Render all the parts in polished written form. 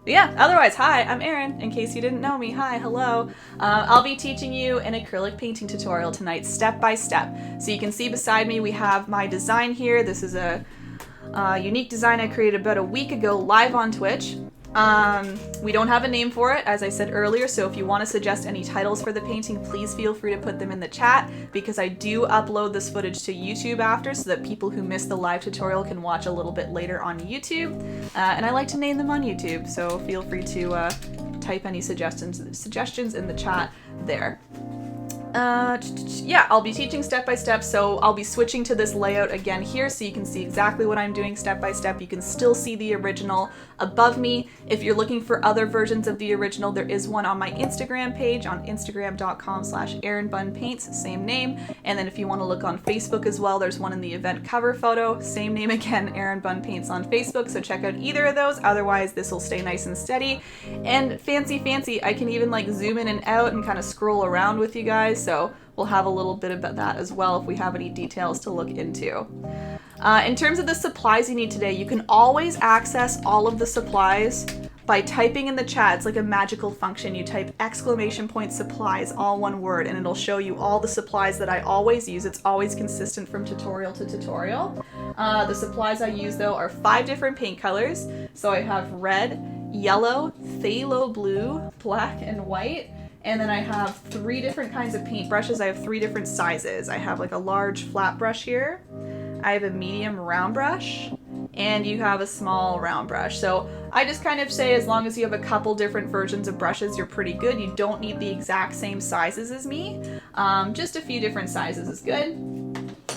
Yeah, otherwise, hi, I'm Erin, in case you didn't know me. Hi, hello. I'll be teaching you an acrylic painting tutorial tonight, step by step. So you can see beside me we have my design here. This is a unique design I created about a week ago live on Twitch. We don't have a name for it, as I said earlier, so if you want to suggest any titles for the painting, please feel free to put them in the chat, because I do upload this footage to YouTube after, so that people who missed the live tutorial can watch a little bit later on YouTube. And I like to name them on YouTube, so feel free to type any suggestions in the chat there. Yeah, I'll be teaching step by step, so I'll be switching to this layout again here so you can see exactly what I'm doing step by step. You can still see the original above me. If you're looking for other versions of the original, there is one on my Instagram page on instagram.com/erinbunpaints, same name. And then if you want to look on Facebook as well, there's one in the event cover photo, same name again, erinbunpaints on Facebook, so check out either of those. Otherwise, this will stay nice and steady. And fancy, I can even like zoom in and out and kind of scroll around with you guys. So we'll have a little bit about that as well if we have any details to look into. In terms of the supplies you need today, you can always access all of the supplies by typing in the chat. It's like a magical function. You type !supplies, all one word, and it'll show you all the supplies that I always use. It's always consistent from tutorial to tutorial. The supplies I use though are 5 different paint colors. So I have red, yellow, phthalo blue, black, and white. And then I have 3 different kinds of paintbrushes. I have 3 different sizes. I have like a large flat brush here. I have a medium round brush, and you have a small round brush. So I just kind of say as long as you have a couple different versions of brushes, you're pretty good. You don't need the exact same sizes as me. Just a few different sizes is good.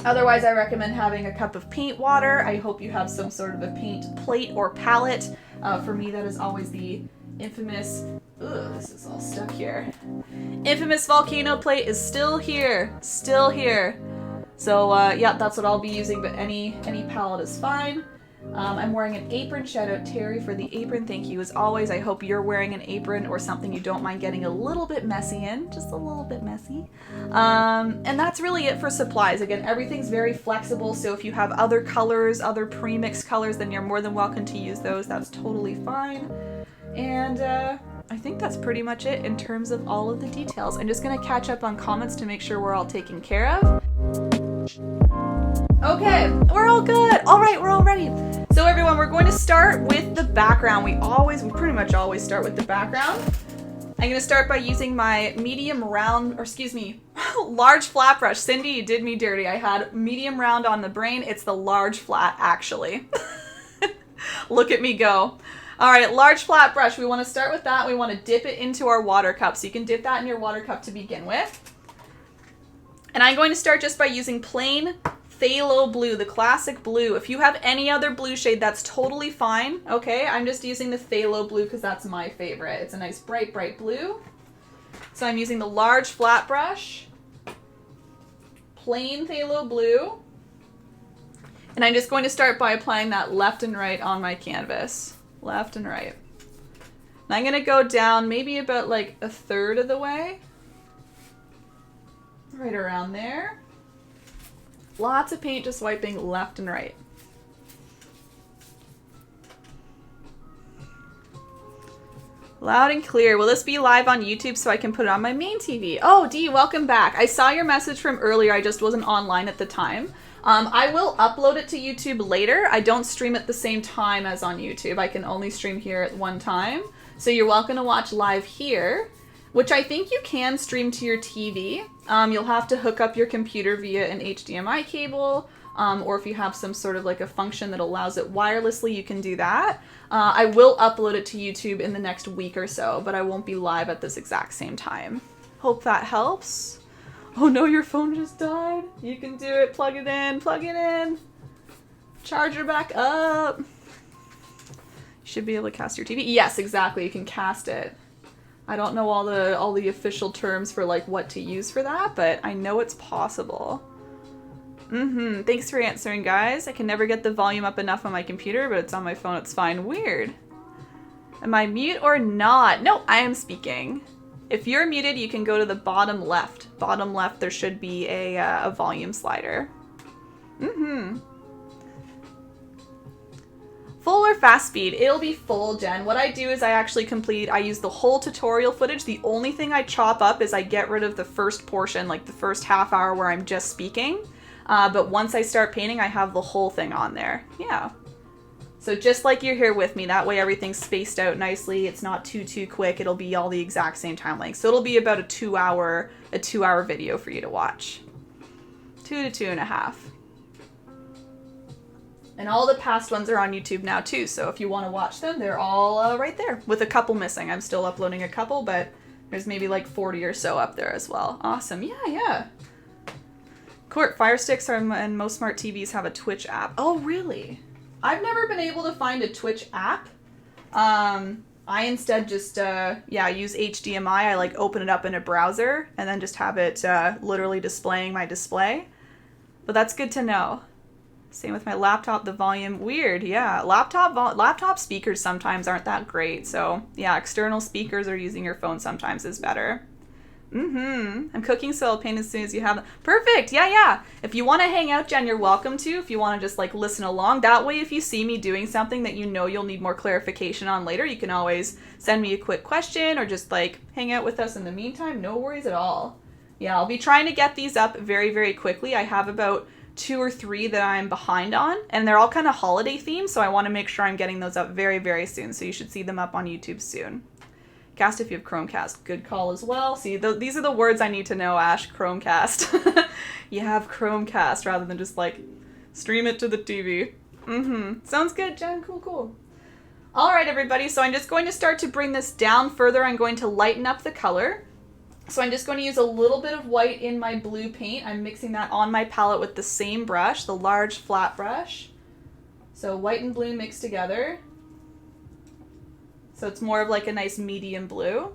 Otherwise, I recommend having a cup of paint water. I hope you have some sort of a paint plate or palette. For me, that is always the infamous, this is all stuck here. Infamous volcano plate is still here. So yeah, that's what I'll be using, but any palette is fine. I'm wearing an apron. Shout out Terry for the apron. Thank you as always. I hope you're wearing an apron or something you don't mind getting a little bit messy in. Just a little bit messy. And that's really it for supplies. Again, everything's very flexible, so if you have other colors, other pre-mixed colors, then you're more than welcome to use those. That's totally fine. And I think that's pretty much it in terms of all of the details. I'm just gonna catch up on comments to make sure we're all taken care of. Okay, we're all good. All right, we're all ready. So everyone, we're going to start with the background. We pretty much always start with the background. I'm gonna start by using my large flat brush. Cindy, you did me dirty. I had medium round on the brain. It's the large flat, actually. Look at me go. All right, large flat brush. We want to start with that. We want to dip it into our water cup. So you can dip that in your water cup to begin with. And I'm going to start just by using plain phthalo blue, the classic blue. If you have any other blue shade, that's totally fine. Okay, I'm just using the phthalo blue because that's my favorite. It's a nice bright blue. So I'm using the large flat brush, plain phthalo blue. And I'm just going to start by applying that left and right on my canvas. Left and right. And I'm going to go down maybe about like a third of the way. Right around there. Lots of paint just wiping left and right. Loud and clear. Will this be live on YouTube so I can put it on my main TV? Oh, Dee, welcome back. I saw your message from earlier. I just wasn't online at the time. I will upload it to YouTube later. I don't stream at the same time as on YouTube. I can only stream here at one time. So you're welcome to watch live here, which I think you can stream to your TV. You'll have to hook up your computer via an HDMI cable, or if you have some sort of like a function that allows it wirelessly, you can do that. I will upload it to YouTube in the next week or so, but I won't be live at this exact same time. Hope that helps. Oh no, your phone just died. You can do it. Plug it in. Charge it back up. You should be able to cast your TV. Yes, exactly. You can cast it. I don't know all the official terms for like what to use for that, but I know it's possible. Thanks for answering, guys. I can never get the volume up enough on my computer, but it's on my phone. It's fine. Weird. Am I mute or not? No, I am speaking. If you're muted, you can go to the bottom left. Bottom left, there should be a volume slider. Full or fast speed? It'll be full, Jen. What I do is I use the whole tutorial footage. The only thing I chop up is I get rid of the first portion, like the first half hour where I'm just speaking. But once I start painting, I have the whole thing on there. Yeah. So just like you're here with me, that way everything's spaced out nicely. It's not too quick. It'll be all the exact same time length. So it'll be about a 2 hour video for you to watch. 2 to 2.5. And all the past ones are on YouTube now too, so if you want to watch them, they're all right there, with a couple missing. I'm still uploading a couple, but there's maybe like 40 or so up there as well. Awesome, yeah. Court, Fire Sticks and most smart TVs have a Twitch app. Oh, really? I've never been able to find a Twitch app. I instead just, use HDMI. I like open it up in a browser and then just have it literally displaying my display. But that's good to know. Same with my laptop, the volume, weird, yeah. Laptop speakers sometimes aren't that great, so yeah, external speakers or using your phone sometimes is better. I'm cooking, so I'll paint as soon as you have them. Perfect, yeah. If you want to hang out, Jen, you're welcome to. If you want to just like listen along, that way if you see me doing something that you know you'll need more clarification on later, you can always send me a quick question or just like hang out with us in the meantime, no worries at all. Yeah, I'll be trying to get these up very quickly. I have about 2 or 3 that I'm behind on, and they're all kind of holiday themed, so I want to make sure I'm getting those up very soon, so you should see them up on YouTube soon. Cast if you have Chromecast. Good call as well. See, these are the words I need to know, Ash. Chromecast. You have Chromecast rather than just like stream it to the TV. Sounds good, Jen. Cool. All right, everybody, so I'm just going to start to bring this down further. I'm going to lighten up the color. So I'm just going to use a little bit of white in my blue paint. I'm mixing that on my palette with the same brush, the large flat brush. So white and blue mixed together. So it's more of like a nice medium blue.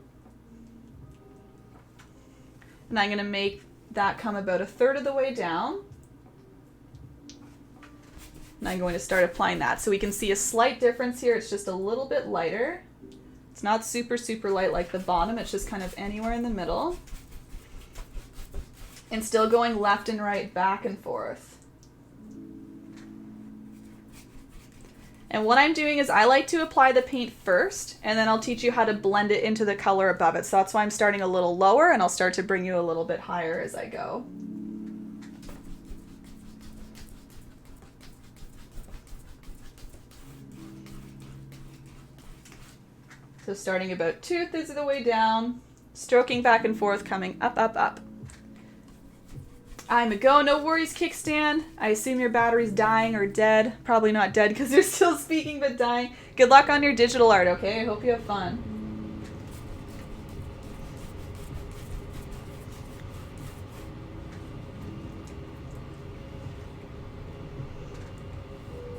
And I'm going to make that come about 1/3 of the way down. And I'm going to start applying that. So we can see a slight difference here. It's just a little bit lighter. It's not super light like the bottom, it's just kind of anywhere in the middle. And still going left and right, back and forth. And what I'm doing is I like to apply the paint first, and then I'll teach you how to blend it into the color above it. So that's why I'm starting a little lower, and I'll start to bring you a little bit higher as I go. So starting about 2/3 of the way down, stroking back and forth, coming up. I'm a go, no worries, Kickstand. I assume your battery's dying or dead. Probably not dead because you're still speaking, but dying. Good luck on your digital art, okay? I hope you have fun.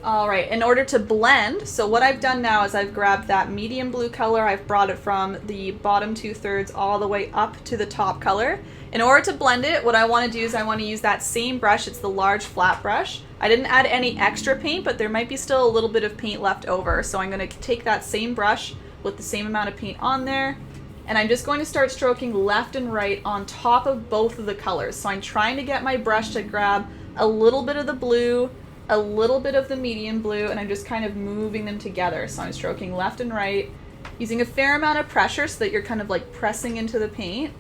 All right, in order to blend, so what I've done now is I've grabbed that medium blue color, I've brought it from the bottom 2/3 all the way up to the top color. In order to blend it, what I want to do is I want to use that same brush, it's the large flat brush. I didn't add any extra paint, but there might be still a little bit of paint left over. So I'm going to take that same brush with the same amount of paint on there, and I'm just going to start stroking left and right on top of both of the colors. So I'm trying to get my brush to grab a little bit of the blue, a little bit of the medium blue, and I'm just kind of moving them together. So I'm stroking left and right, using a fair amount of pressure so that you're kind of like pressing into the paint.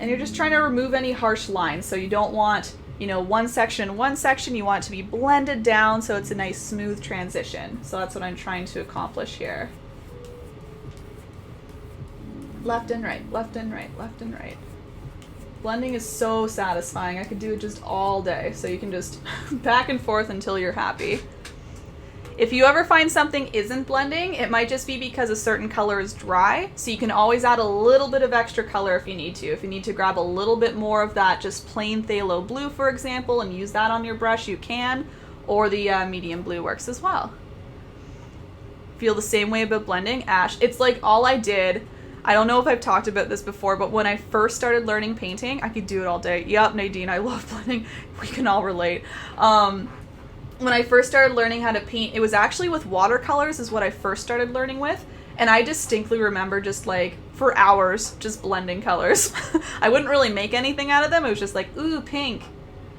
And you're just trying to remove any harsh lines. So you don't want, one section, you want it to be blended down so it's a nice smooth transition. So that's what I'm trying to accomplish here. Left and right, left and right, left and right. Blending is so satisfying. I could do it just all day. So you can just back and forth until you're happy. If you ever find something isn't blending, it might just be because a certain color is dry. So you can always add a little bit of extra color if you need to. If you need to grab a little bit more of that just plain phthalo blue, for example, and use that on your brush, you can. Or the medium blue works as well. Feel the same way about blending? Ash, it's like all I did. I don't know if I've talked about this before, but when I first started learning painting, I could do it all day. Yup, Nadine, I love blending. We can all relate. When I first started learning how to paint, it was actually with watercolors is what I first started learning with. And I distinctly remember just like for hours, just blending colors. I wouldn't really make anything out of them. It was just like, ooh, pink.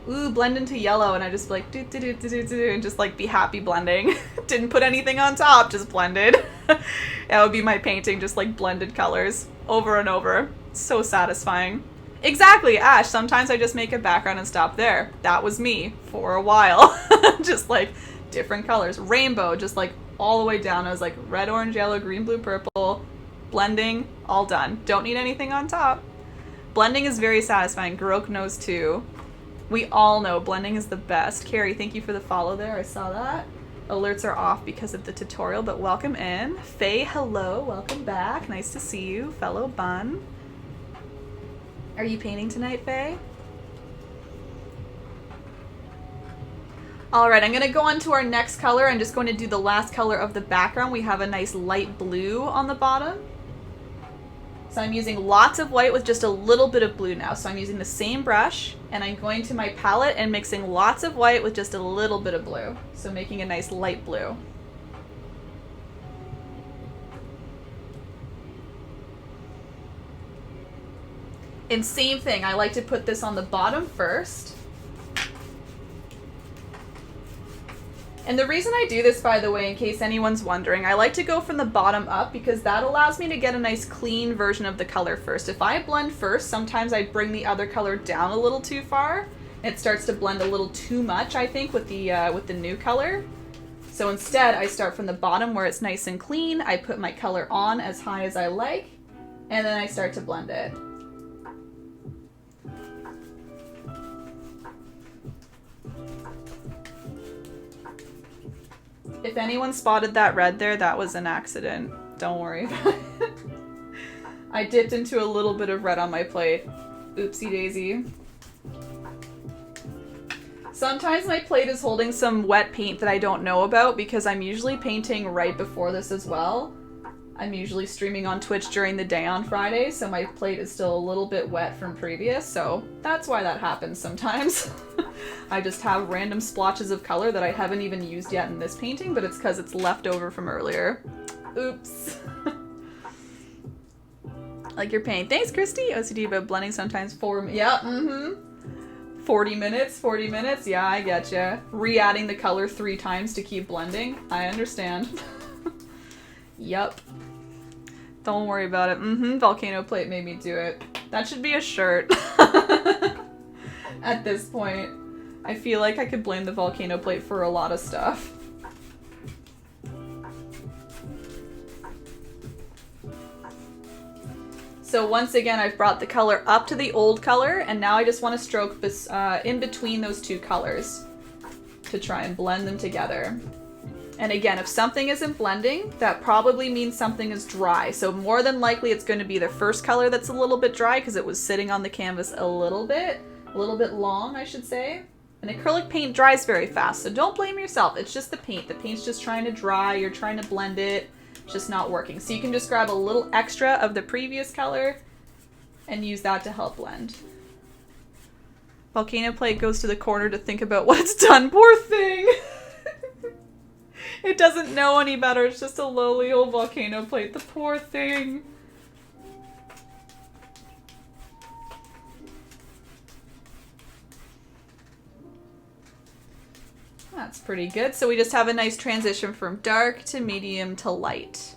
ooh, blend into yellow, and I just be like, do, do, do, do, do, do, and just like be happy blending. Didn't put anything on top, just blended. That would be my painting, just like blended colors over and over. So satisfying. Exactly, Ash. Sometimes I just make a background and stop there. That was me for a while. Just like different colors. Rainbow, just like all the way down. I was like red, orange, yellow, green, blue, purple. Blending, all done. Don't need anything on top. Blending is very satisfying. Garok knows too. We all know blending is the best. Carrie, thank you for the follow there. I saw that. Alerts are off because of the tutorial, but welcome in. Faye, hello. Welcome back. Nice to see you, fellow bun. Are you painting tonight, Faye? All right, I'm gonna go on to our next color. I'm just going to do the last color of the background. We have a nice light blue on the bottom. So I'm using lots of white with just a little bit of blue now. So I'm using the same brush, and I'm going to my palette and mixing lots of white with just a little bit of blue. So making a nice light blue. And same thing, I like to put this on the bottom first. And the reason I do this, by the way, in case anyone's wondering, I like to go from the bottom up because that allows me to get a nice clean version of the color first. If I blend first, sometimes I bring the other color down a little too far. It starts to blend a little too much, I think, with the new color. So instead, I start from the bottom where it's nice and clean. I put my color on as high as I like, and then I start to blend it. If anyone spotted that red there, that was an accident. Don't worry about it. I dipped into a little bit of red on my plate. Oopsie daisy. Sometimes my plate is holding some wet paint that I don't know about because I'm usually painting right before this as well. I'm usually streaming on Twitch during the day on Friday, so my plate is still a little bit wet from previous, so that's why that happens sometimes. I just have random splotches of color that I haven't even used yet in this painting, but it's because it's left over from earlier. Oops. Like your paint. Thanks, Christy. OCD about blending sometimes for me. Yeah, 40 minutes. Yeah, I getcha. Re-adding the color 3 times to keep blending. I understand. Yup. Don't worry about it. Volcano plate made me do it. That should be a shirt. At this point. I feel like I could blame the volcano plate for a lot of stuff. So once again, I've brought the color up to the old color, and now I just want to stroke this in between those two colors to try and blend them together. And again, if something isn't blending, that probably means something is dry. So more than likely it's going to be the first color that's a little bit dry because it was sitting on the canvas a little bit long, I should say. And acrylic paint dries very fast, so don't blame yourself. It's just the paint. The paint's just trying to dry, you're trying to blend it, it's just not working. So you can just grab a little extra of the previous color and use that to help blend. Volcano plate goes to the corner to think about what it's done. Poor thing! It doesn't know any better. It's just a lowly old volcano plate. The poor thing. That's pretty good. So we just have a nice transition from dark to medium to light.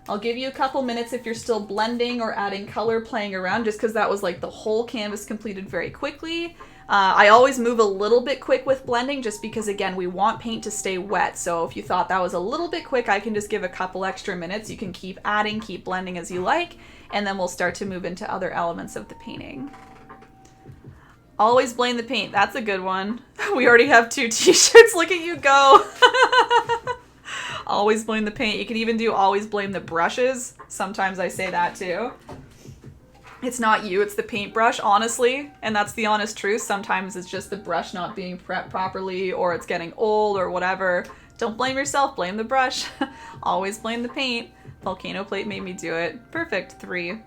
I'll give you a couple minutes if you're still blending or adding color, playing around, just because that was like the whole canvas completed very quickly. I always move a little bit quick with blending just because, again, we want paint to stay wet. So if you thought that was a little bit quick, I can just give a couple extra minutes. You can keep adding, keep blending as you like, and then we'll start to move into other elements of the painting. Always blame the paint. That's a good one. We already have 2 t-shirts. Look at you go. Always blame the paint. You can even do always blame the brushes. Sometimes I say that too. It's not you, it's the paintbrush, honestly. And that's the honest truth. Sometimes it's just the brush not being prepped properly, or it's getting old or whatever. Don't blame yourself, blame the brush. Always blame the paint. Volcano plate made me do it. Perfect, 3.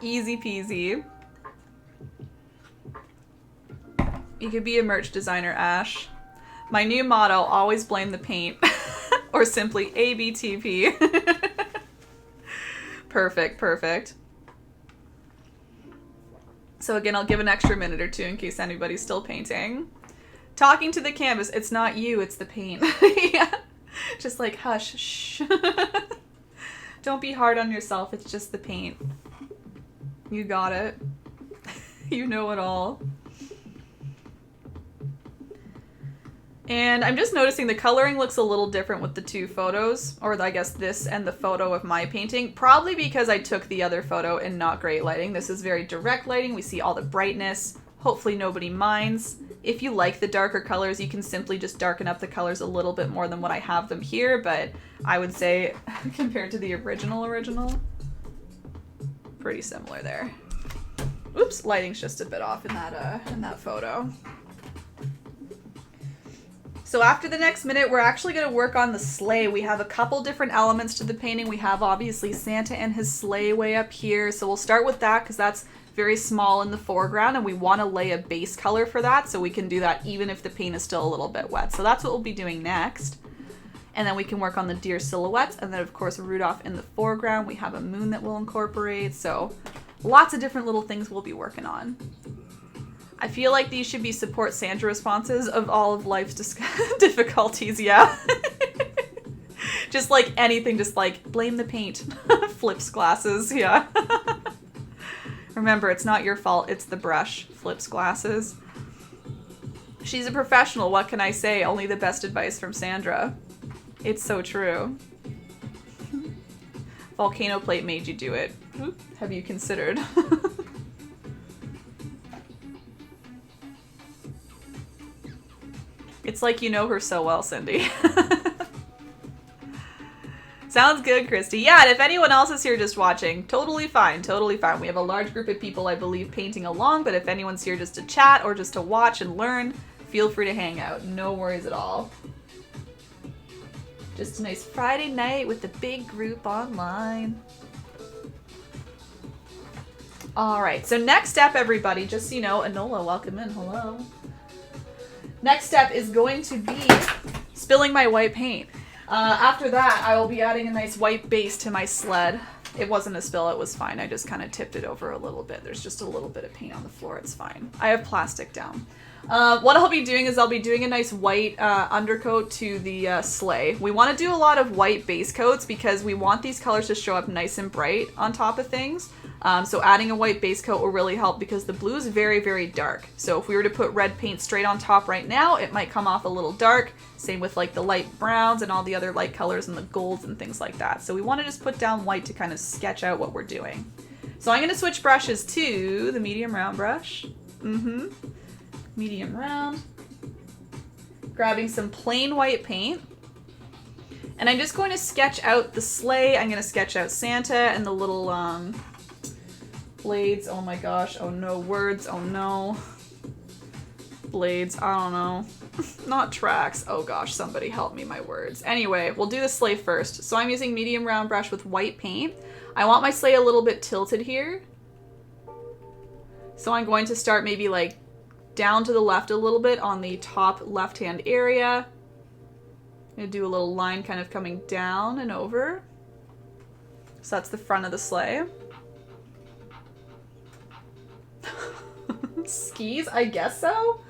Easy peasy. You could be a merch designer, Ash. My new motto, always blame the paint. Or simply ABTP. Perfect, perfect. So again, I'll give an extra minute or two in case anybody's still painting. Talking to the canvas, it's not you, it's the paint. Yeah. Just like, hush, shh. Don't be hard on yourself, it's just the paint. You got it. You know it all. And I'm just noticing the coloring looks a little different with the two photos, or I guess this and the photo of my painting, probably because I took the other photo in not great lighting. This is very direct lighting. We see all the brightness. Hopefully nobody minds. If you like the darker colors, you can simply just darken up the colors a little bit more than what I have them here, but I would say compared to the original, pretty similar there. Oops, lighting's just a bit off in that photo. So after the next minute, we're actually going to work on the sleigh. We have a couple different elements to the painting. We have obviously Santa and his sleigh way up here. So we'll start with that because that's very small in the foreground and we want to lay a base color for that so we can do that even if the paint is still a little bit wet. So that's what we'll be doing next. And then we can work on the deer silhouettes and then of course Rudolph in the foreground. We have a moon that we'll incorporate. So lots of different little things we'll be working on. I feel like these should be support Santa responses of all of life's difficulties, yeah. Just like anything, just like blame the paint. Flips glasses, yeah. Remember, it's not your fault, it's the brush. Flips glasses. She's a professional, what can I say? Only the best advice from Sandra. It's so true. Volcano plate made you do it. Have you considered? It's like you know her so well, Cindy. Sounds good, Christy. Yeah, and if anyone else is here just watching, totally fine, totally fine. We have a large group of people, I believe, painting along, but if anyone's here just to chat or just to watch and learn, feel free to hang out. No worries at all. Just a nice Friday night with the big group online. All right, so next step, everybody, just so you know, Enola, welcome in, hello. Next step is going to be spilling my white paint. After that, I will be adding a nice white base to my sled. It wasn't a spill, it was fine. I just kind of tipped it over a little bit. There's just a little bit of paint on the floor, it's fine. I have plastic down. What I'll be doing is I'll be doing a nice white undercoat to the sleigh. We want to do a lot of white base coats because we want these colors to show up nice and bright on top of things. So adding a white base coat will really help because the blue is very, very dark. So if we were to put red paint straight on top right now, it might come off a little dark. Same with like the light browns and all the other light colors and the golds and things like that. So we want to just put down white to kind of sketch out what we're doing. So I'm going to switch brushes to the medium round brush. Medium round. Grabbing some plain white paint. And I'm just going to sketch out the sleigh. I'm going to sketch out Santa and the little blades. Oh my gosh. Oh no. Words. Oh no. Blades. I don't know. Not tracks. Oh gosh. Somebody help me. My words. Anyway, we'll do the sleigh first. So I'm using medium round brush with white paint. I want my sleigh a little bit tilted here. So I'm going to start maybe like down to the left a little bit on the top left-hand area. I'm going to do a little line kind of coming down and over. So that's the front of the sleigh. Skis? I guess so?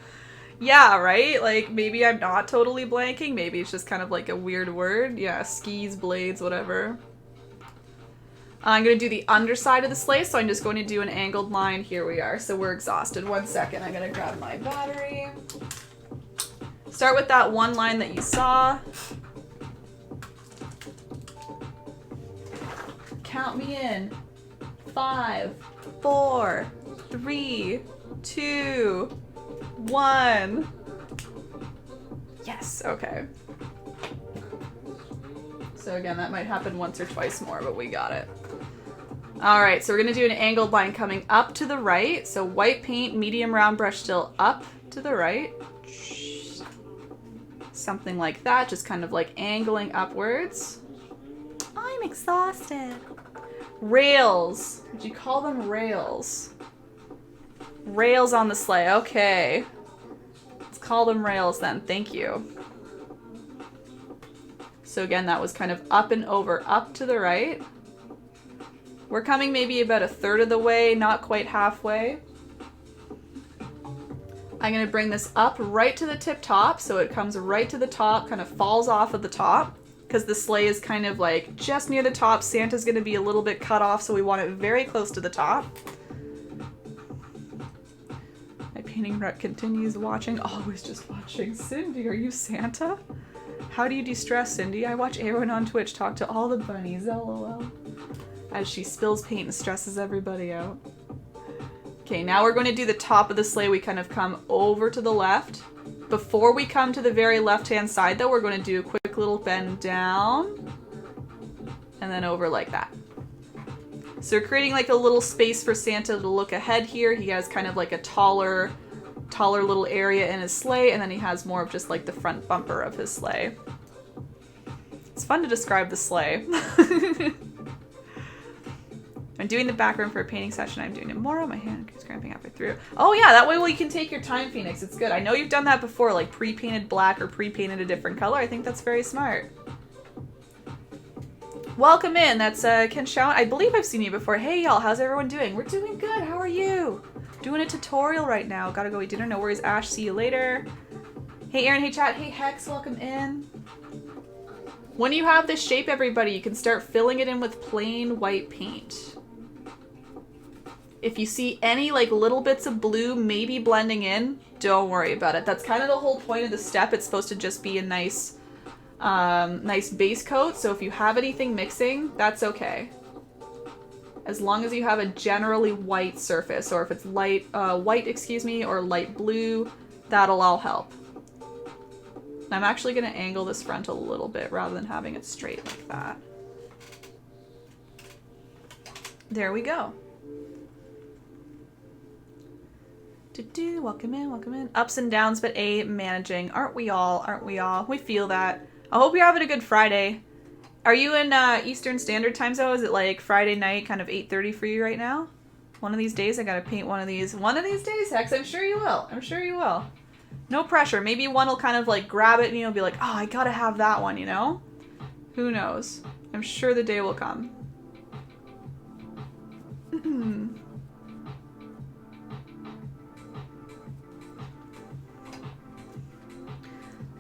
Yeah, right? Like, maybe I'm not totally blanking. Maybe it's just kind of like a weird word. Yeah, skis, blades, whatever. I'm going to do the underside of the sleigh, so I'm just going to do an angled line. Here we are. So we're exhausted. 1 second. I'm going to grab my battery. Start with that one line that you saw. Count me in. 5, 4, 3, 2, 1. Yes, okay. So again, that might happen once or twice more, but we got it. All right, so we're gonna do an angled line coming up to the right. So white paint, medium round brush still up to the right. Something like that, just kind of like angling upwards. I'm exhausted. Rails. Would you call them rails? Rails on the sleigh, okay. Let's call them rails then, thank you. So again, that was kind of up and over, up to the right. We're coming maybe about 1/3 of the way, not quite halfway. I'm going to bring this up right to the tip top, so it comes right to the top, kind of falls off of the top, because the sleigh is kind of like just near the top. Santa's going to be a little bit cut off, so we want it very close to the top. My painting rut continues watching. Always just watching. Cindy, are you Santa? How do you de-stress, Cindy? I watch everyone on Twitch talk to all the bunnies, lol. As she spills paint and stresses everybody out. Okay, now we're going to do the top of the sleigh. We kind of come over to the left. Before we come to the very left-hand side, though, we're going to do a quick little bend down. And then over like that. So we're creating like a little space for Santa to look ahead here. He has kind of like a taller little area in his sleigh, and then he has more of just like the front bumper of his sleigh. It's fun to describe the sleigh. I'm doing the background for a painting session. I'm doing it more. My hand keeps cramping halfway through. Oh yeah, that way you can take your time, Phoenix. It's good. I know you've done that before, like pre-painted black or pre-painted a different color. I think that's very smart. Welcome in. That's Ken Shawn. I believe I've seen you before. Hey y'all, how's everyone doing? We're doing good. How are you? Doing a tutorial right now. Gotta go eat dinner. No worries, Ash. See you later. Hey Aaron. Hey chat. Hey Hex. Welcome in. When you have this shape, everybody, you can start filling it in with plain white paint. If you see any like little bits of blue maybe blending in, don't worry about it. That's kind of the whole point of the step. It's supposed to just be a nice base coat. So if you have anything mixing, that's okay. As long as you have a generally white surface, or if it's light white, excuse me, or light blue, that'll all help. I'm actually going to angle this front a little bit rather than having it straight like that. There we go. Welcome in, welcome in. Ups and downs, but managing. Aren't we all? Aren't we all? We feel that. I hope you're having a good Friday. Are you in Eastern Standard Time Zone? Is it like Friday night, kind of 8:30 for you right now? One of these days, I gotta paint one of these. One of these days, Hex. I'm sure you will. I'm sure you will. No pressure. Maybe one will kind of like grab it and you'll be like, oh, I gotta have that one, you know? Who knows? I'm sure the day will come.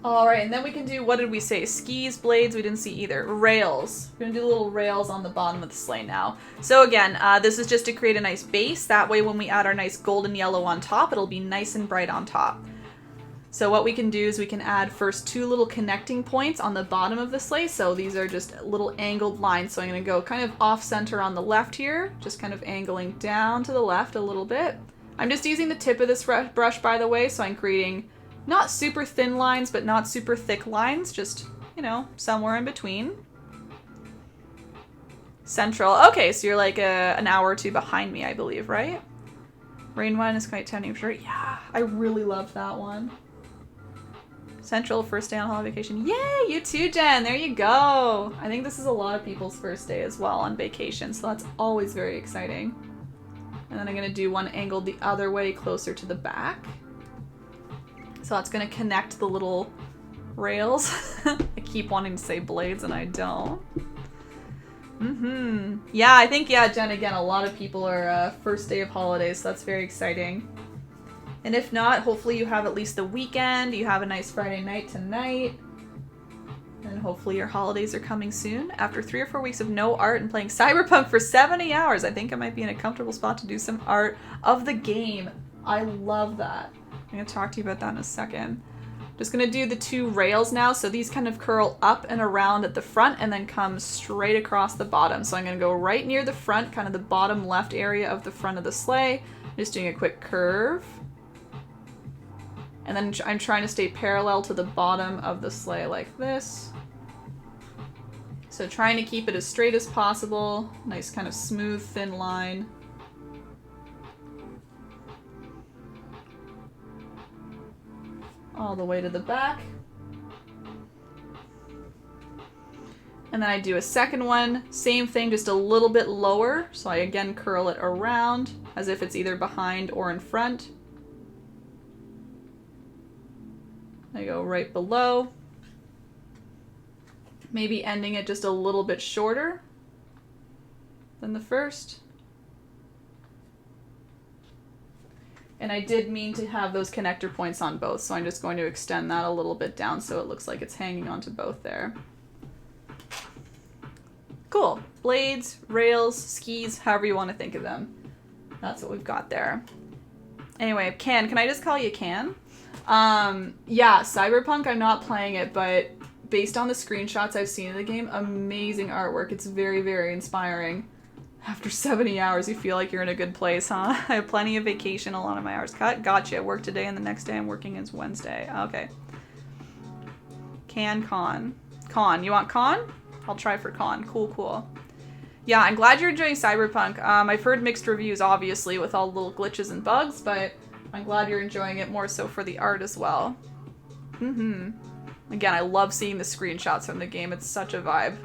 All right, and then we can do, what did we say? Skis, blades, we didn't see either. Rails. We're gonna do little rails on the bottom of the sleigh now. So again, this is just to create a nice base. That way when we add our nice golden yellow on top, it'll be nice and bright on top. So what we can do is we can add first two little connecting points on the bottom of the sleigh. So these are just little angled lines. So I'm gonna go kind of off center on the left here, just kind of angling down to the left a little bit. I'm just using the tip of this brush, by the way, so I'm creating not super thin lines, but not super thick lines, just, you know, somewhere in between. Central. Okay, so you're like an hour or two behind me, I believe, right? Rain One is quite tempting, I'm sure. Yeah, I really love that one. Central, first day on holiday vacation. Yay, you too, Jen. There you go. I think this is a lot of people's first day as well on vacation, so that's always very exciting. And then I'm going to do one angled the other way, closer to the back. So that's going to connect the little rails. I keep wanting to say blades and I don't. Yeah, I think, yeah, Jen, again, a lot of people are first day of holidays, so that's very exciting. And if not, hopefully you have at least the weekend, you have a nice Friday night tonight. And hopefully your holidays are coming soon. After 3 or 4 weeks of no art and playing Cyberpunk for 70 hours, I think I might be in a comfortable spot to do some art of the game. I love that. I'm going to talk to you about that in a second. Just going to do the two rails now. So these kind of curl up and around at the front and then come straight across the bottom. So I'm going to go right near the front, kind of the bottom left area of the front of the sleigh. Just doing a quick curve. And then I'm trying to stay parallel to the bottom of the sleigh like this. So trying to keep it as straight as possible. Nice kind of smooth, thin line. All the way to the back. And then I do a second one, same thing, just a little bit lower. So I again curl it around as if it's either behind or in front. I go right below. Maybe ending it just a little bit shorter than the first. And I did mean to have those connector points on both, so I'm just going to extend that a little bit down so it looks like it's hanging onto both there. Cool. Blades, rails, skis, however you want to think of them. That's what we've got there. Anyway, can I just call you Can? Yeah, Cyberpunk, I'm not playing it, but based on the screenshots I've seen of the game, amazing artwork. It's very, very inspiring. After 70 hours, you feel like you're in a good place, huh? I have plenty of vacation, a lot of my hours cut. Gotcha. Work today, and the next day I'm working is Wednesday. Okay. Con. You want con? I'll try for con. Cool, cool. Yeah, I'm glad you're enjoying Cyberpunk. I've heard mixed reviews, obviously, with all the little glitches and bugs, but I'm glad you're enjoying it more so for the art as well. Again, I love seeing the screenshots from the game. It's such a vibe.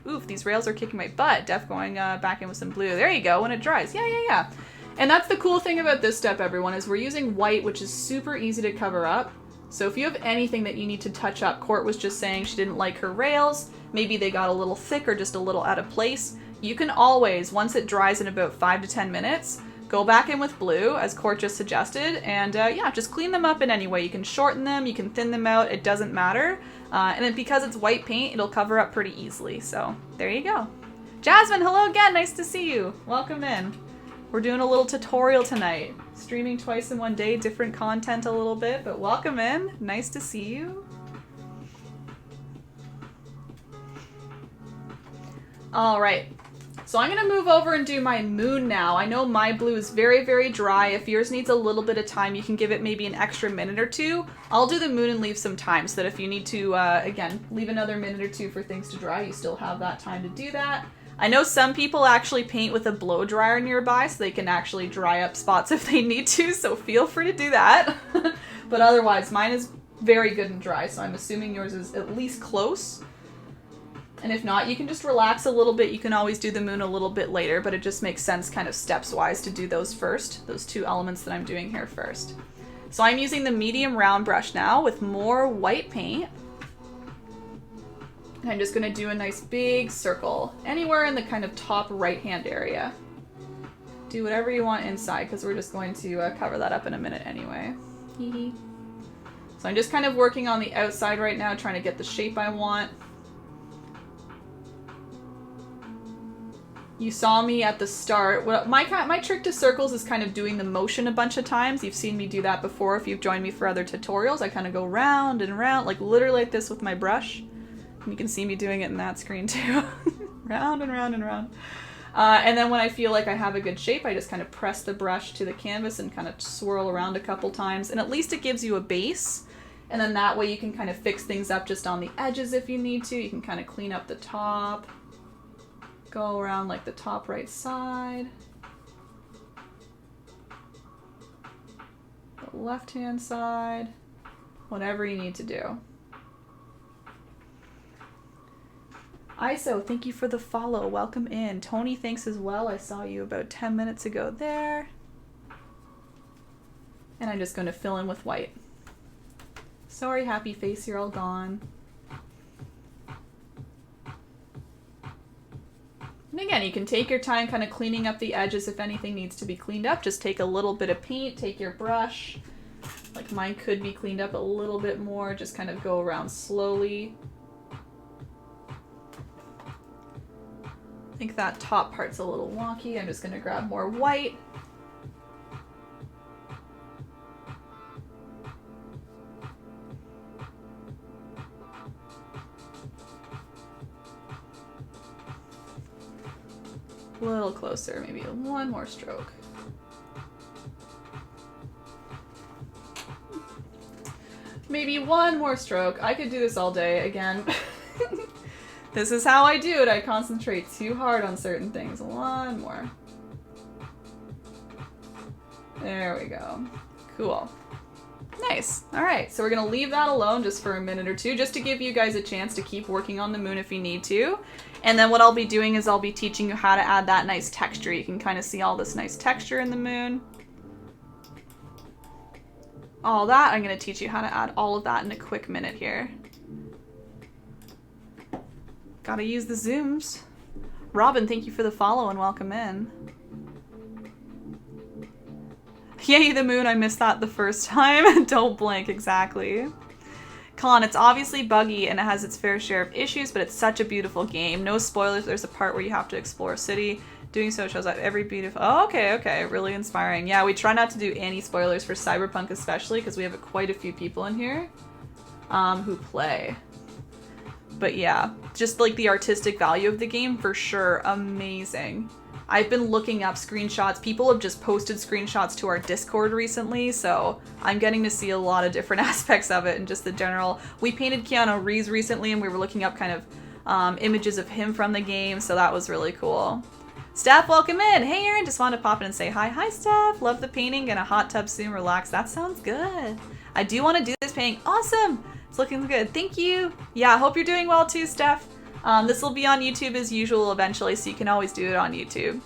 Oof, these rails are kicking my butt. Def going back in with some blue. There you go, when it dries. Yeah. And that's the cool thing about this step, everyone, is we're using white, which is super easy to cover up. So if you have anything that you need to touch up, Court was just saying she didn't like her rails, maybe they got a little thick or just a little out of place, you can always, once it dries in about 5 to 10 minutes, go back in with blue, as Court just suggested, and yeah, just clean them up in any way. You can shorten them, you can thin them out, it doesn't matter. And then because it's white paint, it'll cover up pretty easily. So there you go. Jasmine, hello again, nice to see you. Welcome in. We're doing a little tutorial tonight. Streaming twice in one day, different content a little bit, but welcome in. Nice to see you. All right. So I'm going to move over and do my moon now. I know my blue is very, very dry. If yours needs a little bit of time, you can give it maybe an extra minute or two. I'll do the moon and leave some time so that if you need to, again, leave another minute or two for things to dry, you still have that time to do that. I know some people actually paint with a blow dryer nearby so they can actually dry up spots if they need to, so feel free to do that. But otherwise, mine is very good and dry, so I'm assuming yours is at least close. And if not, you can just relax a little bit. You can always do the moon a little bit later, but it just makes sense kind of steps-wise to do those first, those two elements that I'm doing here first. So I'm using the medium round brush now with more white paint. And I'm just going to do a nice big circle anywhere in the kind of top right-hand area. Do whatever you want inside, because we're just going to cover that up in a minute anyway. So I'm just kind of working on the outside right now, trying to get the shape I want. You saw me at the start. Well, my trick to circles is kind of doing the motion a bunch of times. You've seen me do that before if you've joined me for other tutorials. I kind of go round and round, like literally like this with my brush. And you can see me doing it in that screen too. Round and round and round. And then when I feel like I have a good shape, I just kind of press the brush to the canvas and kind of swirl around a couple times. And at least it gives you a base. And then that way you can kind of fix things up just on the edges if you need to. You can kind of clean up the top. Go around like the top right side. The left-hand side. Whatever you need to do. ISO, thank you for the follow. Welcome in. Tony, thanks as well. I saw you about 10 minutes ago there. And I'm just going to fill in with white. Sorry, happy face, you're all gone. And again, you can take your time kind of cleaning up the edges if anything needs to be cleaned up. Just take a little bit of paint, take your brush. Like mine could be cleaned up a little bit more. Just kind of go around slowly. I think that top part's a little wonky. I'm just going to grab more white. A little closer, maybe one more stroke. Maybe one more stroke. I could do this all day again. This is how I do it. I concentrate too hard on certain things. One more. There we go. Cool. Nice. All right, so we're gonna leave that alone just for a minute or two, just to give you guys a chance to keep working on the moon if you need to. And then what I'll be doing is I'll be teaching you how to add that nice texture. You can kind of see all this nice texture in the moon. All that, I'm gonna teach you how to add all of that in a quick minute here. Gotta use the zooms. Robin, thank you for the follow and welcome in. Yay, the moon, I missed that the first time. Don't blink, exactly. Colin, it's obviously buggy and it has its fair share of issues, but it's such a beautiful game. No spoilers, there's a part where you have to explore a city. Doing so shows out every beautiful... Oh, okay, really inspiring. Yeah, we try not to do any spoilers for Cyberpunk especially, because we have quite a few people in here who play. But yeah, just like the artistic value of the game, for sure, amazing. I've been looking up screenshots. People have just posted screenshots to our Discord recently, so I'm getting to see a lot of different aspects of it and just the general... We painted Keanu Reeves recently and we were looking up kind of images of him from the game, so that was really cool. Steph, welcome in! Hey Erin, just wanted to pop in and say hi. Hi Steph! Love the painting and a hot tub soon, relax. That sounds good. I do want to do this painting. Awesome! It's looking good. Thank you! Yeah, I hope you're doing well too, Steph. This will be on YouTube as usual eventually, so you can always do it on YouTube.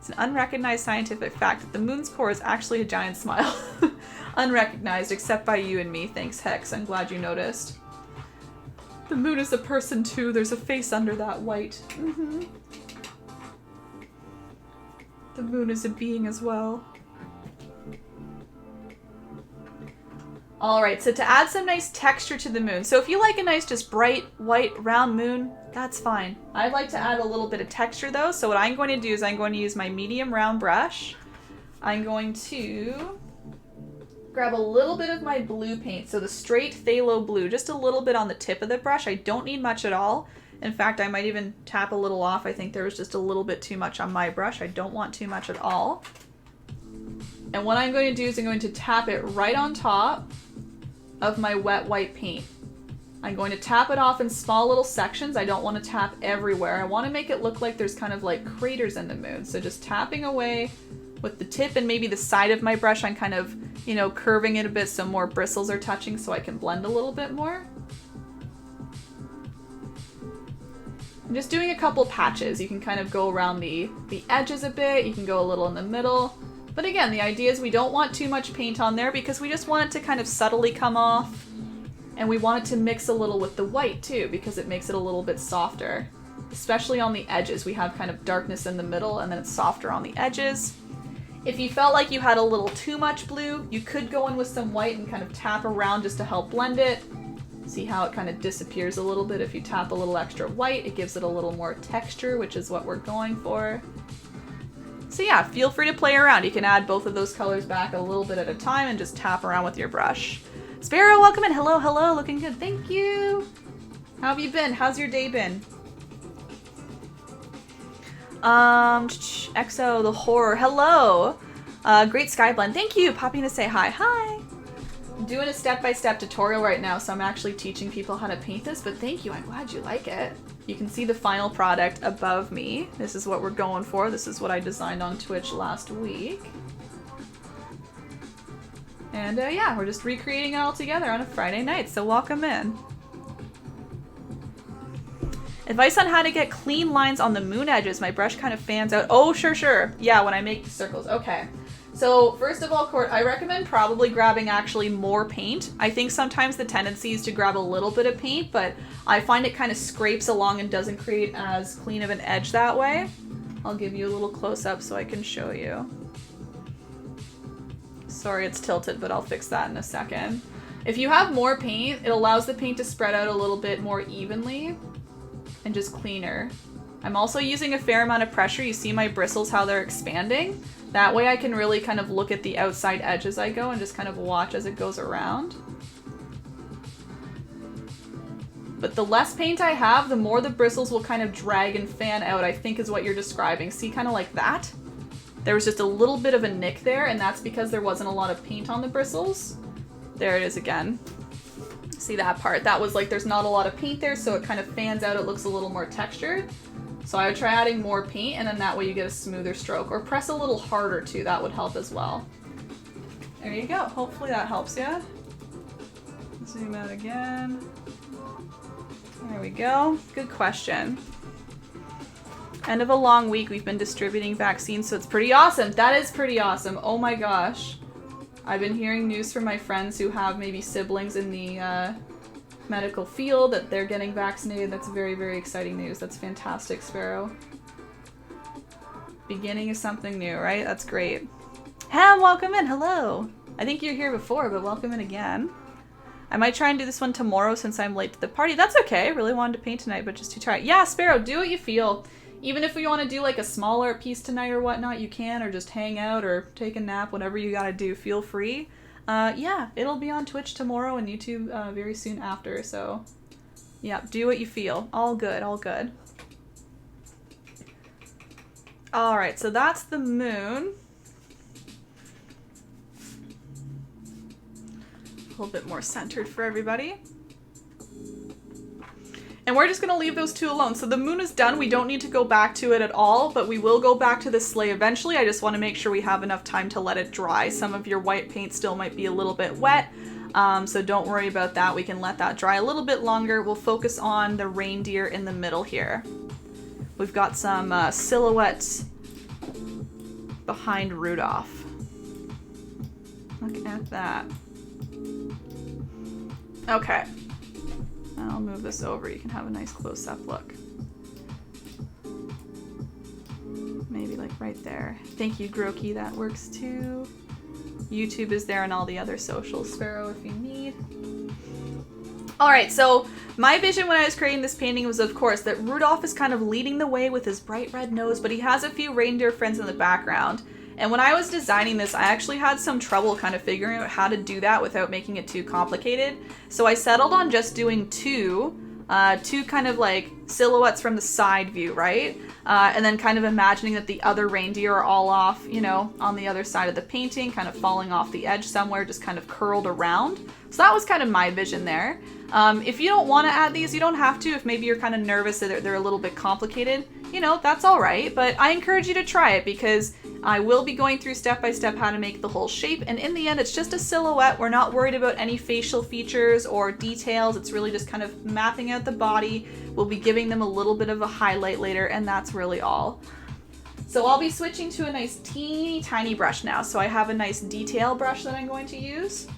It's an unrecognized scientific fact that the moon's core is actually a giant smile. Unrecognized, except by you and me. Thanks, Hex. I'm glad you noticed. The moon is a person too. There's a face under that white. The moon is a being as well. Alright, so to add some nice texture to the moon. So if you like a nice just bright, white, round moon, that's fine. I'd like to add a little bit of texture though. So what I'm going to do is I'm going to use my medium round brush. I'm going to grab a little bit of my blue paint. So the straight phthalo blue, just a little bit on the tip of the brush. I don't need much at all. In fact, I might even tap a little off. I think there was just a little bit too much on my brush. I don't want too much at all. And what I'm going to do is I'm going to tap it right on top of my wet white paint. I'm going to tap it off in small little sections. I don't want to tap everywhere. I want to make it look like there's kind of like craters in the moon. So just tapping away with the tip and maybe the side of my brush. I'm kind of, you know, curving it a bit so more bristles are touching so I can blend a little bit more. I'm just doing a couple patches. You can kind of go around the edges a bit. You can go a little in the middle. But again, the idea is we don't want too much paint on there because we just want it to kind of subtly come off. And we want it to mix a little with the white too because it makes it a little bit softer. Especially on the edges. We have kind of darkness in the middle and then it's softer on the edges. If you felt like you had a little too much blue, you could go in with some white and kind of tap around just to help blend it. See how it kind of disappears a little bit if you tap a little extra white. It gives it a little more texture, which is what we're going for. So yeah, feel free to play around. You can add both of those colors back a little bit at a time and just tap around with your brush. Sparrow, welcome in. Hello, hello. Looking good. Thank you. How have you been? How's your day been? EXO, the horror. Hello. Great Sky Blend. Thank you. Popping to say hi. Hi. I'm doing a step-by-step tutorial right now, so I'm actually teaching people how to paint this, but thank you. I'm glad you like it. You can see the final product above me. This is what we're going for. This is what I designed on Twitch last week. And yeah, we're just recreating it all together on a Friday night, so welcome in. Advice on how to get clean lines on the moon edges. My brush kind of fans out. Oh, sure. Yeah, when I make the circles. Okay. So first of all, Court, I recommend probably grabbing actually more paint. I think sometimes the tendency is to grab a little bit of paint, but I find it kind of scrapes along and doesn't create as clean of an edge that way. I'll give you a little close-up so I can show you. Sorry, it's tilted, but I'll fix that in a second. If you have more paint, it allows the paint to spread out a little bit more evenly and just cleaner. I'm also using a fair amount of pressure. You see my bristles, how they're expanding? That way I can really kind of look at the outside edge as I go and just kind of watch as it goes around. But the less paint I have, the more the bristles will kind of drag and fan out, I think is what you're describing. See, kind of like that? There was just a little bit of a nick there, and that's because there wasn't a lot of paint on the bristles. There it is again. See that part? That was like there's not a lot of paint there, so it kind of fans out, it looks a little more textured. So I would try adding more paint, and then that way you get a smoother stroke. Or press a little harder too, that would help as well. There you go. Hopefully that helps you. Zoom out again. There we go. Good question. End of a long week, we've been distributing vaccines, so it's pretty awesome. That is pretty awesome. Oh my gosh. I've been hearing news from my friends who have maybe siblings in the medical field that they're getting vaccinated. That's very, very exciting news. That's fantastic, Sparrow. Beginning of something new, right? That's great. Ham, welcome in. Hello. I think you're here before, but welcome in again. I might try and do this one tomorrow since I'm late to the party. That's okay. I really wanted to paint tonight, but just to try it. Yeah, Sparrow, do what you feel. Even if we want to do like a smaller piece tonight or whatnot, you can, or just hang out or take a nap, whatever you gotta do, feel free. Yeah, it'll be on Twitch tomorrow and YouTube very soon after, so yeah, do what you feel. All good, all good. Alright, so that's the moon. A little bit more centered for everybody. And we're just going to leave those two alone. So the moon is done. We don't need to go back to it at all, but we will go back to the sleigh eventually. I just want to make sure we have enough time to let it dry. Some of your white paint still might be a little bit wet, so don't worry about that. We can let that dry a little bit longer. We'll focus on the reindeer in the middle here. We've got some silhouettes behind Rudolph. Look at that. Okay. I'll move this over. You can have a nice close-up look. Maybe like right there. Thank you, Groki. That works too. YouTube is there and all the other socials, Sparrow, if you need. Alright, so my vision when I was creating this painting was, of course, that Rudolph is kind of leading the way with his bright red nose, but he has a few reindeer friends in the background. And when I was designing this, I actually had some trouble kind of figuring out how to do that without making it too complicated. So I settled on just doing two kind of like silhouettes from the side view, right? And then kind of imagining that the other reindeer are all off, you know, on the other side of the painting, kind of falling off the edge somewhere, just kind of curled around. So that was kind of my vision there. If you don't want to add these, you don't have to. If maybe you're kind of nervous that they're a little bit complicated, you know, that's all right. But I encourage you to try it because I will be going through step by step how to make the whole shape. And in the end, it's just a silhouette. We're not worried about any facial features or details. It's really just kind of mapping out the body. We'll be giving them a little bit of a highlight later, and that's really all. So I'll be switching to a nice teeny tiny brush now. So I have a nice detail brush that I'm going to use.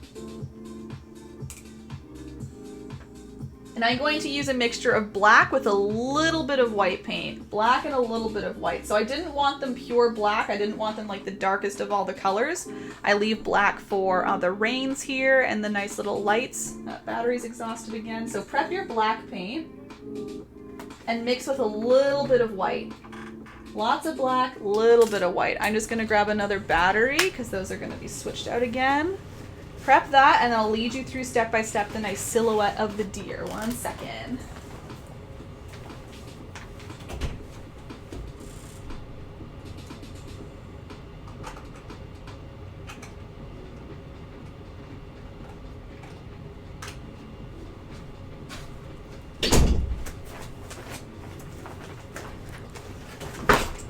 And I'm going to use a mixture of black with a little bit of white paint. Black and a little bit of white. So I didn't want them pure black. I didn't want them like the darkest of all the colors. I leave black for the reins here and the nice little lights. That battery's exhausted again. So prep your black paint and mix with a little bit of white. Lots of black, little bit of white. I'm just gonna grab another battery because those are gonna be switched out again. Prep that, and I'll lead you through step by step the nice silhouette of the deer. 1 second.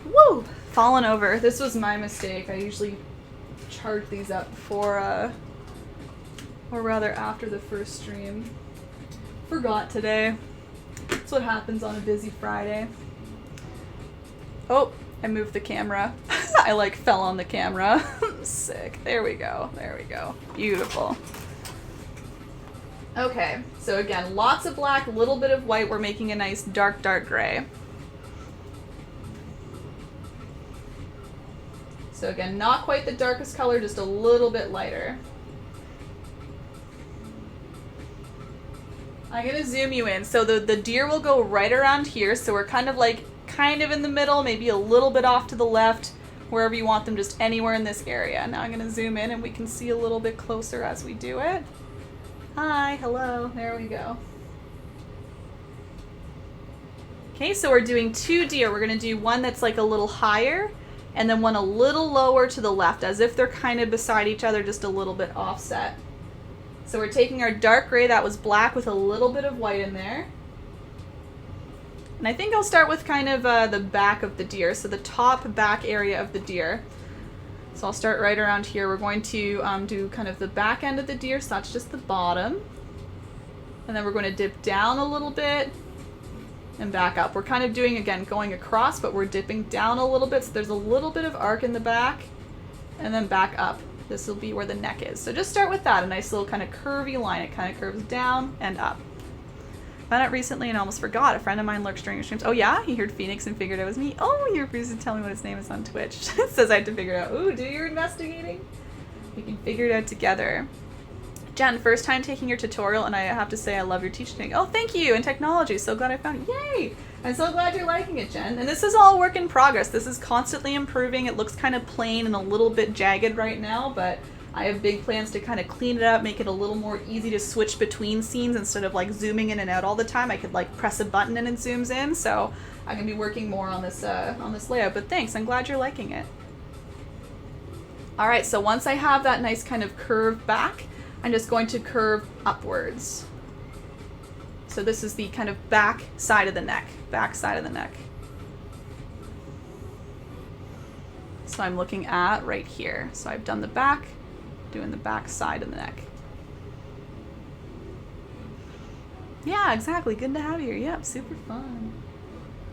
Woo! Fallen over. This was my mistake. I usually charge these up before, or rather after the first stream. Forgot today. That's what happens on a busy Friday. Oh, I moved the camera. I like fell on the camera. Sick. There we go. There we go. Beautiful. Okay, so again, lots of black, a little bit of white. We're making a nice dark, dark gray. So again, not quite the darkest color, just a little bit lighter. I'm gonna zoom you in. So the deer will go right around here. So we're kind of in the middle, maybe a little bit off to the left, wherever you want them, just anywhere in this area. Now I'm gonna zoom in and we can see a little bit closer as we do it. Hi, hello, there we go. Okay, so we're doing two deer. We're gonna do one that's like a little higher and then one a little lower to the left, as if they're kind of beside each other, just a little bit offset. So we're taking our dark gray that was black with a little bit of white in there. And I think I'll start with kind of the back of the deer, so the top back area of the deer. So I'll start right around here. We're going to do kind of the back end of the deer, so that's just the bottom. And then we're going to dip down a little bit and back up. We're kind of doing, again, going across, but we're dipping down a little bit, so there's a little bit of arc in the back, and then back up. This will be where the neck is. So just start with that, a nice little kind of curvy line. It kind of curves down and up. Found out recently and almost forgot. A friend of mine lurks during your streams. Oh yeah? He heard Phoenix and figured it was me. Oh, you refused to tell me what his name is on Twitch. It says I have to figure it out. Ooh, do your investigating. We can figure it out together. Jen, first time taking your tutorial, and I have to say I love your teaching. Oh, thank you! And technology. So glad I found it. Yay! I'm so glad you're liking it, Jen. And this is all work in progress. This is constantly improving. It looks kind of plain and a little bit jagged right now, but I have big plans to kind of clean it up, make it a little more easy to switch between scenes instead of like zooming in and out all the time. I could like press a button and it zooms in, so I'm gonna be working more on this layout. But thanks, I'm glad you're liking it. All right, so once I have that nice kind of curve back, I'm just going to curve upwards. So this is the kind of back side of the neck, back side of the neck. So I'm looking at right here. So I've done the back, doing the back side of the neck. Yeah, exactly. Good to have you here. Yep, super fun.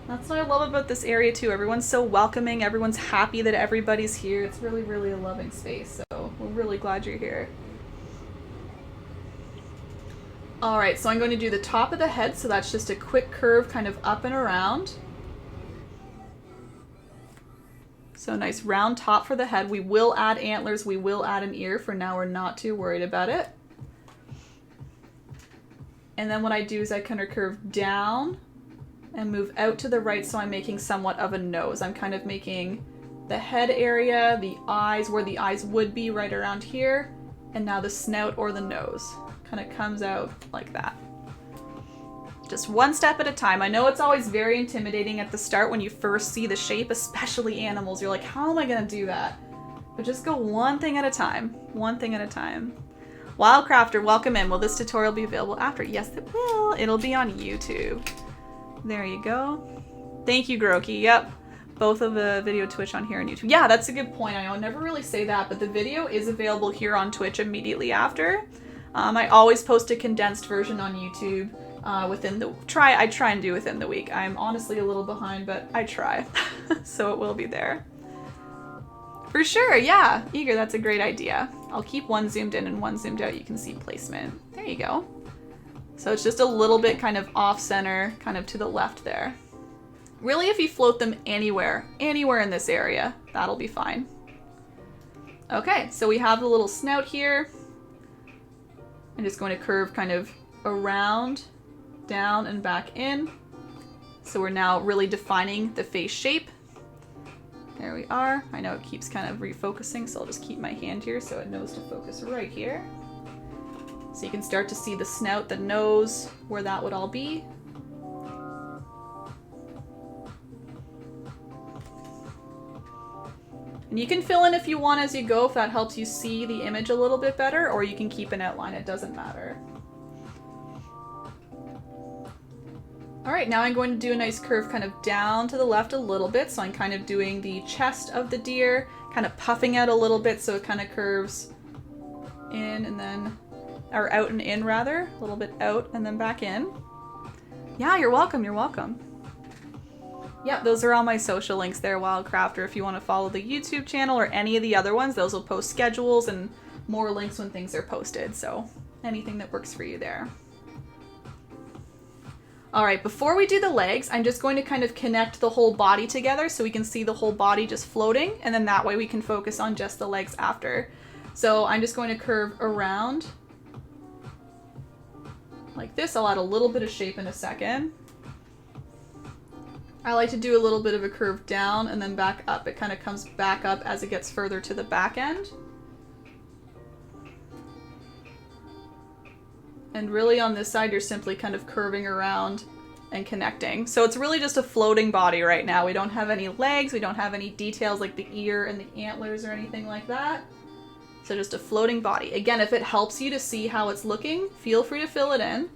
That's what I love about this area too. Everyone's so welcoming. Everyone's happy that everybody's here. It's really, really a loving space. So we're really glad you're here. All right, so I'm going to do the top of the head. So that's just a quick curve kind of up and around. So nice round top for the head. We will add antlers. We will add an ear. For now, we're not too worried about it. And then what I do is I kind of curve down and move out to the right, so I'm making somewhat of a nose. I'm kind of making the head area, the eyes, where the eyes would be right around here, and now the snout or the nose kind of comes out like that. Just one step at a time. I know it's always very intimidating at the start when you first see the shape, especially animals. You're like, how am I gonna do that? But just go one thing at a time. One thing at a time. Wildcrafter, welcome in. Will this tutorial be available after? Yes, it will. It'll be on YouTube. There you go. Thank you, Groki. Yep. Both of the video Twitch on here on YouTube. Yeah, that's a good point. I never really say that, but the video is available here on Twitch immediately after. I always post a condensed version on YouTube within the I try and do within the week. I'm honestly a little behind, but I try. So it will be there. For sure, yeah. Eager, that's a great idea. I'll keep one zoomed in and one zoomed out. You can see placement. There you go. So it's just a little bit kind of off center, kind of to the left there. Really, if you float them anywhere in this area, that'll be fine. Okay, so we have the little snout here. I'm just going to curve kind of around, down, and back in. So we're now really defining the face shape. There we are. I know it keeps kind of refocusing, so I'll just keep my hand here so it knows to focus right here. So you can start to see the snout, the nose, where that would all be. And you can fill in if you want as you go, if that helps you see the image a little bit better, or you can keep an outline, it doesn't matter. All right, now I'm going to do a nice curve kind of down to the left a little bit. So I'm kind of doing the chest of the deer, kind of puffing out a little bit so it kind of curves in and then, or out and in rather, a little bit out and then back in. Yeah, you're welcome, you're welcome. Yep, those are all my social links there, Wildcrafter. If you want to follow the YouTube channel or any of the other ones, those will post schedules and more links when things are posted. So anything that works for you there. All right, before we do the legs, I'm just going to kind of connect the whole body together so we can see the whole body just floating, and then that way we can focus on just the legs after. So I'm just going to curve around like this. I'll add a little bit of shape in a second. I like to do a little bit of a curve down and then back up. It kind of comes back up as it gets further to the back end. And really on this side, you're simply kind of curving around and connecting. So it's really just a floating body right now. We don't have any legs. We don't have any details like the ear and the antlers or anything like that. So just a floating body. Again, if it helps you to see how it's looking, feel free to fill it in.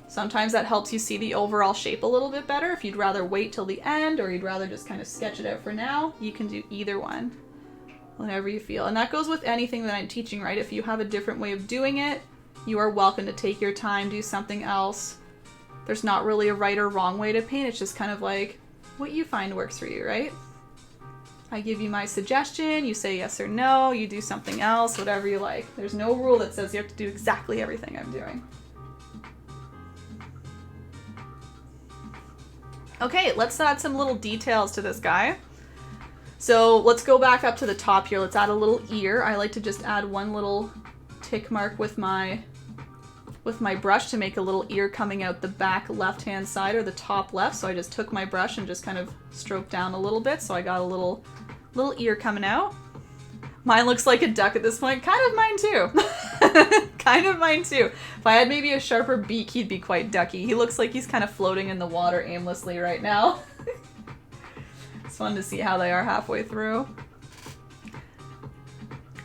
Sometimes that helps you see the overall shape a little bit better. If you'd rather wait till the end or you'd rather just kind of sketch it out for now, you can do either one, whenever you feel. And that goes with anything that I'm teaching, right? If you have a different way of doing it, you are welcome to take your time, do something else. There's not really a right or wrong way to paint. It's just kind of like what you find works for you, right? I give you my suggestion, you say yes or no, you do something else, whatever you like. There's no rule that says you have to do exactly everything I'm doing. Okay, let's add some little details to this guy. So let's go back up to the top here. Let's add a little ear. I like to just add one little tick mark with my brush to make a little ear coming out the back left-hand side or the top left. So I just took my brush and just kind of stroked down a little bit. So I got a little ear coming out. Mine looks like a duck at this point. Kind of mine too. Kind of mine too. If I had maybe a sharper beak, he'd be quite ducky. He looks like he's kind of floating in the water aimlessly right now. It's fun to see how they are halfway through.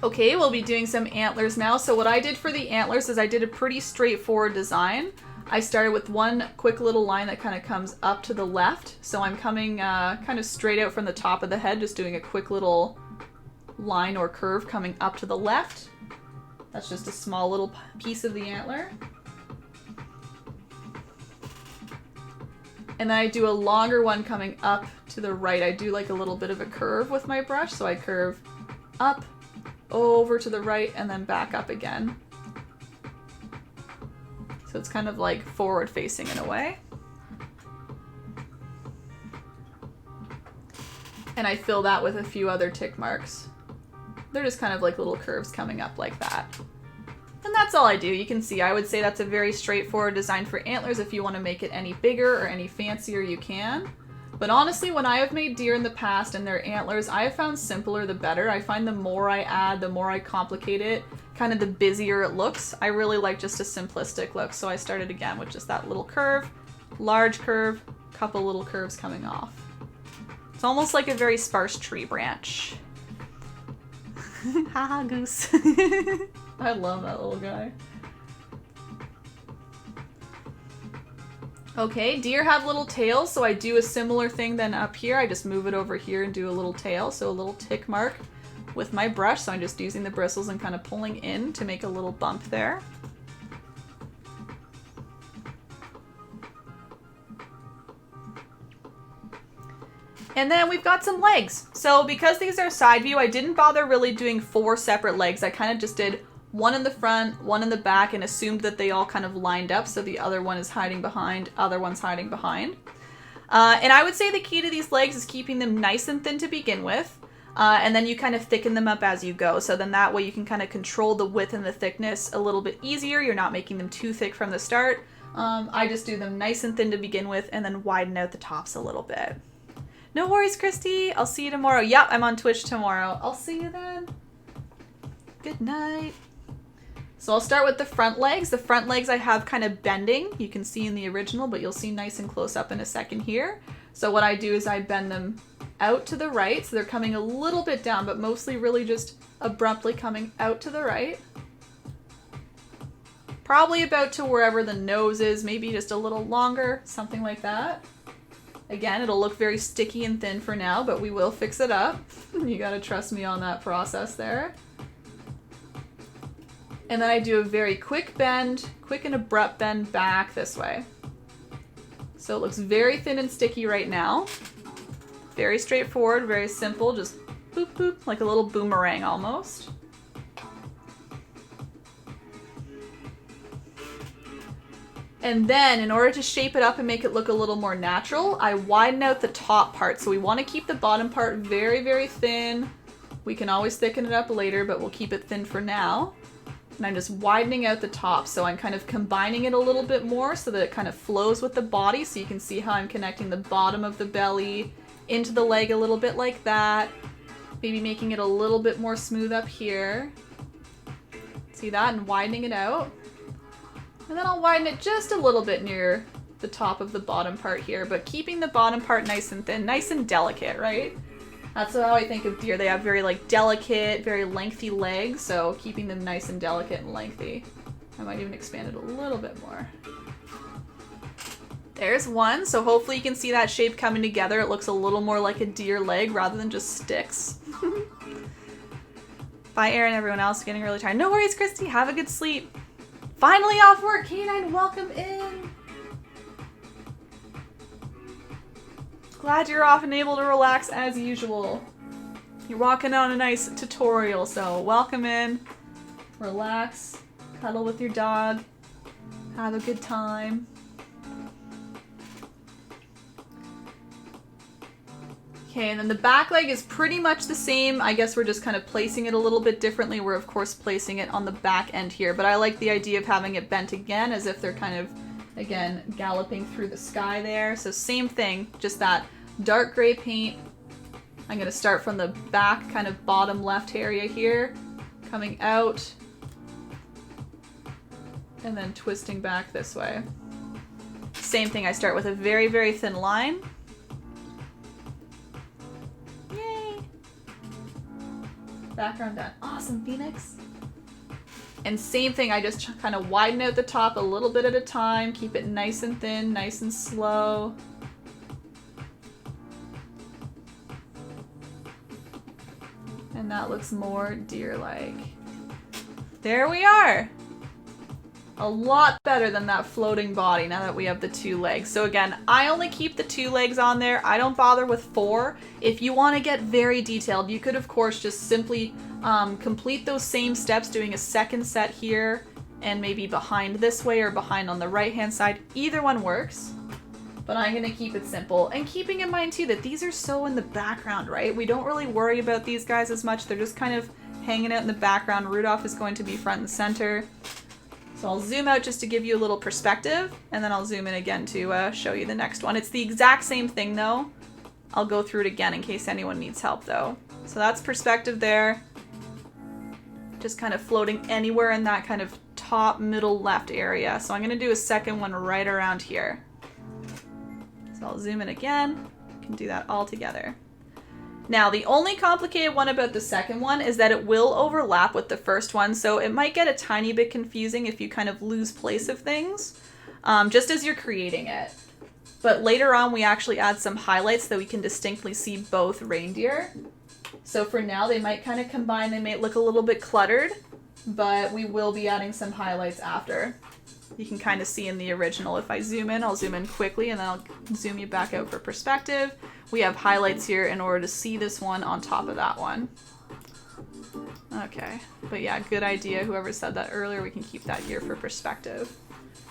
Okay, we'll be doing some antlers now. So what I did for the antlers is I did a pretty straightforward design. I started with one quick little line that kind of comes up to the left. So I'm coming kind of straight out from the top of the head, just doing a quick little line or curve coming up to the left. That's just a small little piece of the antler. And then I do a longer one coming up to the right. I do like a little bit of a curve with my brush, so I curve up, over to the right, and then back up again. So it's kind of like forward facing in a way. And I fill that with a few other tick marks. They're just kind of like little curves coming up like that. And that's all I do. You can see, I would say that's a very straightforward design for antlers. If you want to make it any bigger or any fancier, you can. But honestly, when I have made deer in the past and their antlers, I have found simpler the better. I find the more I add, the more I complicate it, kind of the busier it looks. I really like just a simplistic look. So I started again with just that little curve, large curve, couple little curves coming off. It's almost like a very sparse tree branch. Haha, goose. I love that little guy. Okay, deer have little tails, so I do a similar thing then up here. I just move it over here and do a little tail, so a little tick mark with my brush. So I'm just using the bristles and kind of pulling in to make a little bump there. And then we've got some legs. So because these are side view, I didn't bother really doing 4 separate legs. I kind of just did one in the front, one in the back, and assumed that they all kind of lined up. So the other one is hiding behind, other one's hiding behind. And I would say the key to these legs is keeping them nice and thin to begin with. And then you kind of thicken them up as you go. So then that way you can kind of control the width and the thickness a little bit easier. You're not making them too thick from the start. I just do them nice and thin to begin with and then widen out the tops a little bit. No worries, Christy. I'll see you tomorrow. Yep, I'm on Twitch tomorrow. I'll see you then. Good night. So I'll start with the front legs. The front legs I have kind of bending. You can see in the original, but you'll see nice and close up in a second here. So what I do is I bend them out to the right. So they're coming a little bit down, but mostly really just abruptly coming out to the right. Probably about to wherever the nose is, maybe just a little longer, something like that. Again, it'll look very sticky and thin for now, but we will fix it up. You gotta trust me on that process there. And then I do a very quick bend, quick and abrupt bend back this way. So it looks very thin and sticky right now. Very straightforward, very simple, just boop boop, like a little boomerang almost. And then in order to shape it up and make it look a little more natural, I widen out the top part. So we want to keep the bottom part very, very thin. We can always thicken it up later, but we'll keep it thin for now. And I'm just widening out the top. So I'm kind of combining it a little bit more so that it kind of flows with the body. So you can see how I'm connecting the bottom of the belly into the leg a little bit like that. Maybe making it a little bit more smooth up here. See that? And widening it out. And then I'll widen it just a little bit near the top of the bottom part here, but keeping the bottom part nice and thin, nice and delicate, right? That's how I think of deer. They have very like delicate, very lengthy legs, so keeping them nice and delicate and lengthy. I might even expand it a little bit more. There's one, so hopefully you can see that shape coming together. It looks a little more like a deer leg rather than just sticks. Bye, Erin. Everyone else getting really tired. No worries, Christy. Have a good sleep. Finally off work, Canine, welcome in. Glad you're off and able to relax as usual. You're walking on a nice tutorial, so welcome in. Relax, cuddle with your dog, have a good time. Okay, and then the back leg is pretty much the same. I guess we're just kind of placing it a little bit differently. We're of course placing it on the back end here, but I like the idea of having it bent again as if they're kind of, again, galloping through the sky there. So same thing, just that dark gray paint. I'm gonna start from the back, kind of bottom left area here, coming out, and then twisting back this way. Same thing, I start with a very, very thin line. Background done. Awesome, Phoenix. And same thing, I just kind of widen out the top a little bit at a time, keep it nice and thin, nice and slow. And that looks more deer-like. There we are! A lot better than that floating body now that we have the 2 legs. So again, I only keep the 2 legs on there. I don't bother with 4. If you want to get very detailed, you could of course just simply complete those same steps, doing a second set here and maybe behind this way or behind on the right hand side. Either one works, but I'm going to keep it simple. And keeping in mind too that these are so in the background, right? We don't really worry about these guys as much. They're just kind of hanging out in the background. Rudolph is going to be front and center. So I'll zoom out just to give you a little perspective, and then I'll zoom in again to show you the next one. It's the exact same thing though. I'll go through it again in case anyone needs help though. So that's perspective there. Just kind of floating anywhere in that kind of top middle left area. So I'm gonna do a second one right around here. So I'll zoom in again. You can do that all together. Now, the only complicated one about the second one is that it will overlap with the first one, so it might get a tiny bit confusing if you kind of lose place of things, just as you're creating it. But later on, we actually add some highlights so we can distinctly see both reindeer. So for now, they might kind of combine, they might look a little bit cluttered, but we will be adding some highlights after. You can kind of see in the original. If I zoom in, I'll zoom in quickly and then I'll zoom you back out for perspective. We have highlights here in order to see this one on top of that one. Okay, but yeah, good idea. Whoever said that earlier, we can keep that here for perspective.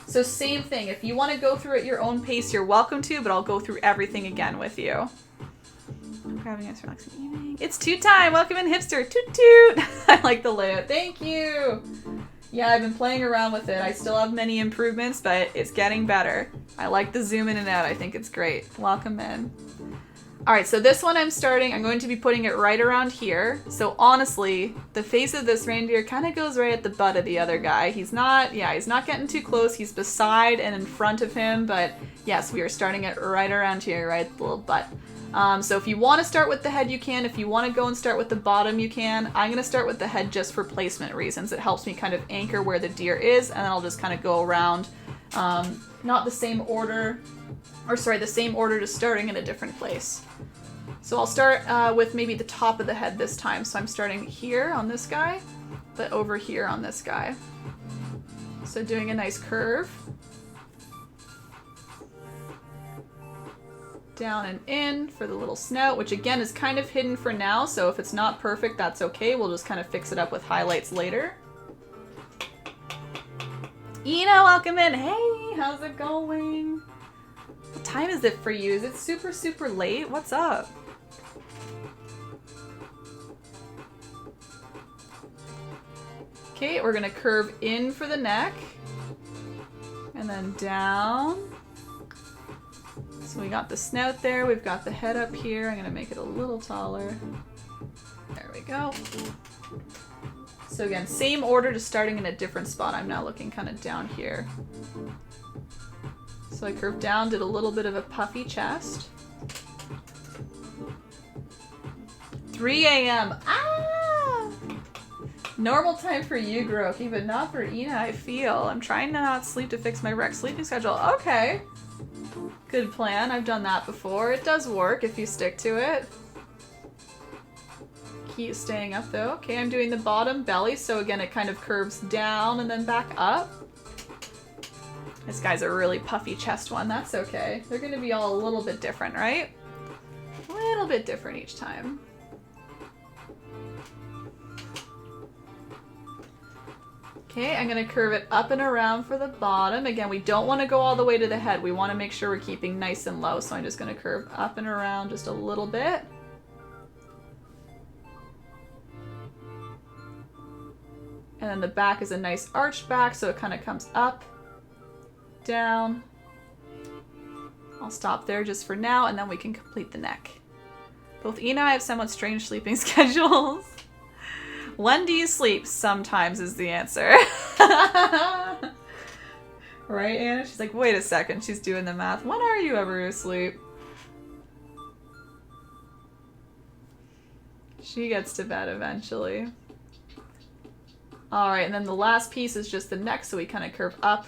So same thing, if you want to go through at your own pace, you're welcome to, but I'll go through everything again with you. I'm grabbing us relaxing evening. It's toot time! Welcome in, hipster! Toot toot! I like the layout. Thank you! Yeah, I've been playing around with it. I still have many improvements, but it's getting better. I like the zoom in and out. I think it's great. Welcome in. All right, so this one I'm going to be putting it right around here. So honestly, the face of this reindeer kind of goes right at the butt of the other guy. He's not getting too close. He's beside and in front of him, but yes, we are starting it right around here, right at the little butt. So if you want to start with the head, you can. If you want to go and start with the bottom, you can. I'm going to start with the head just for placement reasons. It helps me kind of anchor where the deer is, and then I'll just kind of go around, not the same order, or sorry, the same order, just starting in a different place. So I'll start with maybe the top of the head this time. So I'm starting here on this guy, but over here on this guy. So doing a nice curve. Down and in for the little snout, which again is kind of hidden for now, so if it's not perfect, that's okay. We'll just kind of fix it up with highlights later. Ina, welcome in. Hey, how's it going? What time is it for you? Is it super, super late? What's up? Okay, we're gonna curve in for the neck and then down. So we got the snout there, we've got the head up here. I'm gonna make it a little taller. There we go. So again, same order, just starting in a different spot. I'm now looking kind of down here. So I curved down, did a little bit of a puffy chest. 3 a.m. Ah! Normal time for you, Groki, but not for Ina, I feel. I'm trying to not sleep to fix my wrecked sleeping schedule. Okay. Good plan. I've done that before. It does work if you stick to it. Keep staying up though. Okay, I'm doing the bottom belly, so again it kind of curves down and then back up. This guy's a really puffy chest one. That's okay. They're going to be all a little bit different, right? A little bit different each time. Okay, I'm going to curve it up and around for the bottom. Again, we don't want to go all the way to the head. We want to make sure we're keeping nice and low, so I'm just going to curve up and around just a little bit. And then the back is a nice arched back, so it kind of comes up, down. I'll stop there just for now, and then we can complete the neck. Both Ina and I have somewhat strange sleeping schedules. When do you sleep? Sometimes is the answer. Right, Anna? She's like, wait a second. She's doing the math. When are you ever asleep? She gets to bed eventually. Alright, and then the last piece is just the neck, so we kind of curve up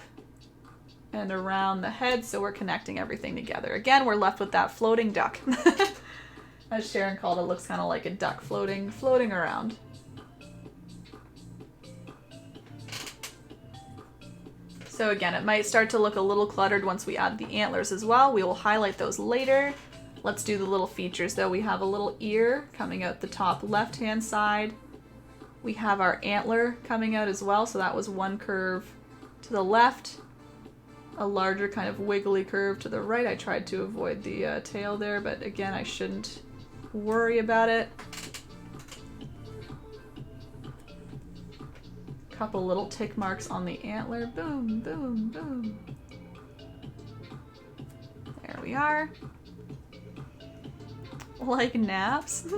and around the head, so we're connecting everything together. Again, we're left with that floating duck. As Sharon called it, looks kind of like a duck floating around. So again, it might start to look a little cluttered once we add the antlers as well. We will highlight those later. Let's do the little features though. We have a little ear coming out the top left-hand side. We have our antler coming out as well, so that was one curve to the left. A larger kind of wiggly curve to the right. I tried to avoid the tail there, but again, I shouldn't worry about it. Couple little tick marks on the antler. Boom, boom, boom. There we are. Like naps.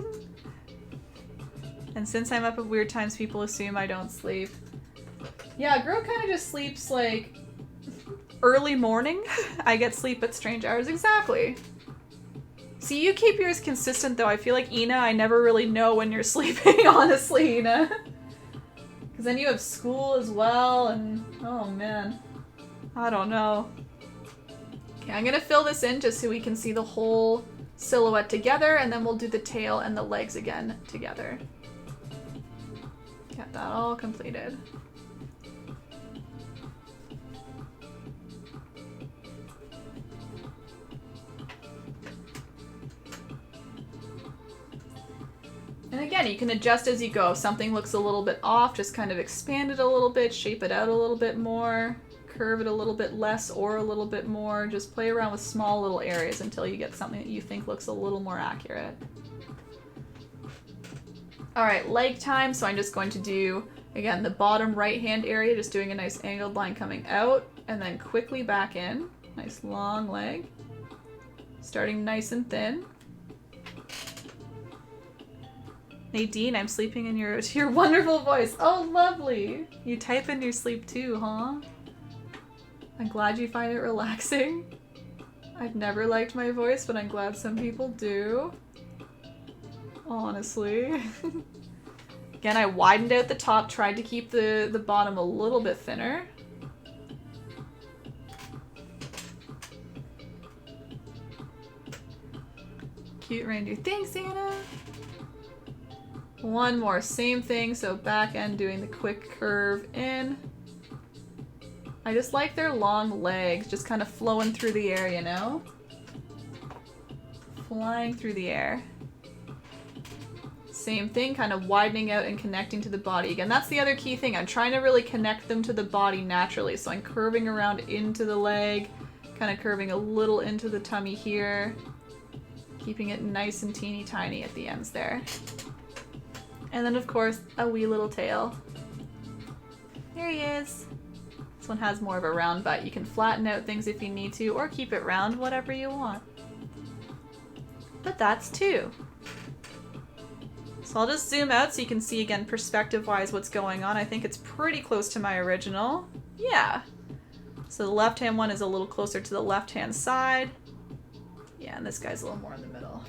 And since I'm up at weird times, people assume I don't sleep. Yeah, Gro kind of just sleeps like early morning. I get sleep at strange hours. Exactly. See, you keep yours consistent though. I feel like Ina, I never really know when you're sleeping, honestly, Ina. Because then you have school as well, and oh man. I don't know. Okay, I'm gonna fill this in just so we can see the whole silhouette together, and then we'll do the tail and the legs again together. Get that all completed. And again, you can adjust as you go. If something looks a little bit off, just kind of expand it a little bit, shape it out a little bit more, curve it a little bit less or a little bit more. Just play around with small little areas until you get something that you think looks a little more accurate. Alright, leg time. So I'm just going to do, again, the bottom right hand area, just doing a nice angled line coming out and then quickly back in. Nice long leg. Starting nice and thin. Nadine, I'm sleeping in your wonderful voice. Oh, lovely. You type in your sleep too, huh? I'm glad you find it relaxing. I've never liked my voice, but I'm glad some people do. Honestly. Again, I widened out the top, tried to keep the bottom a little bit thinner. Cute reindeer. Thanks, Anna. One more, same thing, so back end doing the quick curve in. I just like their long legs, just kind of flowing through the air, you know? Flying through the air. Same thing, kind of widening out and connecting to the body. Again, that's the other key thing. I'm trying to really connect them to the body naturally, so I'm curving around into the leg, kind of curving a little into the tummy here, keeping it nice and teeny tiny at the ends there. And then, of course, a wee little tail. There he is. This one has more of a round butt. You can flatten out things if you need to, or keep it round, whatever you want. But that's two. So I'll just zoom out so you can see, again, perspective-wise what's going on. I think it's pretty close to my original. Yeah. So the left-hand one is a little closer to the left-hand side. Yeah, and this guy's a little more in the middle.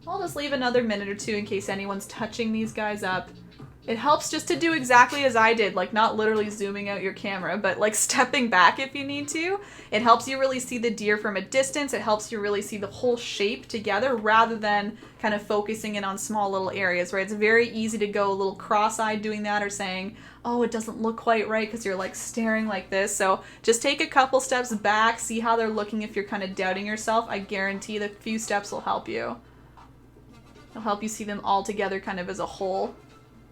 I'll just leave another minute or two in case anyone's touching these guys up. It helps just to do exactly as I did, like not literally zooming out your camera, but like stepping back if you need to. It helps you really see the deer from a distance. It helps you really see the whole shape together rather than kind of focusing in on small little areas, right? It's very easy to go a little cross-eyed doing that or saying, oh, it doesn't look quite right because you're like staring like this. So just take a couple steps back, see how they're looking if you're kind of doubting yourself. I guarantee the few steps will help you. It'll help you see them all together kind of as a whole.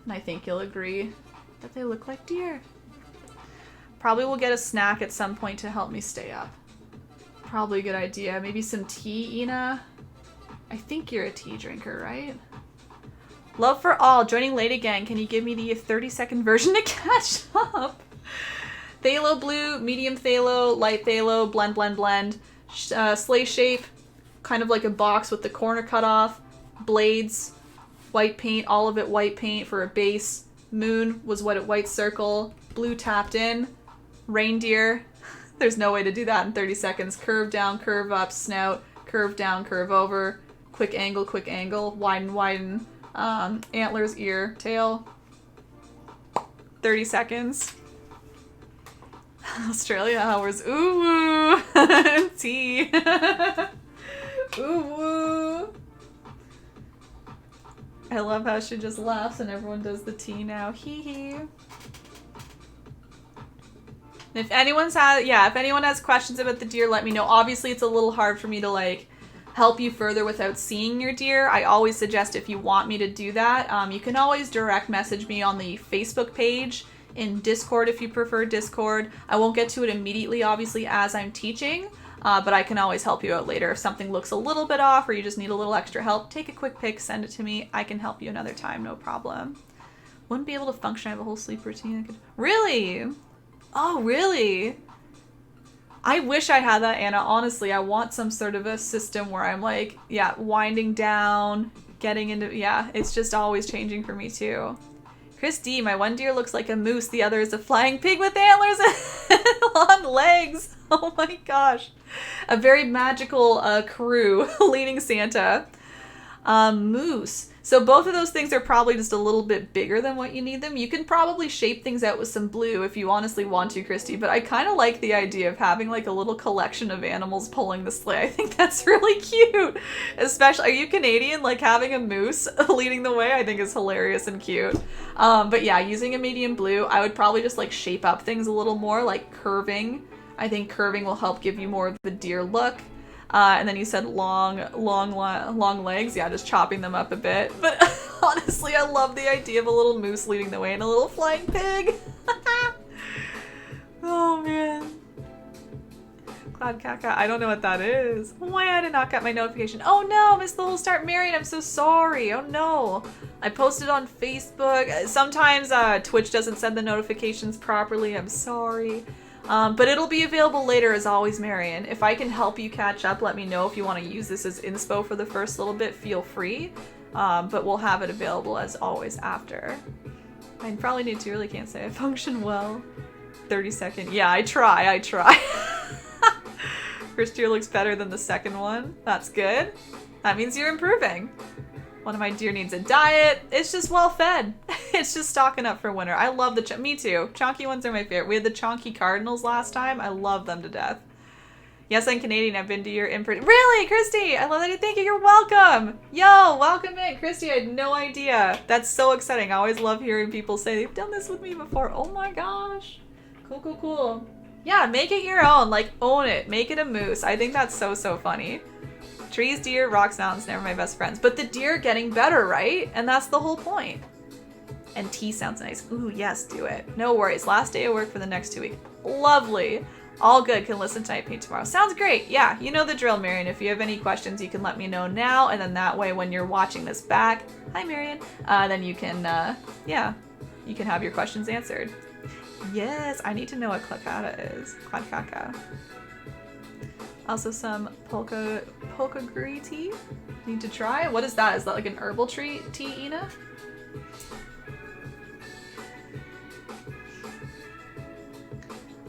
And I think you'll agree that they look like deer. Probably will get a snack at some point to help me stay up. Probably a good idea. Maybe some tea, Ina? I think you're a tea drinker, right? Love for all. Joining late again. Can you give me the 30-second version to catch up? Phthalo blue, medium phthalo, light phthalo, blend, blend, blend. Sleigh shape, kind of like a box with the corner cut off. Blades, white paint, all of it white paint for a base. Moon was what a white circle. Blue tapped in. Reindeer. There's no way to do that in 30 seconds. Curve down, curve up, snout. Curve down, curve over. Quick angle, widen, widen. Antlers, ear, tail. 30 seconds. Australia hours. Ooh. Tea. Ooh. I love how she just laughs and everyone does the tea now. Hee hee. If anyone has questions about the deer, let me know. Obviously, it's a little hard for me to like help you further without seeing your deer. I always suggest if you want me to do that, you can always direct message me on the Facebook page, in Discord if you prefer Discord. I won't get to it immediately, obviously, as I'm teaching, but I can always help you out later. If something looks a little bit off or you just need a little extra help, take a quick pic, send it to me. I can help you another time, no problem. Wouldn't be able to function. I have a whole sleep routine. Really? Oh, really? I wish I had that, Anna. Honestly, I want some sort of a system where I'm like, yeah, winding down, getting into, yeah, it's just always changing for me too. Chris D, my one deer looks like a moose, the other is a flying pig with antlers and long legs. Oh my gosh. A very magical crew leading Santa. Moose. So both of those things are probably just a little bit bigger than what you need them. You can probably shape things out with some blue if you honestly want to, Christy, but I kind of like the idea of having like a little collection of animals pulling the sleigh. I think that's really cute. Especially, are you Canadian? Like having a moose leading the way I think is hilarious and cute. But yeah, using a medium blue, I would probably just like shape up things a little more, like curving. I think curving will help give you more of the deer look. And then you said long legs. Yeah, just chopping them up a bit. But honestly, I love the idea of a little moose leading the way and a little flying pig. Oh, man. Cloud Caca. I don't know what that is. Why I did not get my notification. Oh, no. Missed the whole start, Marion. I'm so sorry. Oh, no. I posted on Facebook. Sometimes Twitch doesn't send the notifications properly. I'm sorry. But it'll be available later as always, Marion. If I can help you catch up, let me know. If you want to use this as inspo for the first little bit, feel free. But we'll have it available as always after. I probably need to, really can't say I function well. 30 second. Yeah, I try. First deer looks better than the second one. That's good. That means you're improving. One of my deer needs a diet. It's just well fed. It's just stocking up for winter. I love the me too. Chonky ones are my favorite. We had the chonky cardinals last time. I love them to death. Yes, I'm Canadian. I've been to your imprint. Really, Christy? I love that you think you're welcome. Yo, welcome in, Christy. I had no idea. That's so exciting. I always love hearing people say they've done this with me before. Oh my gosh. Cool, cool, cool. Yeah, make it your own. Like own it. Make it a moose. I think that's so funny. Trees, deer, rocks, mountains, never my best friends. But the deer getting better, right? And that's the whole point. And tea sounds nice. Ooh, yes, do it. No worries. Last day of work for the next 2 weeks. Lovely. All good. Can listen tonight, paint tomorrow. Sounds great. Yeah, you know the drill, Marion. If you have any questions, you can let me know now. And then that way, when you're watching this back, hi, Marion, then you can, yeah, you can have your questions answered. Yes, I need to know what clacata is. Clacata. Also some polka green tea. Need to try. What is that? Is that like an herbal tea, Ina?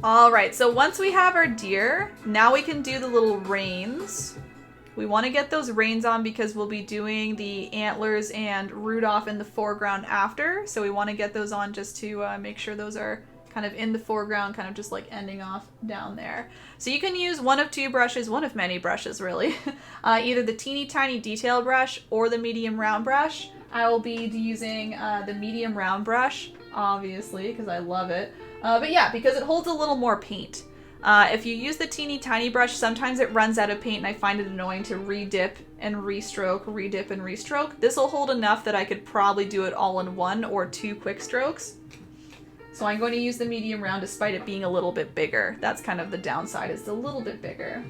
All right, so once we have our deer, now we can do the little reins. We want to get those reins on because we'll be doing the antlers and Rudolph in the foreground after. So we want to get those on just to make sure those are kind of in the foreground, kind of just like ending off down there. So you can use one of two brushes, one of many brushes really. Either the teeny tiny detail brush or the medium round brush. I will be using the medium round brush, obviously, because I love it. But yeah, because it holds a little more paint. If you use the teeny tiny brush, sometimes it runs out of paint and I find it annoying to redip and restroke, redip and restroke. This will hold enough that I could probably do it all in one or two quick strokes. So I'm going to use the medium round despite it being a little bit bigger. That's kind of the downside, it's a little bit bigger.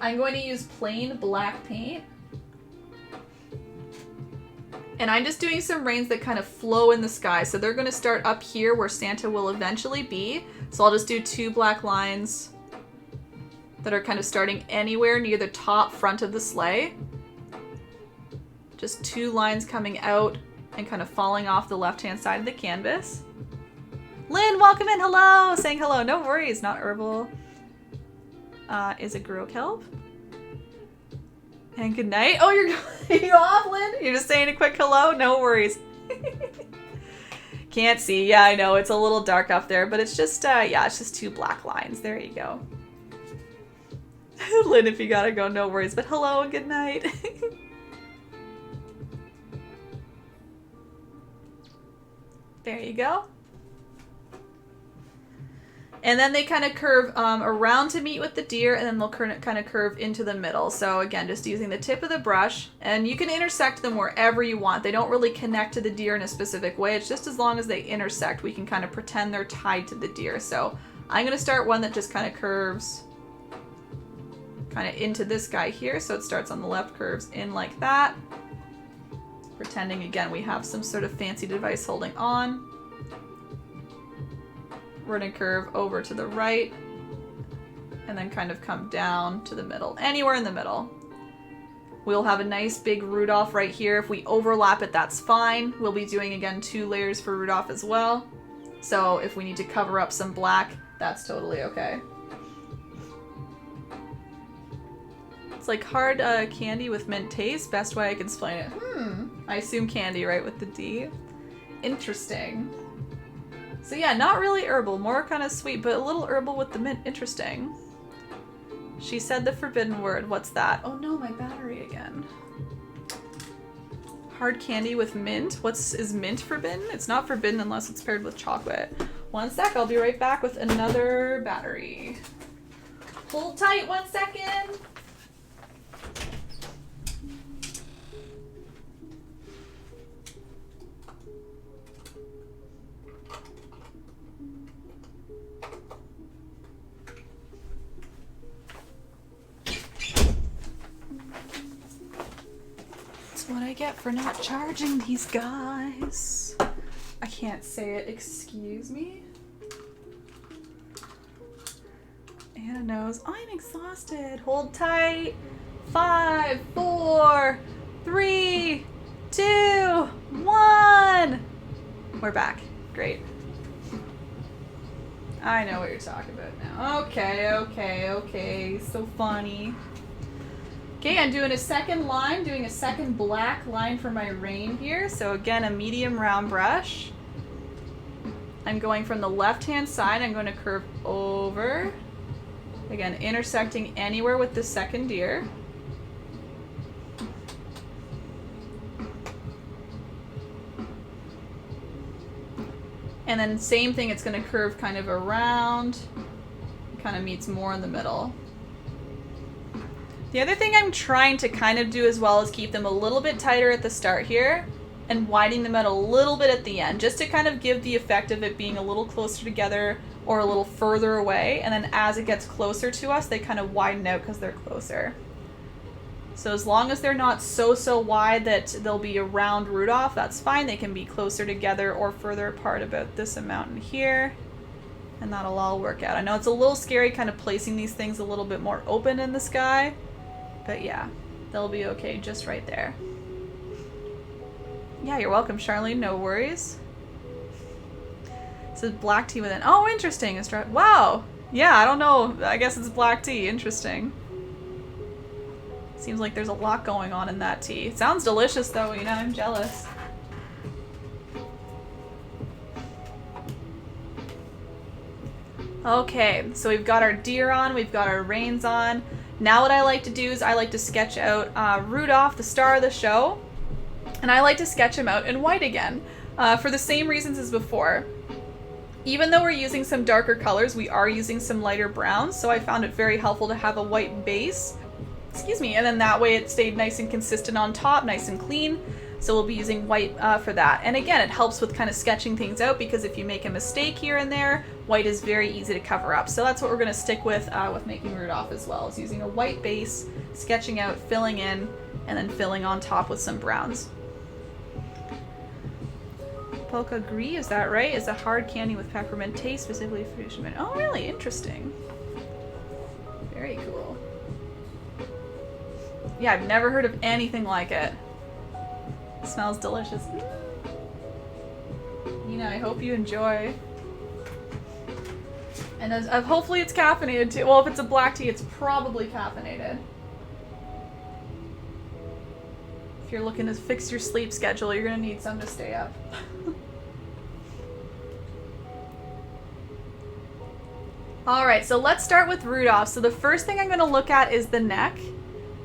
I'm going to use plain black paint. And I'm just doing some reins that kind of flow in the sky. So they're going to start up here where Santa will eventually be. So I'll just do 2 black lines that are kind of starting anywhere near the top front of the sleigh. Just 2 lines coming out and kind of falling off the left-hand side of the canvas. Lynn, welcome in. Hello. Saying hello. No worries. Not herbal. Is it Growkelp? And good night. Oh, you're off, Lynn? You're just saying a quick hello? No worries. Can't see. Yeah, I know. It's a little dark up there, but it's just, yeah, it's just 2 black lines. There you go. Lynn, if you gotta go, no worries. But hello and good night. There you go. And then they kind of curve around to meet with the deer, and then they'll kind of curve into the middle. So again, just using the tip of the brush, and you can intersect them wherever you want. They don't really connect to the deer in a specific way. It's just as long as they intersect, we can kind of pretend they're tied to the deer. So I'm going to start one that just kind of curves kind of into this guy here. So it starts on the left, curves in like that. Pretending, again, we have some sort of fancy device holding on. We're going to curve over to the right and then kind of come down to the middle, anywhere in the middle. We'll have a nice big Rudolph right here. If we overlap it, that's fine. We'll be doing, again, 2 layers for Rudolph as well. So if we need to cover up some black, that's totally okay. It's like hard candy with mint taste. Best way I can explain it. I assume candy, right, with the D. Interesting. So yeah, not really herbal, more kind of sweet, but a little herbal with the mint. Interesting. She said the forbidden word. What's that? Oh no, my battery again. Hard candy with mint. Is mint forbidden? It's not forbidden unless it's paired with chocolate. One sec, I'll be right back with another battery. Hold tight 1 second. What I get for not charging these guys. I can't say it, excuse me. Anna knows. I'm exhausted. Hold tight. 5, 4, 3, 2, 1. We're back. Great. I know what you're talking about now. Okay. So funny. Okay, I'm doing a second line, doing a second black line for my rain here. So again, a medium round brush. I'm going from the left-hand side, I'm going to curve over. Again, intersecting anywhere with the second deer. And then same thing, it's going to curve kind of around. Kind of meets more in the middle. The other thing I'm trying to kind of do as well is keep them a little bit tighter at the start here and widening them out a little bit at the end, just to kind of give the effect of it being a little closer together or a little further away. And then as it gets closer to us, they kind of widen out because they're closer. So as long as they're not so wide that they'll be around Rudolph, that's fine. They can be closer together or further apart about this amount in here. And that'll all work out. I know it's a little scary kind of placing these things a little bit more open in the sky. But yeah, they'll be okay just right there. Yeah, you're welcome, Charlene. No worries. It says black tea with an... Oh, interesting. Wow. Yeah, I don't know. I guess it's black tea. Interesting. Seems like there's a lot going on in that tea. It sounds delicious, though. You know, I'm jealous. Okay, so we've got our deer on. We've got our reins on. Now what I like to do is I like to sketch out Rudolph, the star of the show, and I like to sketch him out in white again, for the same reasons as before. Even though we're using some darker colors, we are using some lighter browns, so I found it very helpful to have a white base, and then that way it stayed nice and consistent on top, nice and clean. So we'll be using white for that. And again, it helps with kind of sketching things out, because if you make a mistake here and there, white is very easy to cover up. So that's what we're going to stick with making Rudolph as well, is using a white base, sketching out, filling in, and then filling on top with some browns. Polka Gris, is that right? Is a hard candy with peppermint taste, specifically for fishermen. Oh, really? Interesting. Very cool. Yeah, I've never heard of anything like it. It smells delicious. Nina, I hope you enjoy. And hopefully it's caffeinated too. Well, if it's a black tea, it's probably caffeinated. If you're looking to fix your sleep schedule, you're gonna need some to stay up. Alright, so let's start with Rudolph. So the first thing I'm gonna look at is the neck.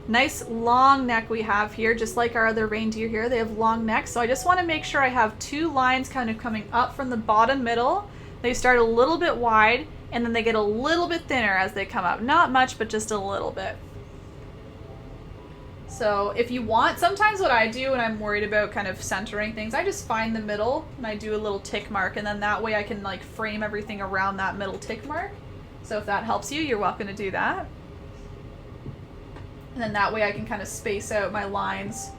Nice long neck we have here, just like our other reindeer here. They have long necks, so I just want to make sure I have two lines kind of coming up from the bottom middle. They start a little bit wide, and then they get a little bit thinner as they come up. Not much, but just a little bit. So if you want, sometimes what I do when I'm worried about kind of centering things, I just find the middle and I do a little tick mark, and then that way I can like frame everything around that middle tick mark. So if that helps you, you're welcome to do that. And then that way I can kind of space out my lines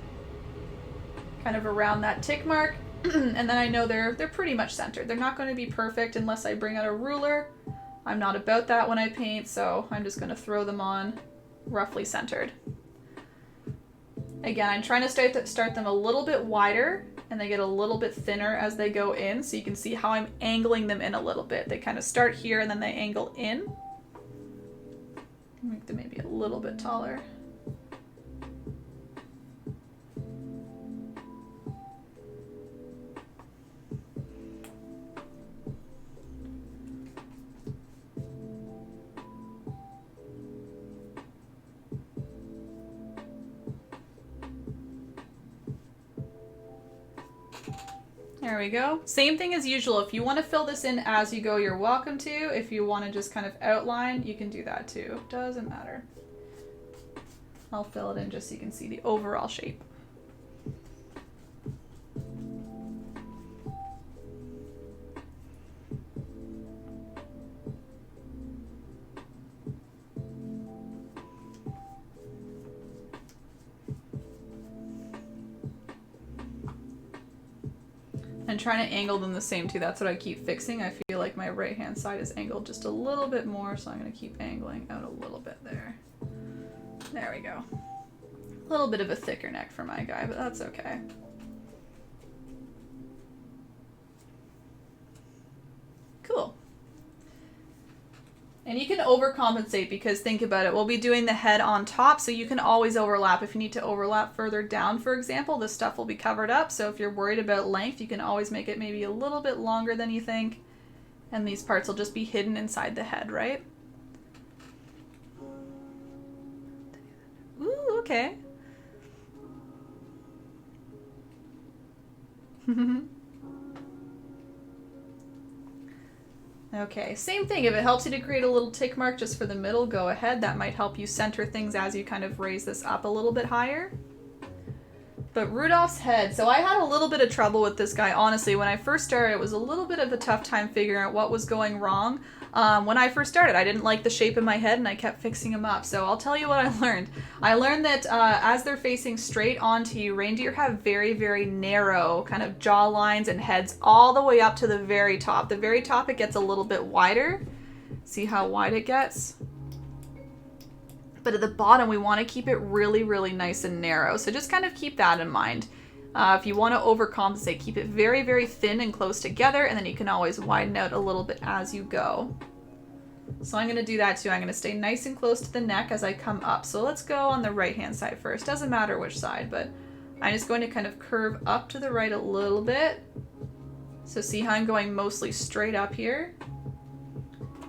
kind of around that tick mark. And then I know they're pretty much centered. They're not going to be perfect unless I bring out a ruler. I'm not about that when I paint, so I'm just going to throw them on roughly centered. Again, I'm trying to start them a little bit wider, and they get a little bit thinner as they go in, so you can see how I'm angling them in a little bit. They kind of start here and then they angle in. Make them maybe a little bit taller. There we go. Same thing as usual. If you want to fill this in as you go, you're welcome to. If you want to just kind of outline, you can do that too. Doesn't matter. I'll fill it in just so you can see the overall shape. And trying to angle them the same too. That's what I keep fixing. I feel like my right hand side is angled just a little bit more, so I'm going to keep angling out a little bit there. There we go. A little bit of a thicker neck for my guy, but that's okay. Cool. And you can overcompensate because think about it, we'll be doing the head on top, so you can always overlap. If you need to overlap further down, for example, this stuff will be covered up. So if you're worried about length, you can always make it maybe a little bit longer than you think. And these parts will just be hidden inside the head, right? Ooh, okay. Okay, same thing. If it helps you to create a little tick mark just for the middle, go ahead. That might help you center things as you kind of raise this up a little bit higher. But Rudolph's head. So I had a little bit of trouble with this guy, honestly. When I first started, it was a little bit of a tough time figuring out what was going wrong. When I first started, I didn't like the shape of my head and I kept fixing them up. So I'll tell you what I learned. I learned that as they're facing straight onto you, reindeer have very, very narrow kind of jaw lines and heads all the way up to the very top. The very top, it gets a little bit wider. See how wide it gets? But at the bottom, we want to keep it really, really nice and narrow. So just kind of keep that in mind. If you want to overcompensate, keep it very, very thin and close together, and then you can always widen out a little bit as you go. So I'm going to do that too. I'm going to stay nice and close to the neck as I come up. So let's go on the right-hand side first. Doesn't matter which side, but I'm just going to kind of curve up to the right a little bit. So see how I'm going mostly straight up here?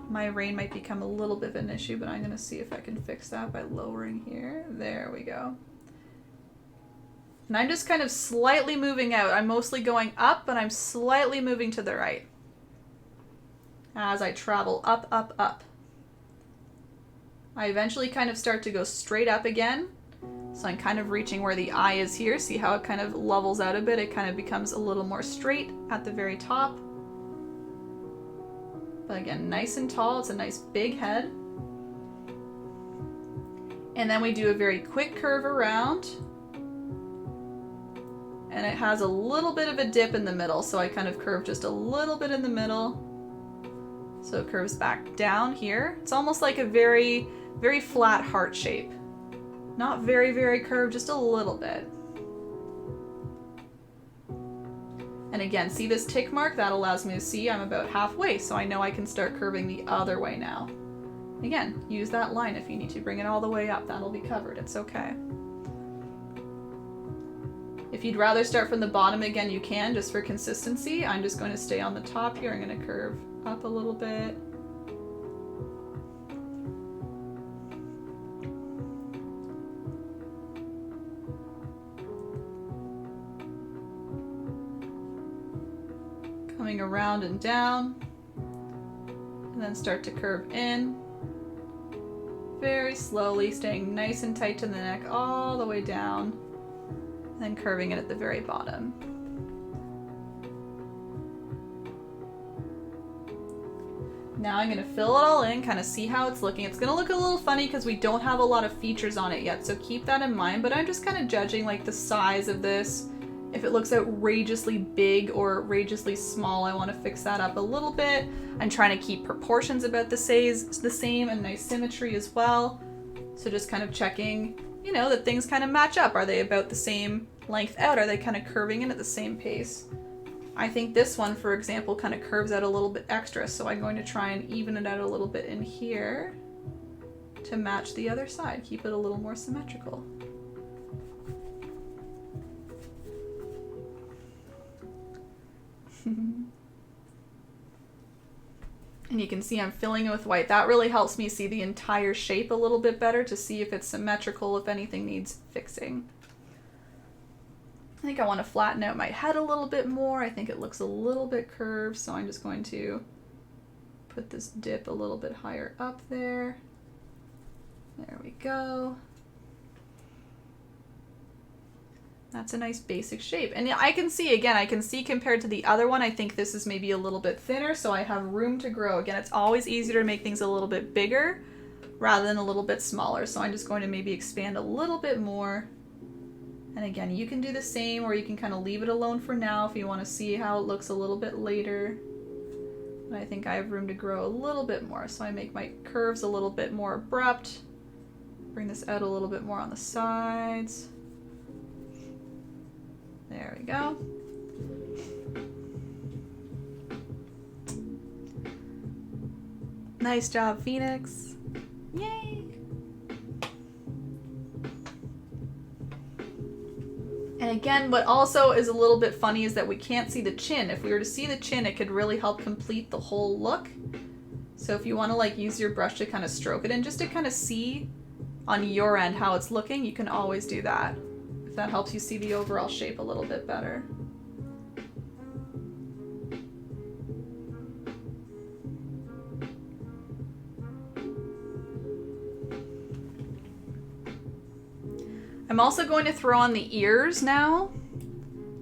My rein might become a little bit of an issue, but I'm going to see if I can fix that by lowering here. There we go. And I'm just kind of slightly moving out. I'm mostly going up, but I'm slightly moving to the right as I travel up, up, up. I eventually kind of start to go straight up again. So I'm kind of reaching where the eye is here. See how it kind of levels out a bit? It kind of becomes a little more straight at the very top. But again, nice and tall. It's a nice big head. And then we do a very quick curve around. And it has a little bit of a dip in the middle, so I kind of curve just a little bit in the middle. So it curves back down here. It's almost like a very, very flat heart shape. Not very, very curved, just a little bit. And again, see this tick mark? That allows me to see I'm about halfway, so I know I can start curving the other way now. Again, use that line if you need to. Bring it all the way up. That'll be covered. It's okay. If you'd rather start from the bottom again, you can, just for consistency. I'm just going to stay on the top here. I'm going to curve up a little bit. Coming around and down, and then start to curve in. Very slowly, staying nice and tight to the neck all the way down, and then curving it at the very bottom. Now I'm going to fill it all in, kind of see how it's looking. It's going to look a little funny because we don't have a lot of features on it yet, so keep that in mind, but I'm just kind of judging like the size of this. If it looks outrageously big or outrageously small, I want to fix that up a little bit. I'm trying to keep proportions about the same and nice symmetry as well. So just kind of checking, you know, that things kind of match up. Are they about the same length out? Are they kind of curving in at the same pace? I think this one, for example, kind of curves out a little bit extra, so I'm going to try and even it out a little bit in here to match the other side. Keep it a little more symmetrical. And you can see I'm filling it with white. That really helps me see the entire shape a little bit better to see if it's symmetrical, if anything needs fixing. I think I want to flatten out my head a little bit more. I think it looks a little bit curved, so I'm just going to put this dip a little bit higher up there. There we go. That's a nice basic shape. And I can see, again, I can see compared to the other one, I think this is maybe a little bit thinner, so I have room to grow. Again, it's always easier to make things a little bit bigger rather than a little bit smaller. So I'm just going to maybe expand a little bit more. And again, you can do the same, or you can kind of leave it alone for now if you want to see how it looks a little bit later. But I think I have room to grow a little bit more, so I make my curves a little bit more abrupt. Bring this out a little bit more on the sides. There we go. Nice job, Phoenix. Yay! And again, what also is a little bit funny is that we can't see the chin. If we were to see the chin, it could really help complete the whole look. So if you want to like use your brush to kind of stroke it in, just to kind of see on your end how it's looking, you can always do that. If that helps you see the overall shape a little bit better. I'm also going to throw on the ears now,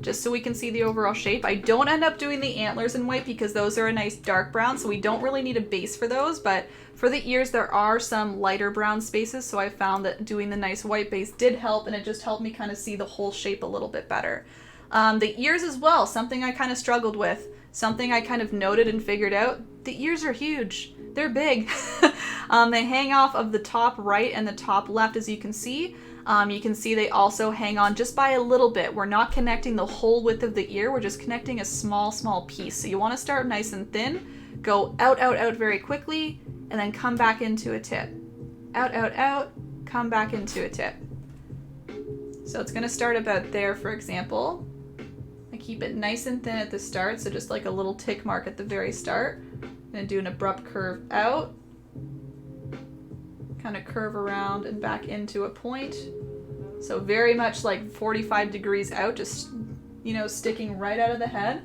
just so we can see the overall shape. I don't end up doing the antlers in white because those are a nice dark brown, so we don't really need a base for those, but for the ears there are some lighter brown spaces, so I found that doing the nice white base did help, and it just helped me kind of see the whole shape a little bit better. The ears as well, something I kind of struggled with, something I kind of noted and figured out. The ears are huge. They're big. They hang off of the top right and the top left, as you can see. You can see they also hang on just by a little bit. We're not connecting the whole width of the ear, we're just connecting a small, small piece. So you want to start nice and thin, go out, out, out very quickly, and then come back into a tip. Out, out, out, come back into a tip. So it's going to start about there, for example. I keep it nice and thin at the start, so just like a little tick mark at the very start. I'm going to do an abrupt curve out, kind of curve around and back into a point. So very much like 45 degrees out, just, you know, sticking right out of the head.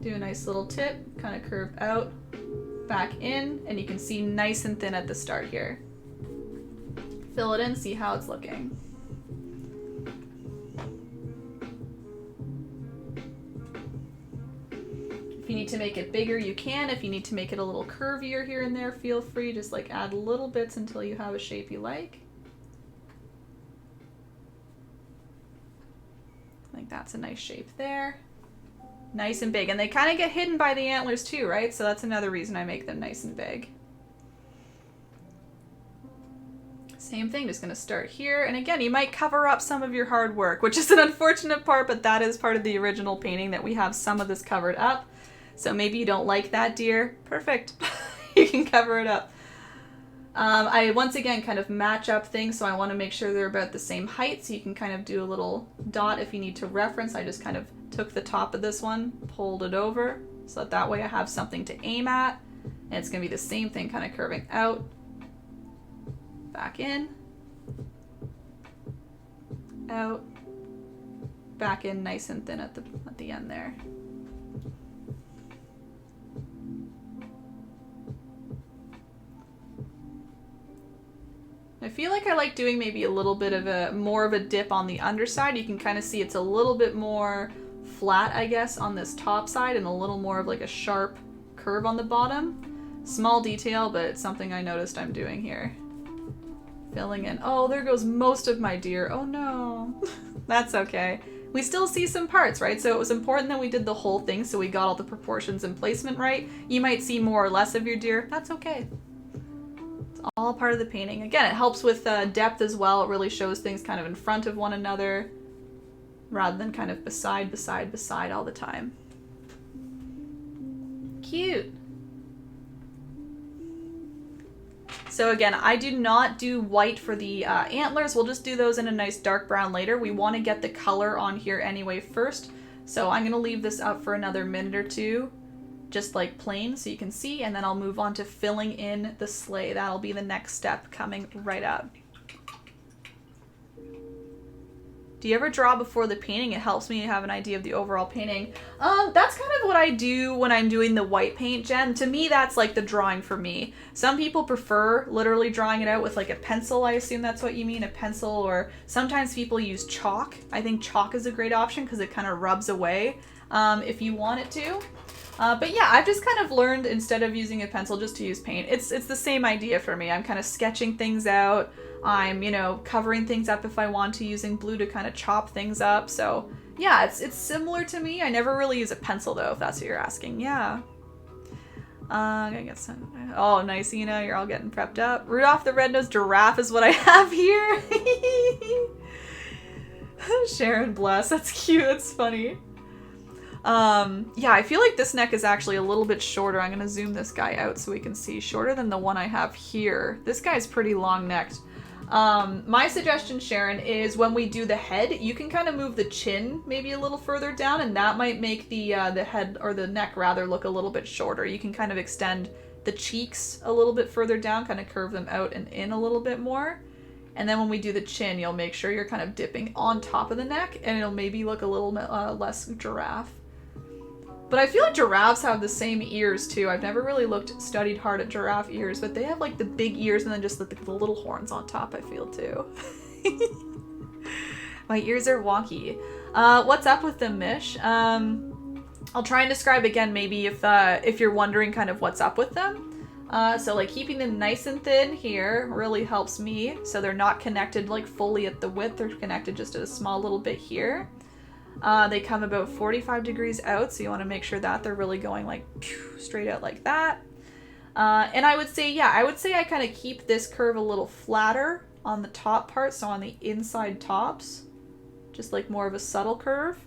Do a nice little tip, kind of curve out, back in, and you can see nice and thin at the start here. Fill it in, see how it's looking. If you need to make it bigger, you can. If you need to make it a little curvier here and there, feel free. Just like add little bits until you have a shape you like. think that's a nice shape there. Nice and big. And they kind of get hidden by the antlers too, right? So that's another reason I make them nice and big. Same thing, just gonna start here. And again, you might cover up some of your hard work, which is an unfortunate part, but that is part of the original painting, that we have some of this covered up. So maybe you don't like that deer. Perfect. You can cover it up. I once again kind of match up things, so I want to make sure they're about the same height, so you can kind of do a little dot if you need to reference. I just kind of took the top of this one, pulled it over, so that way I have something to aim at. And it's going to be the same thing, kind of curving out, back in, out, back in, nice and thin at the end there. I feel like I like doing maybe a little bit of more of a dip on the underside. You can kind of see it's a little bit more flat, I guess, on this top side, and a little more of like a sharp curve on the bottom. Small detail, but it's something I noticed I'm doing here. Filling in. Oh, there goes most of my deer. Oh no. That's okay. We still see some parts, right? So it was important that we did the whole thing, so we got all the proportions and placement right. You might see more or less of your deer. That's okay. All part of the painting. Again, it helps with depth as well. It really shows things kind of in front of one another rather than kind of beside all the time. Cute. So again, I do not do white for the antlers. We'll just do those in a nice dark brown later. We want to get the color on here anyway first. So I'm going to leave this up for another minute or two, just like plain, so you can see, and then I'll move on to filling in the sleigh. That'll be the next step coming right up. Do you ever draw before the painting? It helps me have an idea of the overall painting. That's kind of what I do when I'm doing the white paint, Jen. To me, that's like the drawing for me. Some people prefer literally drawing it out with like a pencil. I assume that's what you mean, a pencil, or sometimes people use chalk. I think chalk is a great option because it kind of rubs away if you want it to. But yeah, I've just kind of learned, instead of using a pencil, just to use paint. It's the same idea for me. I'm kind of sketching things out. I'm, you know, covering things up if I want to, using blue to kind of chop things up. So yeah, it's similar to me. I never really use a pencil though, if that's what you're asking. Yeah. I'm gonna get some. Oh, nice, Ina. You're all getting prepped up. Rudolph the Red-Nosed Giraffe is what I have here. Sharon, bless. That's cute. That's funny. Yeah, I feel like this neck is actually a little bit shorter. I'm gonna zoom this guy out so we can see. Shorter than the one I have here. This guy's pretty long-necked. My suggestion, Sharon, is when we do the head, you can kind of move the chin maybe a little further down, and that might make the head, or the neck rather, look a little bit shorter. You can kind of extend the cheeks a little bit further down, kind of curve them out and in a little bit more. And then when we do the chin, you'll make sure you're kind of dipping on top of the neck, and it'll maybe look a little less giraffe. But I feel like giraffes have the same ears too. I've never really studied hard at giraffe ears, but they have like the big ears and then just the little horns on top, I feel too. My ears are wonky. What's up with them, Mish? I'll try and describe again maybe if you're wondering kind of what's up with them. So like keeping them nice and thin here really helps me. So they're not connected like fully at the width, they're connected just at a small little bit here. They come about 45 degrees out, so you want to make sure that they're really going like straight out like that. And I would say I kind of keep this curve a little flatter on the top part, so on the inside tops, just like more of a subtle curve,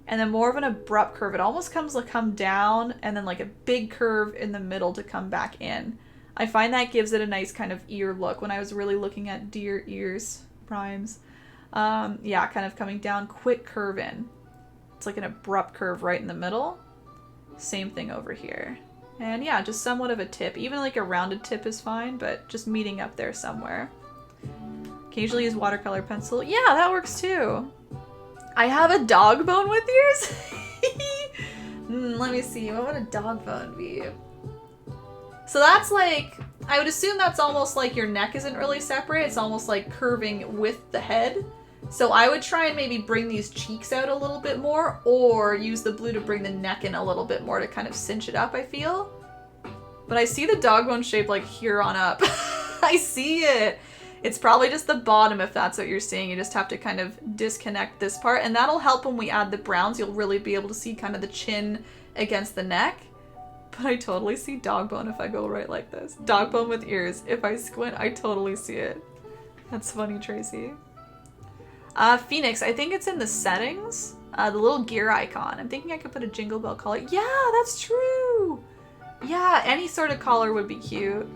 and then more of an abrupt curve. It almost come down and then like a big curve in the middle to come back in. I find that gives it a nice kind of ear look when I was really looking at deer ears rhymes. Yeah, kind of coming down, quick curve in. It's like an abrupt curve right in the middle. Same thing over here. And yeah, just somewhat of a tip. Even like a rounded tip is fine, but just meeting up there somewhere. Occasionally use watercolor pencil. Yeah, that works too. I have a dog bone with ears? Let me see, what would a dog bone be? So that's like, I would assume that's almost like your neck isn't really separate. It's almost like curving with the head. So I would try and maybe bring these cheeks out a little bit more, or use the blue to bring the neck in a little bit more to kind of cinch it up, I feel. But I see the dog bone shape like here on up. I see it. It's probably just the bottom if that's what you're seeing. You just have to kind of disconnect this part, and that'll help when we add the browns. You'll really be able to see kind of the chin against the neck. But I totally see dog bone if I go right like this. Dog bone with ears. If I squint, I totally see it. That's funny, Tracy. Phoenix, I think it's in the settings. The little gear icon. I'm thinking I could put a jingle bell collar. Yeah, that's true. Yeah, any sort of collar would be cute.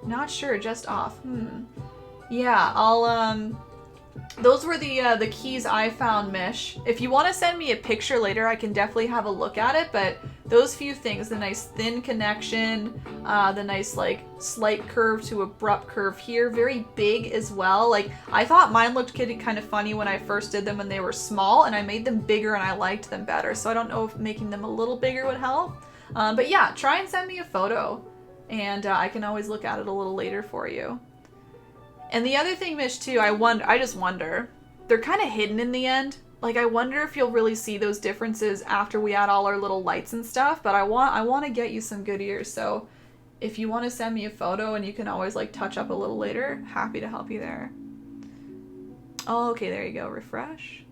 Not sure, just off. Yeah, I'll, those were the keys I found, Mish. If you want to send me a picture later, I can definitely have a look at it, but those few things, the nice thin connection, the nice, like, slight curve to abrupt curve here, very big as well. Like, I thought mine looked kind of funny when I first did them when they were small, and I made them bigger and I liked them better, so I don't know if making them a little bigger would help. But yeah, try and send me a photo, and I can always look at it a little later for you. And the other thing, Mish, too, I just wonder, they're kind of hidden in the end. Like, I wonder if you'll really see those differences after we add all our little lights and stuff, but I want to get you some good ears, so if you want to send me a photo and you can always, like, touch up a little later, happy to help you there. Oh, okay, there you go, refresh.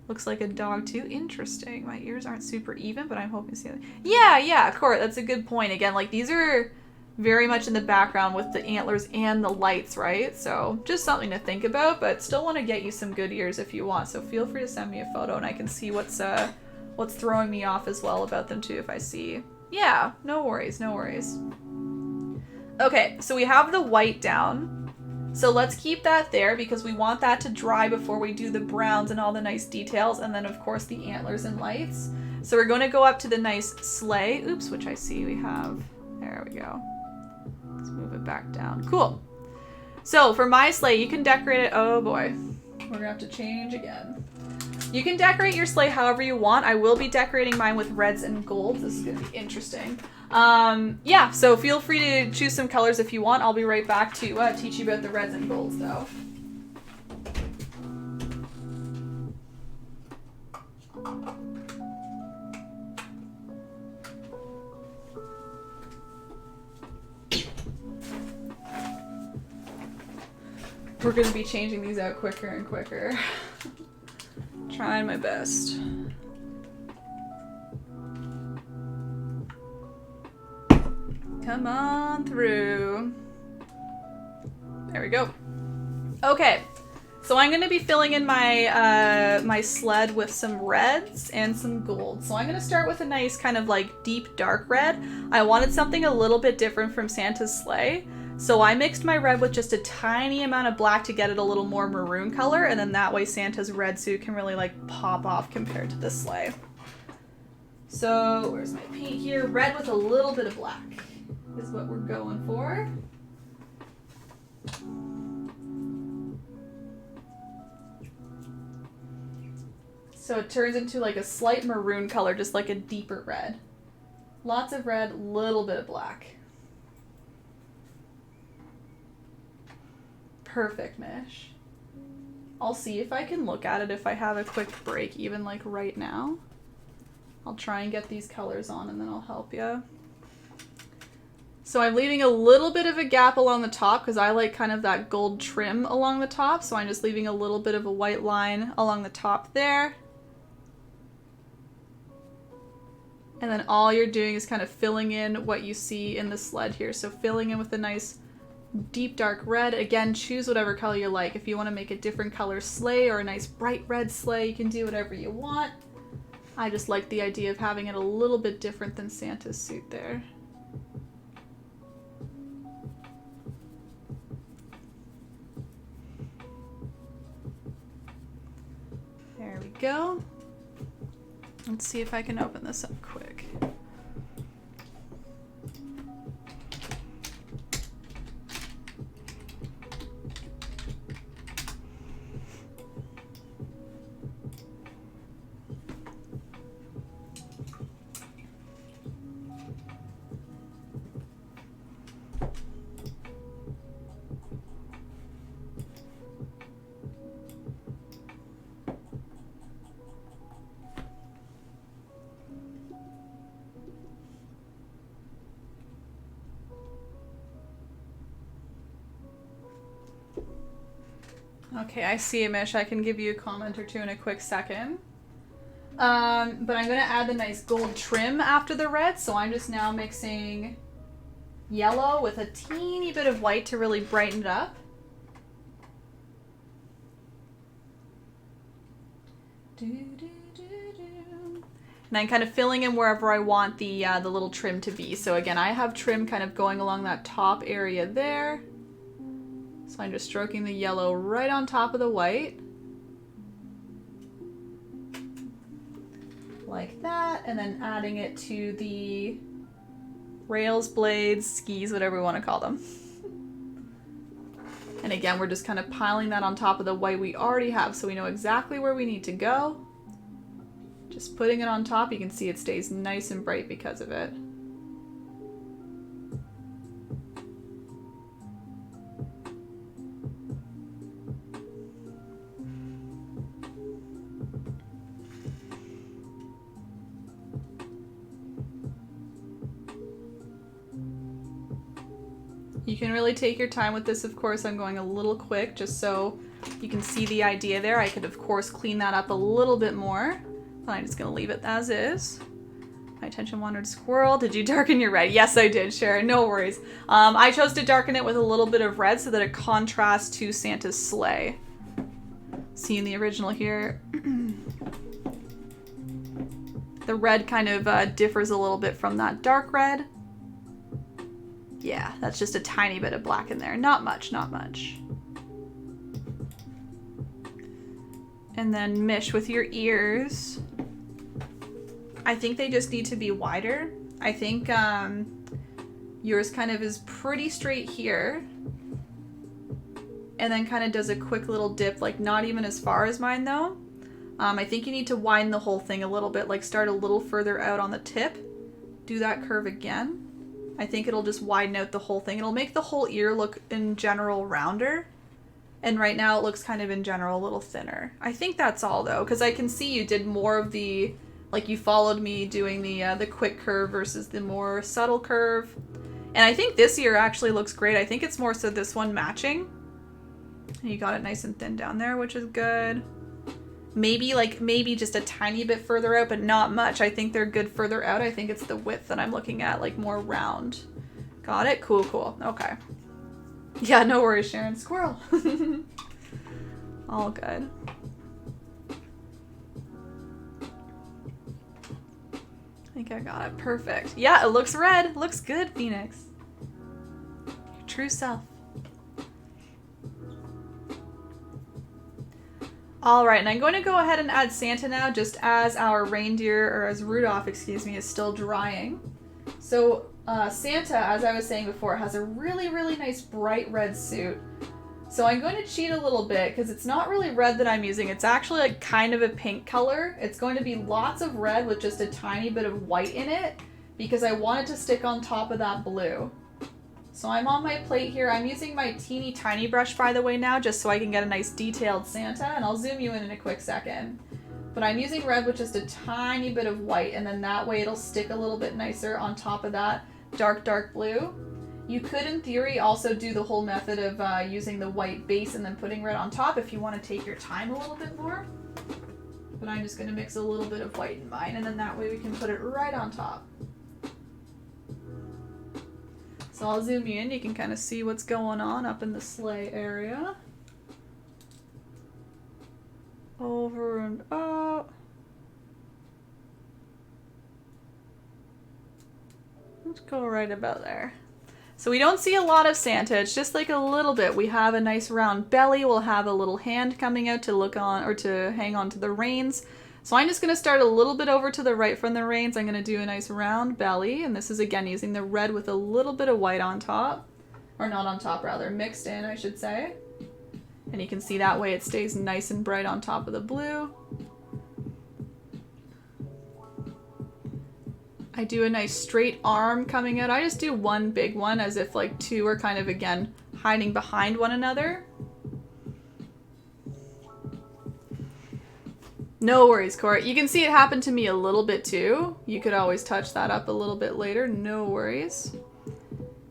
Looks like a dog, too. Interesting. My ears aren't super even, but I'm hoping to see it. Yeah, of course, that's a good point. Again, like, these are very much in the background with the antlers and the lights, right? So just something to think about, but still want to get you some good ears if you want. So feel free to send me a photo and I can see what's throwing me off as well about them too if I see. Yeah, no worries, no worries. Okay, so we have the white down. So let's keep that there because we want that to dry before we do the browns and all the nice details, and then of course the antlers and lights. So we're going to go up to the nice sleigh. Oops, which I see we have. There we go. Let's move it back down. Cool. So for my sleigh, you can decorate it. Oh boy, we're gonna have to change again. You can decorate your sleigh however you want. I will be decorating mine with reds and golds. This is gonna be interesting. Yeah, so feel free to choose some colors if you want. I'll be right back to teach you about the reds and golds though. We're going to be changing these out quicker and quicker. Trying my best. Come on through. There we go. Okay, so I'm going to be filling in my my sled with some reds and some golds. So I'm going to start with a nice kind of like deep dark red. I wanted something a little bit different from Santa's sleigh. So I mixed my red with just a tiny amount of black to get it a little more maroon color, and then that way Santa's red suit can really like pop off compared to the sleigh. So where's my paint here? Red with a little bit of black is what we're going for. So it turns into like a slight maroon color, just like a deeper red. Lots of red, little bit of black. Perfect, Mish. I'll see if I can look at it if I have a quick break, even like right now. I'll try and get these colors on and then I'll help you. So I'm leaving a little bit of a gap along the top because I like kind of that gold trim along the top. So I'm just leaving a little bit of a white line along the top there. And then all you're doing is kind of filling in what you see in the sled here. So filling in with a nice deep dark red. Again, choose whatever color you like. If you want to make a different color sleigh or a nice bright red sleigh, you can do whatever you want. I just like the idea of having it a little bit different than Santa's suit there. There we go. Let's see if I can open this up quick. Okay, I see it, Mish. I can give you a comment or two in a quick second. But I'm going to add the nice gold trim after the red, so I'm just now mixing yellow with a teeny bit of white to really brighten it up. And I'm kind of filling in wherever I want the little trim to be. So again, I have trim kind of going along that top area there. So I'm just stroking the yellow right on top of the white. Like that, and then adding it to the rails, blades, skis, whatever we want to call them. And again, we're just kind of piling that on top of the white we already have so we know exactly where we need to go. Just putting it on top, you can see it stays nice and bright because of it. You can really take your time with this, of course. I'm going a little quick just so you can see the idea there. I could, of course, clean that up a little bit more, but I'm just going to leave it as is. My attention wandered. Squirrel, did you darken your red? Yes, I did, Sharon. No worries. I chose to darken it with a little bit of red so that it contrasts to Santa's sleigh. Seeing the original here. The red kind of differs a little bit from that dark red. Yeah, that's just a tiny bit of black in there. Not much, not much. And then Mish, with your ears, I think they just need to be wider. I think yours kind of is pretty straight here. And then kind of does a quick little dip, like not even as far as mine though. I think you need to widen the whole thing a little bit, like start a little further out on the tip. Do that curve again. I think it'll just widen out the whole thing. It'll make the whole ear look in general rounder. And right now it looks kind of in general a little thinner. I think that's all though, because I can see you did more of the, like you followed me doing the quick curve versus the more subtle curve. And I think this ear actually looks great. I think it's more so this one matching. And you got it nice and thin down there, which is good. Maybe just a tiny bit further out, but not much. I think they're good further out. I think it's the width that I'm looking at, like more round. Got it? Cool, cool. Okay. Yeah, no worries, Sharon. Squirrel. All good. I think I got it. Perfect. Yeah, it looks red. Looks good, Phoenix. Your true self. All right, and I'm going to go ahead and add Santa now, just as our reindeer, or as Rudolph, excuse me, is still drying. So Santa, as I was saying before, has a really, really nice bright red suit. So I'm going to cheat a little bit because it's not really red that I'm using. It's actually like kind of a pink color. It's going to be lots of red with just a tiny bit of white in it because I want it to stick on top of that blue. So I'm on my plate here. I'm using my teeny tiny brush, by the way, now, just so I can get a nice detailed Santa, and I'll zoom you in a quick second. But I'm using red with just a tiny bit of white, and then that way it'll stick a little bit nicer on top of that dark, dark blue. You could, in theory, also do the whole method of using the white base and then putting red on top if you want to take your time a little bit more. But I'm just going to mix a little bit of white in mine, and then that way we can put it right on top. So I'll zoom you in, you can kind of see what's going on up in the sleigh area. Over and up. Let's go right about there. So we don't see a lot of Santa, it's just like a little bit. We have a nice round belly, we'll have a little hand coming out to look on, or to hang on to the reins. So I'm just going to start a little bit over to the right from the reins. I'm going to do a nice round belly, and this is again using the red with a little bit of white on top, or not on top rather, mixed in I should say. And you can see that way it stays nice and bright on top of the blue. I do a nice straight arm coming out. I just do one big one as if like two are kind of again hiding behind one another. No worries, Cora. You can see it happen to me a little bit too. You could always touch that up a little bit later. No worries.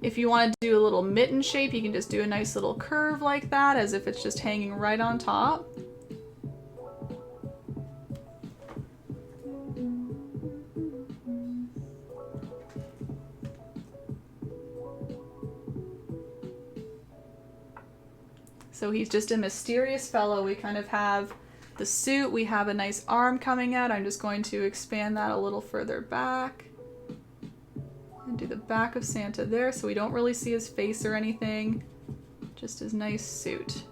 If you want to do a little mitten shape, you can just do a nice little curve like that, as if it's just hanging right on top. So he's just a mysterious fellow. We kind of have the suit, we have a nice arm coming out. I'm just going to expand that a little further back. And do the back of Santa there so we don't really see his face or anything. Just his nice suit.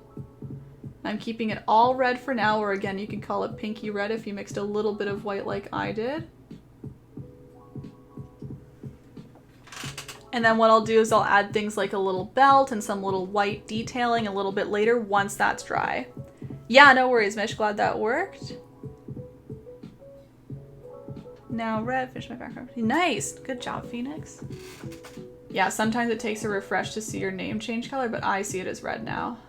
I'm keeping it all red for now, or again, you can call it pinky red if you mixed a little bit of white like I did. And then what I'll do is I'll add things like a little belt and some little white detailing a little bit later once that's dry. Yeah, no worries, Mish. Glad that worked. Now red, finish my background. Nice. Good job, Phoenix. Yeah, sometimes it takes a refresh to see your name change color, but I see it as red now.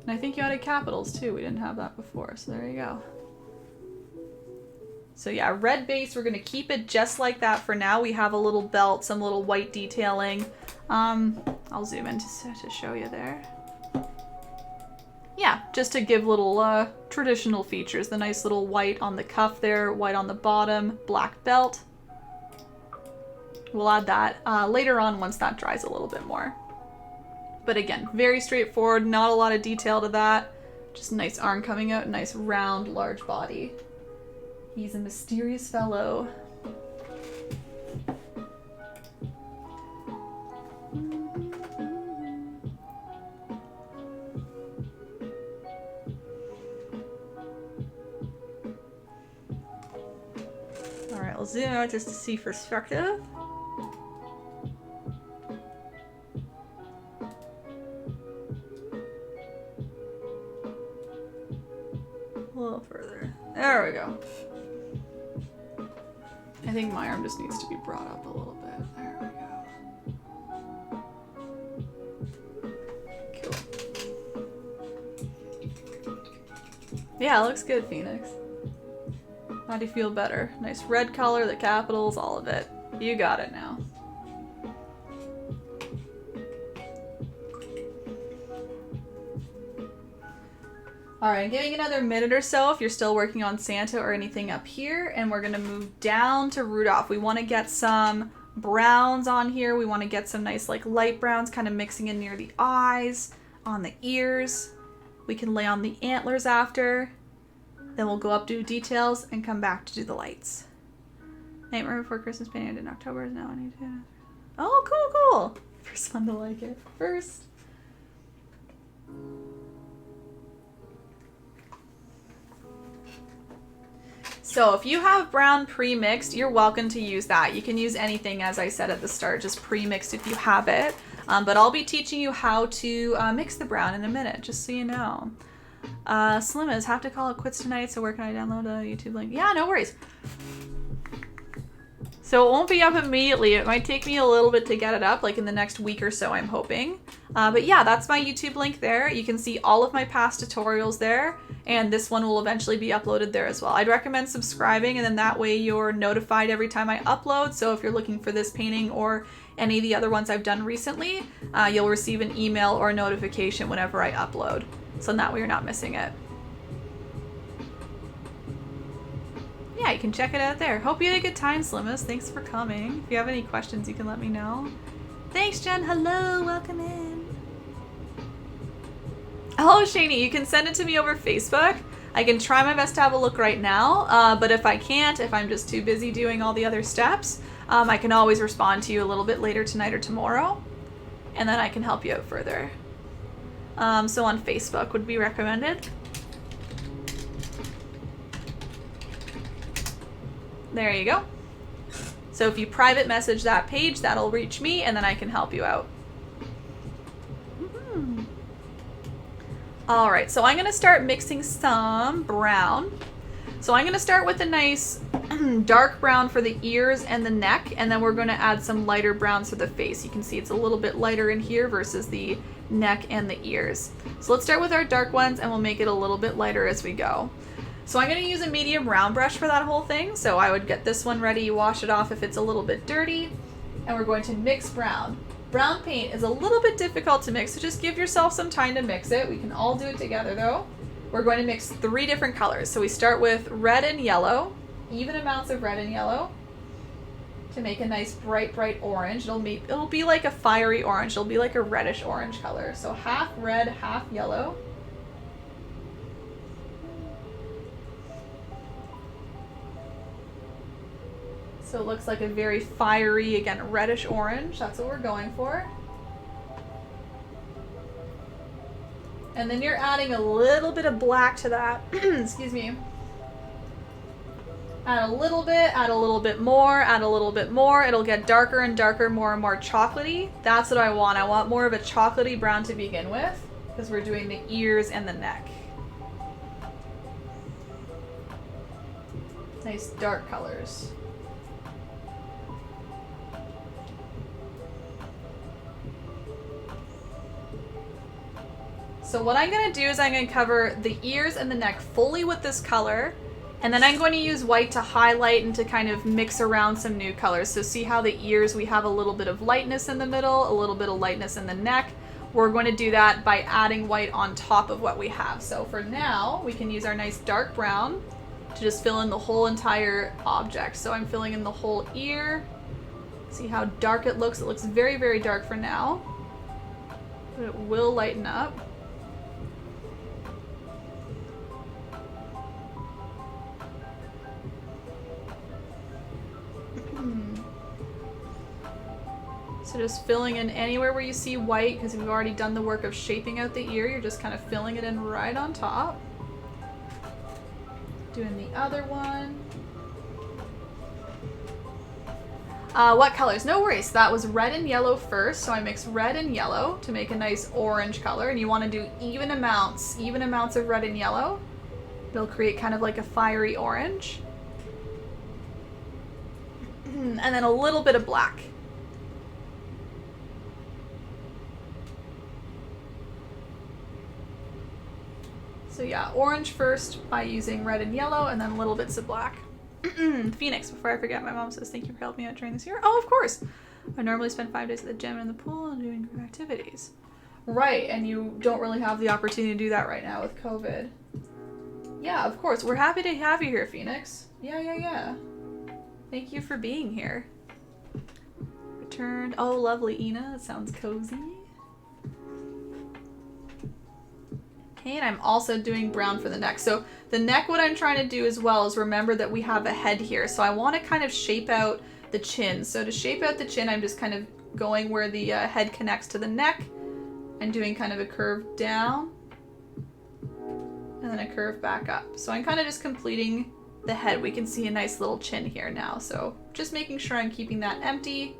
And I think you added capitals too. We didn't have that before, so there you go. So yeah, red base, we're going to keep it just like that for now. We have a little belt, some little white detailing. I'll zoom in to show you there. Yeah, just to give little traditional features. The nice little white on the cuff there, white on the bottom, black belt. We'll add that later on once that dries a little bit more. But again, very straightforward, not a lot of detail to that. Just a nice arm coming out, nice round, large body. He's a mysterious fellow. Alright, I'll zoom out just to see perspective. A little further. There we go. I think my arm just needs to be brought up a little bit. There we go. Cool. Yeah, it looks good, Phoenix. How do you feel better? Nice red color, the capitals, all of it. You got it now. Alright, giving another minute or so if you're still working on Santa or anything up here, and we're going to move down to Rudolph. We want to get some browns on here. We want to get some nice like light browns kind of mixing in near the eyes, on the ears. We can lay on the antlers after. Then we'll go up, do details, and come back to do the lights. Nightmare Before Christmas painting I did in October is now I need to... Oh, cool, cool! First one to like it. First. So if you have brown pre-mixed, you're welcome to use that. You can use anything, as I said at the start, just pre-mixed if you have it. But I'll be teaching you how to mix the brown in a minute, just so you know. Slimmers, have to call it quits tonight, so where can I download a YouTube link? Yeah, no worries. So it won't be up immediately. It might take me a little bit to get it up, like in the next week or so, I'm hoping. But yeah, that's my YouTube link there. You can see all of my past tutorials there, and this one will eventually be uploaded there as well. I'd recommend subscribing, and then that way you're notified every time I upload. So if you're looking for this painting or any of the other ones I've done recently, you'll receive an email or a notification whenever I upload. So that way you're not missing it. Yeah, you can check it out there. Hope you had a good time, Slimmus. Thanks for coming. If you have any questions, you can let me know. Thanks, Jen. Hello. Welcome in. Oh, Shani, you can send it to me over Facebook. I can try my best to have a look right now, but if I can't, if I'm just too busy doing all the other steps, I can always respond to you a little bit later tonight or tomorrow, and then I can help you out further. So on Facebook would be recommended. There you go. So if you private message that page, that'll reach me, and then I can help you out. All right, so I'm gonna start mixing some brown. So I'm gonna start with a nice dark brown for the ears and the neck, and then we're gonna add some lighter browns for the face. You can see it's a little bit lighter in here versus the neck and the ears. So let's start with our dark ones, and we'll make it a little bit lighter as we go. So I'm going to use a medium round brush for that whole thing. So I would get this one ready, wash it off if it's a little bit dirty. and we're going to mix brown. Brown paint is a little bit difficult to mix, so just give yourself some time to mix it. We can all do it together though. We're going to mix 3 different colors. So we start with red and yellow, even amounts of red and yellow to make a nice bright, bright orange. It'll be like a fiery orange. It'll be like a reddish orange color. So half red, half yellow. So it looks like a very fiery, again, reddish orange. That's what we're going for. And then you're adding a little bit of black to that. Excuse me. Add a little bit more, add a little bit more. It'll get darker and darker, more and more chocolatey. That's what I want. I want more of a chocolatey brown to begin with, because we're doing the ears and the neck. Nice dark colors. So what I'm going to do is I'm going to cover the ears and the neck fully with this color, and then I'm going to use white to highlight and to kind of mix around some new colors. So see how the ears, we have a little bit of lightness in the middle, a little bit of lightness in the neck. We're going to do that by adding white on top of what we have. So for now, we can use our nice dark brown to just fill in the whole entire object. So I'm filling in the whole ear. See how dark it looks? It looks very, very dark for now, but it will lighten up. So just filling in anywhere where you see white, because we've already done the work of shaping out the ear. You're just kind of filling it in right on top. Doing the other one. What colors? No worries. That was red and yellow first, so I mixed red and yellow to make a nice orange color. And you want to do even amounts of red and yellow. It'll create kind of like a fiery orange. And then a little bit of black. So yeah, orange first by using red and yellow, and then little bits of black. Phoenix, before I forget, my mom says, thank you for helping me out during this year. Oh, of course. I normally spend 5 days at the gym and in the pool and doing group activities. Right, and you don't really have the opportunity to do that right now with COVID. Yeah, of course. We're happy to have you here, Phoenix. Yeah. Thank you for being here. Returned. Oh, lovely, Ina. That sounds cozy. Okay, and I'm also doing brown for the neck. So the neck, what I'm trying to do as well is remember that we have a head here. So I want to kind of shape out the chin. So to shape out the chin, I'm just kind of going where the head connects to the neck and doing kind of a curve down and then a curve back up. So I'm kind of just completing the head. We can see a nice little chin here now. So just making sure I'm keeping that empty.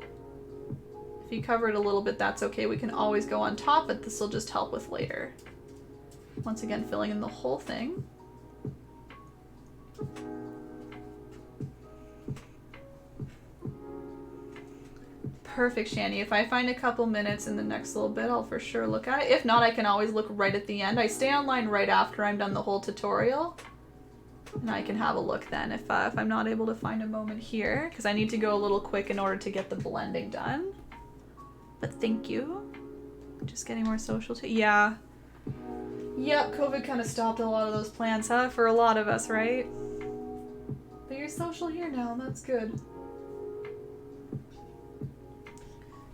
If you cover it a little bit, that's okay. We can always go on top, but this will just help with later. Once again, filling in the whole thing. Perfect, Shani. If I find a couple minutes in the next little bit, I'll for sure look at it. If not, I can always look right at the end. I stay online right after I'm done the whole tutorial. And I can have a look then if I'm not able to find a moment here, because I need to go a little quick in order to get the blending done. But thank you. Just getting more social too. Yeah. Yep, COVID kind of stopped a lot of those plans, huh? For a lot of us, right? But you're social here now, and that's good.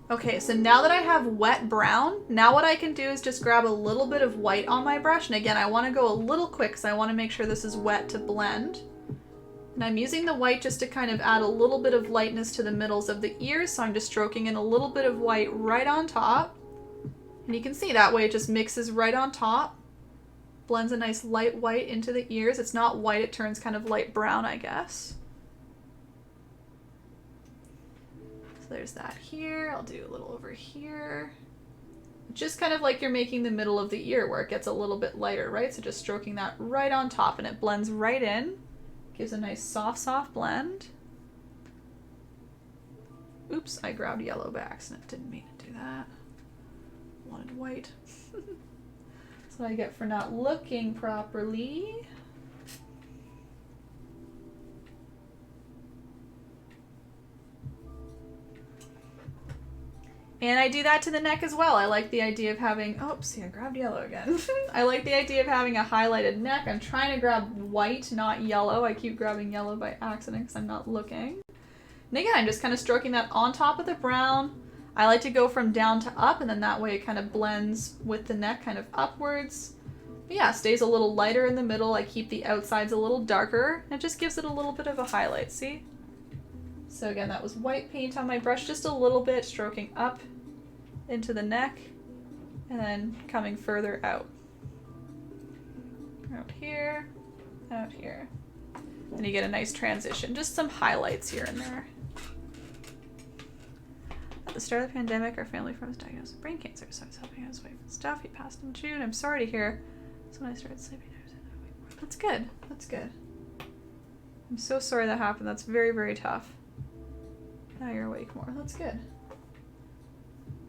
Okay, so now that I have wet brown, now what I can do is just grab a little bit of white on my brush. And again, I want to go a little quick because I want to make sure this is wet to blend. And I'm using the white just to kind of add a little bit of lightness to the middles of the ears. So I'm just stroking in a little bit of white right on top. And you can see that way it just mixes right on top. Blends a nice light white into the ears. It's not white, it turns kind of light brown, I guess. So there's that here. I'll do a little over here. Just kind of like you're making the middle of the ear where it gets a little bit lighter, right? So just stroking that right on top and it blends right in. Gives a nice soft blend. Oops, I grabbed yellow by accident. Didn't mean to do that. Wanted white. That's what I get for not looking properly. And I do that to the neck as well. I like the idea of having, oops, I grabbed yellow again. I like the idea of having a highlighted neck. I'm trying to grab white, not yellow. I keep grabbing yellow by accident because I'm not looking. And again, I'm just kind of stroking that on top of the brown. I like to go from down to up, and then that way it kind of blends with the neck kind of upwards. But yeah, stays a little lighter in the middle. I keep the outsides a little darker. It just gives it a little bit of a highlight, see? So again, that was white paint on my brush, just a little bit, stroking up into the neck, and then coming further out. Out here, out here. And you get a nice transition, just some highlights here and there. At the start of the pandemic, our family friend was diagnosed with brain cancer, so I was helping his wife and stuff. He passed in June. I'm sorry to hear. So when I started sleeping, I was in a week more. That's good. That's good. I'm so sorry that happened. That's very, very tough. Now you're awake more. That's good.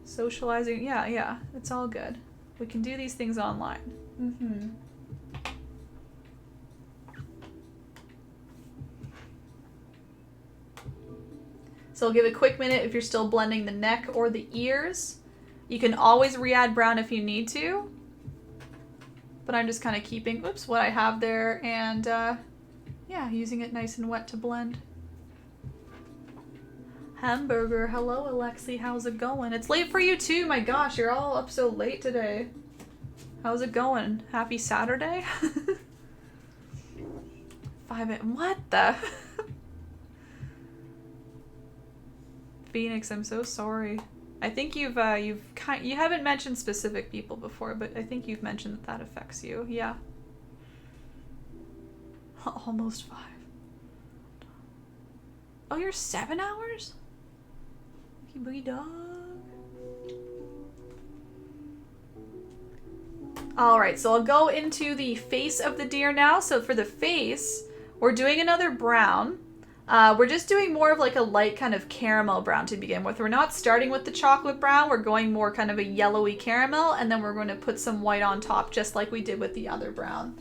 Socializing. Yeah, yeah. It's all good. We can do these things online. Mm-hmm. So I'll give a quick minute if you're still blending the neck or the ears. You can always re-add brown if you need to. But I'm just kind of keeping, oops, what I have there and yeah, using it nice and wet to blend. Hamburger, hello Alexi, how's it going? It's late for you too, my gosh, you're all up so late today. How's it going? Happy Saturday? 5 a.m. What the? Phoenix, I'm so sorry. I think you haven't mentioned specific people before, but I think you've mentioned that that affects you. Yeah. Almost 5. Oh, you're 7 hours? Boogie dog. Alright, so I'll go into the face of the deer now. So for the face, we're doing another brown. We're just doing more of like a light kind of caramel brown to begin with. We're not starting with the chocolate brown. We're going more kind of a yellowy caramel, and then we're going to put some white on top just like we did with the other brown.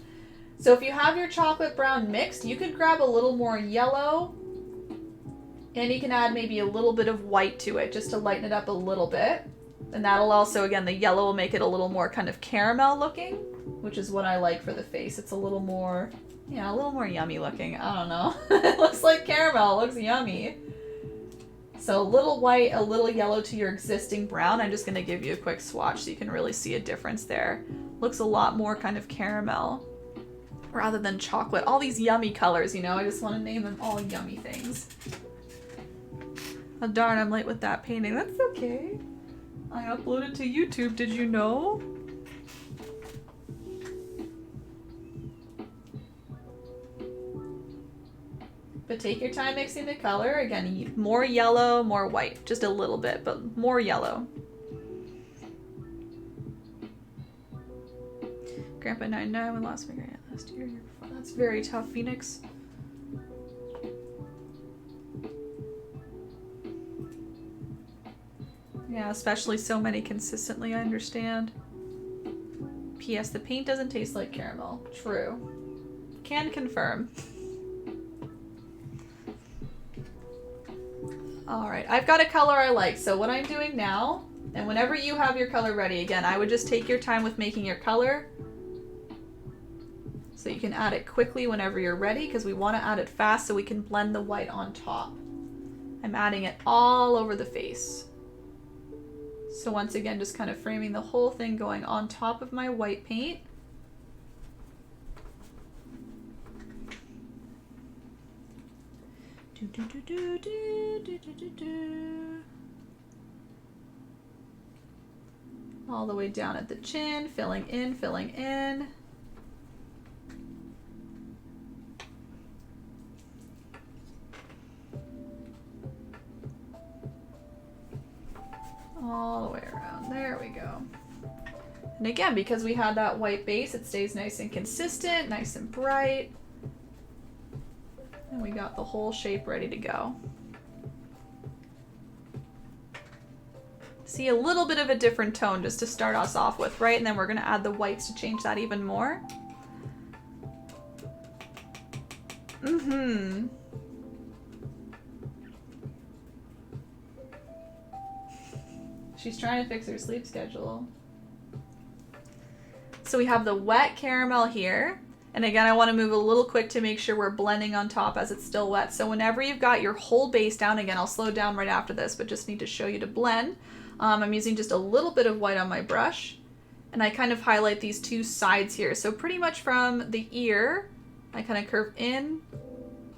So if you have your chocolate brown mixed, you could grab a little more yellow, and you can add maybe a little bit of white to it just to lighten it up a little bit. And that'll also, again, the yellow will make it a little more kind of caramel looking, which is what I like for the face. It's a little more, yeah, a little more yummy looking. I don't know. It looks like caramel. It looks yummy. So a little white, a little yellow to your existing brown. I'm just going to give you a quick swatch so you can really see a difference there. Looks a lot more kind of caramel rather than chocolate. All these yummy colors, you know, I just want to name them all yummy things. Oh darn, I'm late with that painting. That's okay. I uploaded to YouTube, did you know? But take your time mixing the color. Again, more yellow, more white. Just a little bit, but more yellow. Grandpa 99 we lost my grand last year. Year before. That's very tough, Phoenix. Yeah, especially so many consistently, I understand. P.S. The paint doesn't taste like caramel. True. Can confirm. Alright, I've got a color I like, so what I'm doing now, and whenever you have your color ready, again, I would just take your time with making your color. So you can add it quickly whenever you're ready, because we want to add it fast so we can blend the white on top. I'm adding it all over the face. So once again, just kind of framing the whole thing going on top of my white paint. Do, do, do, do, do, do, do, do, do. All the way down at the chin, filling in, filling in. All the way around. There we go. And again, because we had that white base, it stays nice and consistent, nice and bright. And we got the whole shape ready to go. See, a little bit of a different tone just to start us off with, right? And then we're going to add the whites to change that even more. Mm-hmm. She's trying to fix her sleep schedule. So we have the wet caramel here. And again, I want to move a little quick to make sure we're blending on top as it's still wet. So whenever you've got your whole base down, again, I'll slow down right after this, but just need to show you to blend. I'm using just a little bit of white on my brush. And I kind of highlight these two sides here. So pretty much from the ear, I kind of curve in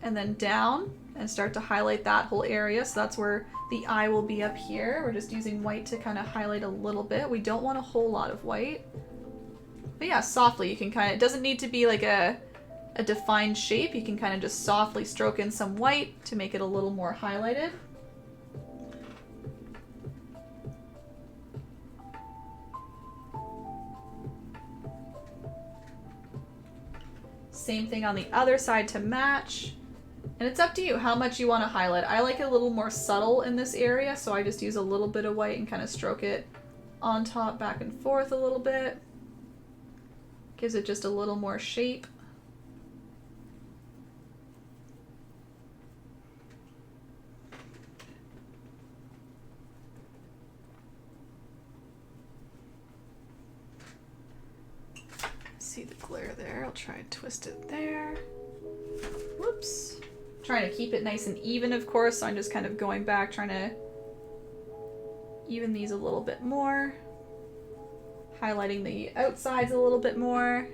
and then down and start to highlight that whole area. So that's where the eye will be up here. We're just using white to kind of highlight a little bit. We don't want a whole lot of white. But yeah, softly you can kind of, it doesn't need to be like a defined shape. You can kind of just softly stroke in some white to make it a little more highlighted. Same thing on the other side to match. And it's up to you how much you want to highlight. I like it a little more subtle in this area, so I just use a little bit of white and kind of stroke it on top, back and forth a little bit. Gives it just a little more shape. See the glare there. I'll try and twist it there. Whoops. Trying to keep it nice and even, of course, so I'm just kind of going back, trying to even these a little bit more. Highlighting the outsides a little bit more.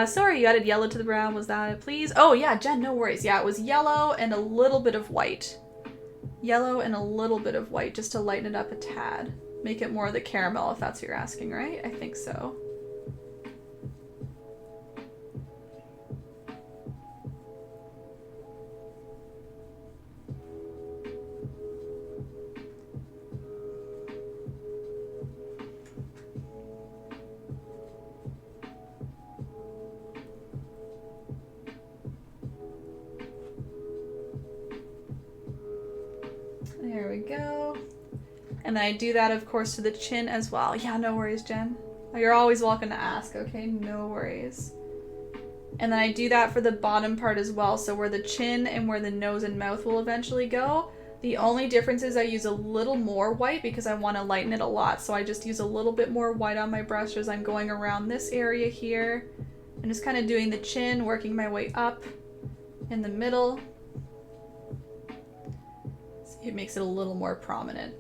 Sorry, you added yellow to the brown. Was that it, please? Oh, yeah, Jen, no worries. Yeah, it was yellow and a little bit of white. Yellow and a little bit of white just to lighten it up a tad. Make it more of the caramel, if that's what you're asking, right? I think so. There we go. And then I do that, of course, to the chin as well. Yeah, no worries, Jen. You're always welcome to ask, okay? No worries. And then I do that for the bottom part as well. So where the chin and where the nose and mouth will eventually go. The only difference is I use a little more white because I want to lighten it a lot. So I just use a little bit more white on my brush as I'm going around this area here. I'm just kind of doing the chin, working my way up in the middle. See, it makes it a little more prominent.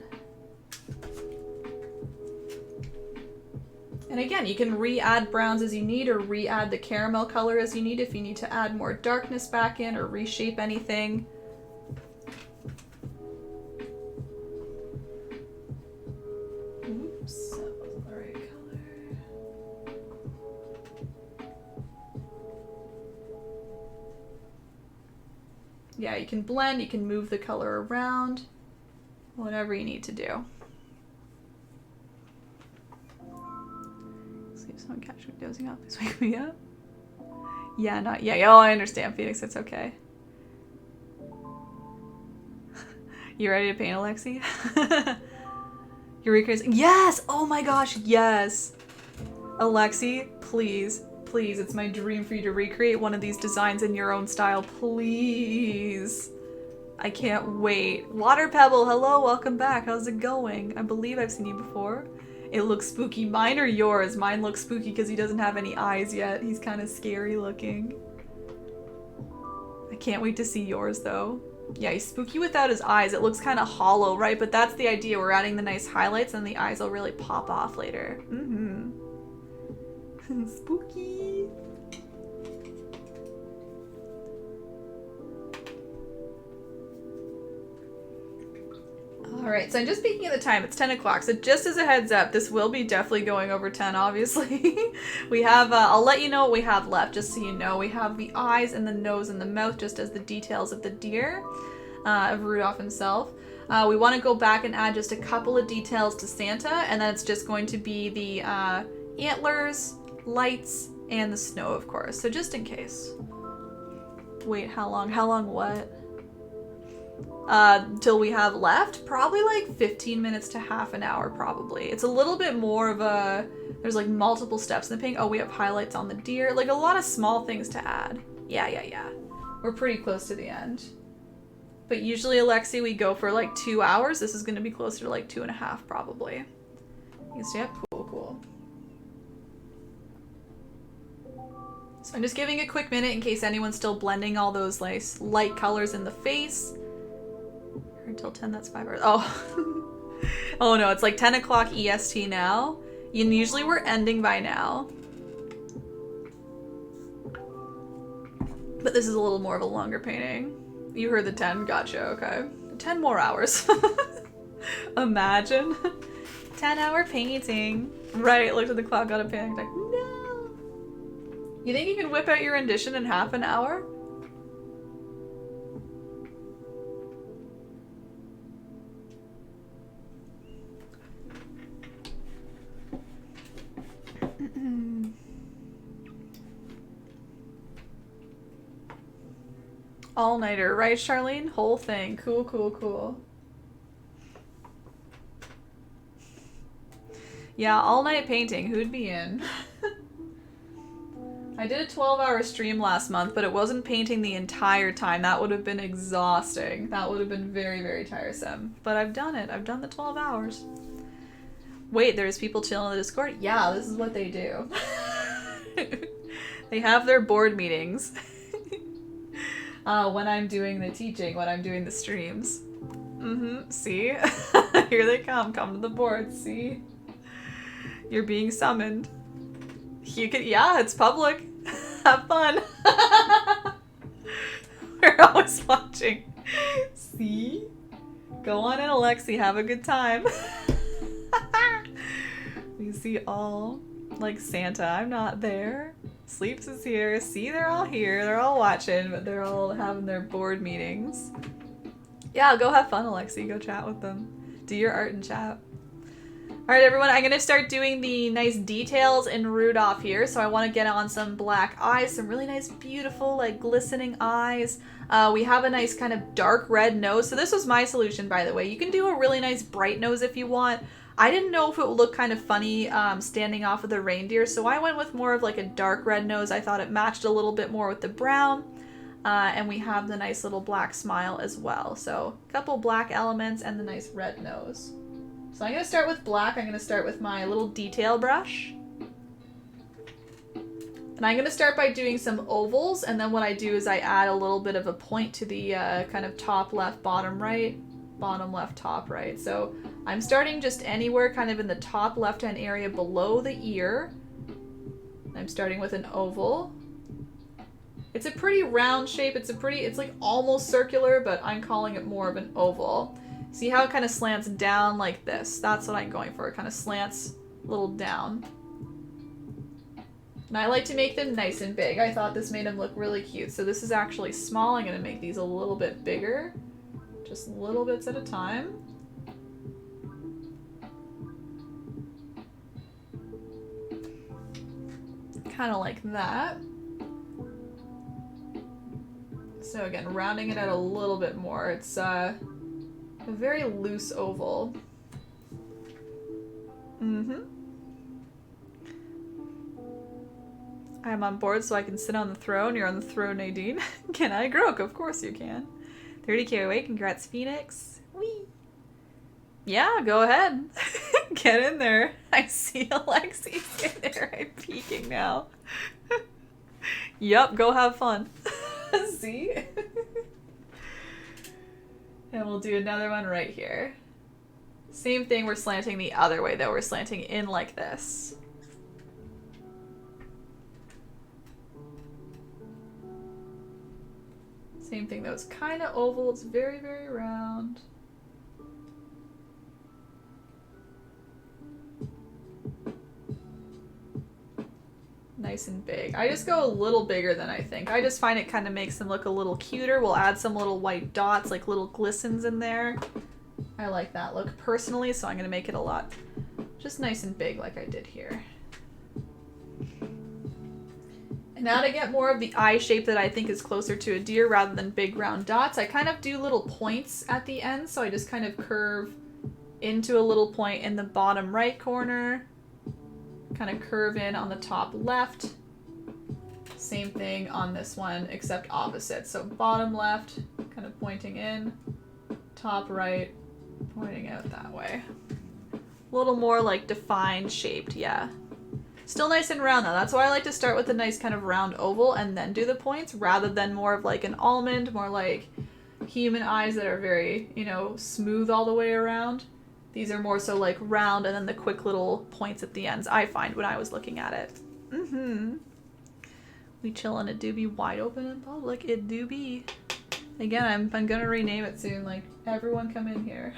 And again, you can re-add browns as you need or re-add the caramel color as you need if you need to add more darkness back in or reshape anything. Oops, that wasn't the right color. Yeah, you can blend, you can move the color around, whatever you need to do. Someone catch me dozing off. Please wake me up. Yeah, not yet. Oh, I understand, Phoenix. It's okay. You ready to paint, Alexi? You're recreating. Yes! Oh my gosh, yes! Alexi, please, please. It's my dream for you to recreate one of these designs in your own style. Please. I can't wait. Water Pebble, hello, welcome back. How's it going? I believe I've seen you before. It looks spooky. Mine or yours? Mine looks spooky because he doesn't have any eyes yet. He's kind of scary looking. I can't wait to see yours though. Yeah, he's spooky without his eyes. It looks kind of hollow, right? But that's the idea. We're adding the nice highlights and the eyes will really pop off later. Mm-hmm. Spooky. Alright, so I'm just peeking at the time. It's 10 o'clock. So just as a heads up, this will be definitely going over 10, obviously. We have, I'll let you know what we have left, just so you know. We have the eyes and the nose and the mouth, just as the details of the deer, of Rudolph himself. We want to go back and add just a couple of details to Santa, and then it's just going to be the antlers, lights, and the snow, of course. So just in case. Wait, how long? How long what? Till we have left, probably like 15 minutes to half an hour, probably. It's a little bit more of a, there's like multiple steps in the paint. Oh, we have highlights on the deer, like a lot of small things to add. Yeah. We're pretty close to the end. But usually, Alexi, we go for like 2 hours. This is going to be closer to like 2.5 probably. You can stay up? Cool, cool. So I'm just giving a quick minute in case anyone's still blending all those like light colors in the face. Until 10, that's 5 hours. Oh. Oh no, it's like 10 o'clock EST now. And usually we're ending by now. But this is a little more of a longer painting. You heard the 10, gotcha, okay. 10 more hours. Imagine. 10-hour painting. Right, looked at the clock, got a panic attack. No! You think you can whip out your rendition in half an hour? All-nighter, right, Charlene? Whole thing. Cool, cool, cool. Yeah, all-night painting. Who'd be in? I did a 12-hour stream last month, but it wasn't painting the entire time. That would have been exhausting. That would have been very, very tiresome. But I've done it. I've done the 12 hours. Wait, there's people chilling in the Discord? Yeah, this is what they do. They have their board meetings. When I'm doing the teaching, when I'm doing the streams. See? Here they come. Come to the board, see? You're being summoned. You can, yeah, it's public. Have fun. We're always watching. See? Go on in, Alexi. Have a good time. We see all, like Santa. I'm not there. Sleeps is here. See, they're all here. They're all watching, but they're all having their board meetings. Yeah, go have fun, Alexi. Go chat with them. Do your art in chat. Alright, everyone, I'm going to start doing the nice details in Rudolph here. So I want to get on some black eyes, some really nice, beautiful, like, glistening eyes. We have a nice kind of dark red nose. So this was my solution, by the way. You can do a really nice bright nose if you want. I didn't know if it would look kind of funny standing off of the reindeer, so I went with more of like a dark red nose. I thought it matched a little bit more with the brown. And we have the nice little black smile as well. So a couple black elements and the nice red nose. So I'm going to start with black. I'm going to start with my little detail brush. And I'm going to start by doing some ovals, and then what I do is I add a little bit of a point to the kind of top left, bottom right, bottom left, top right. So I'm starting just anywhere kind of in the top left-hand area below the ear. I'm starting with an oval. It's a pretty round shape. It's like almost circular, but I'm calling it more of an oval. See how it kind of slants down like this? That's what I'm going for. It kind of slants a little down. And I like to make them nice and big. I thought this made them look really cute. So this is actually small. I'm going to make these a little bit bigger. Just little bits at a time. Kind of like that. So again, rounding it out a little bit more. It's a very loose oval. I'm on board so I can sit on the throne. You're on the throne, Nadine. Can I, Grok? Of course you can. 30k away. Congrats, Phoenix. Whee! Yeah, go ahead. Get in there. I see Alexi's in there. I'm peeking now. Yup, go have fun. See? And we'll do another one right here. Same thing, we're slanting the other way though. We're slanting in like this. Same thing though, it's kind of oval, it's very, very round. Nice and big. I just go a little bigger than I think. I just find it kind of makes them look a little cuter. We'll add some little white dots, like little glistens in there. I like that look personally, so I'm going to make it a lot just nice and big like I did here. And now to get more of the eye shape that I think is closer to a deer rather than big round dots, I kind of do little points at the end. So I just kind of curve into a little point in the bottom right corner. Kind of curve in on the top left. Same thing on this one, except opposite. So bottom left, kind kind of pointing in, top right, pointing out that way. A little more like defined shaped, yeah. Still nice and round though. That's why I like to start with a nice kind of round oval and then do the points rather than more of like an almond, more like human eyes that are very, you know, smooth all the way around. These are more so like round and then the quick little points at the ends, I find when I was looking at it. We chillin', it do be wide open in public, it do be. Again, I'm gonna rename it soon, like, everyone come in here.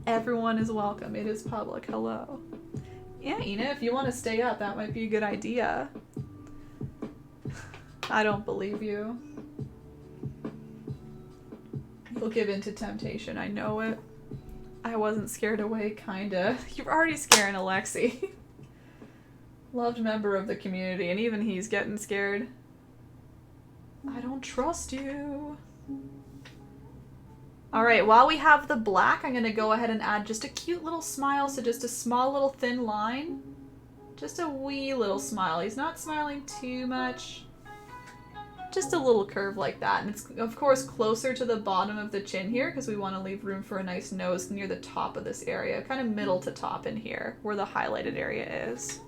Everyone is welcome, it is public, hello. Yeah, Ina, if you want to stay up, that might be a good idea. I don't believe you. You'll give in to temptation, I know it. I wasn't scared away, kinda. You're already scaring Alexi. Loved member of the community, and even he's getting scared. I don't trust you. Alright, while we have the black, I'm going to go ahead and add just a cute little smile, so just a small little thin line. Just a wee little smile. He's not smiling too much. Just a little curve like that. And it's, of course, closer to the bottom of the chin here, because we want to leave room for a nice nose near the top of this area. Kind of middle to top in here, where the highlighted area is.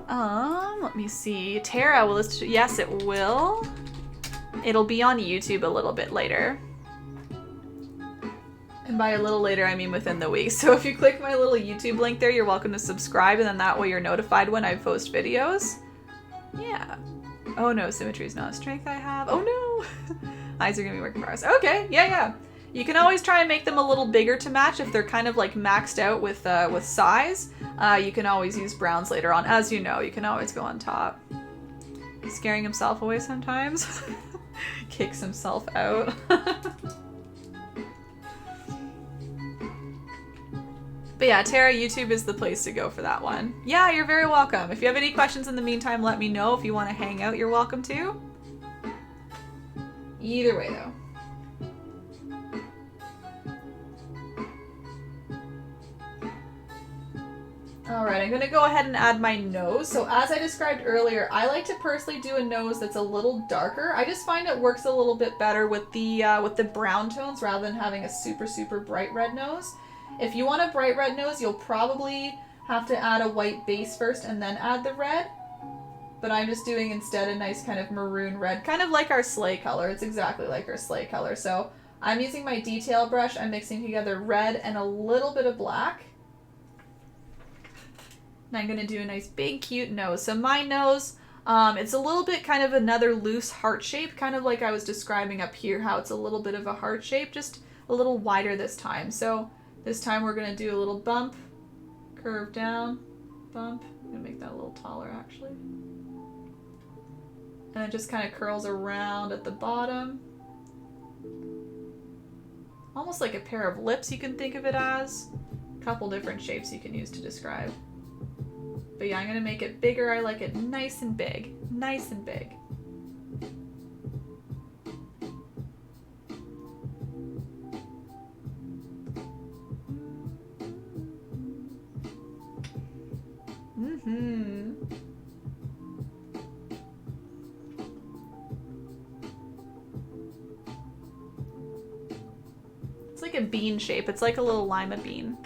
Let me see. Tara, will this... Yes, it will. It'll be on YouTube a little bit later. And by a little later, I mean within the week. So if you click my little YouTube link there, you're welcome to subscribe, and then that way you're notified when I post videos. Yeah. Oh no, symmetry is not a strength I have. Oh no! Eyes are gonna be work in progress. Okay, yeah. You can always try and make them a little bigger to match if they're kind of like maxed out with size. You can always use browns later on. As you know, you can always go on top. He's scaring himself away sometimes. Kicks himself out. But yeah, Tara, YouTube is the place to go for that one. Yeah, you're very welcome. If you have any questions in the meantime, let me know. If you want to hang out, you're welcome to. Either way, though. Alright, I'm going to go ahead and add my nose. So as I described earlier, I like to personally do a nose that's a little darker. I just find it works a little bit better with the brown tones rather than having a super, super bright red nose. If you want a bright red nose, you'll probably have to add a white base first and then add the red. But I'm just doing instead a nice kind of maroon red, kind of like our Sleigh color. It's exactly like our Sleigh color. So I'm using my detail brush. I'm mixing together red and a little bit of black. And I'm going to do a nice big cute nose. So my nose, it's a little bit kind of another loose heart shape, kind of like I was describing up here, how it's a little bit of a heart shape, just a little wider this time. So this time we're going to do a little bump, curve down, bump. I'm going to make that a little taller actually. And it just kind of curls around at the bottom. Almost like a pair of lips, you can think of it as. A couple different shapes you can use to describe. But yeah, I'm going to make it bigger. I like it nice and big. Nice and big. It's like a bean shape. It's like a little lima bean.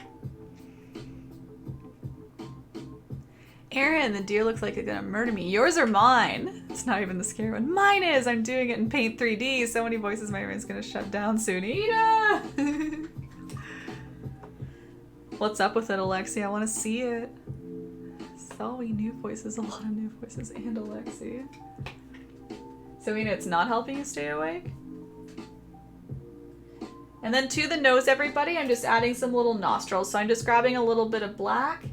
Erin, the deer looks like it's gonna murder me. Yours or mine? It's not even the scary one. Mine is! I'm doing it in Paint 3D. So many voices my brain's gonna shut down soon. Ida! What's up with it, Alexi? I want to see it. So many new voices, a lot of new voices, and Alexi. So, Ina, it's not helping you stay awake? And then to the nose, everybody, I'm just adding some little nostrils. So I'm just grabbing a little bit of black,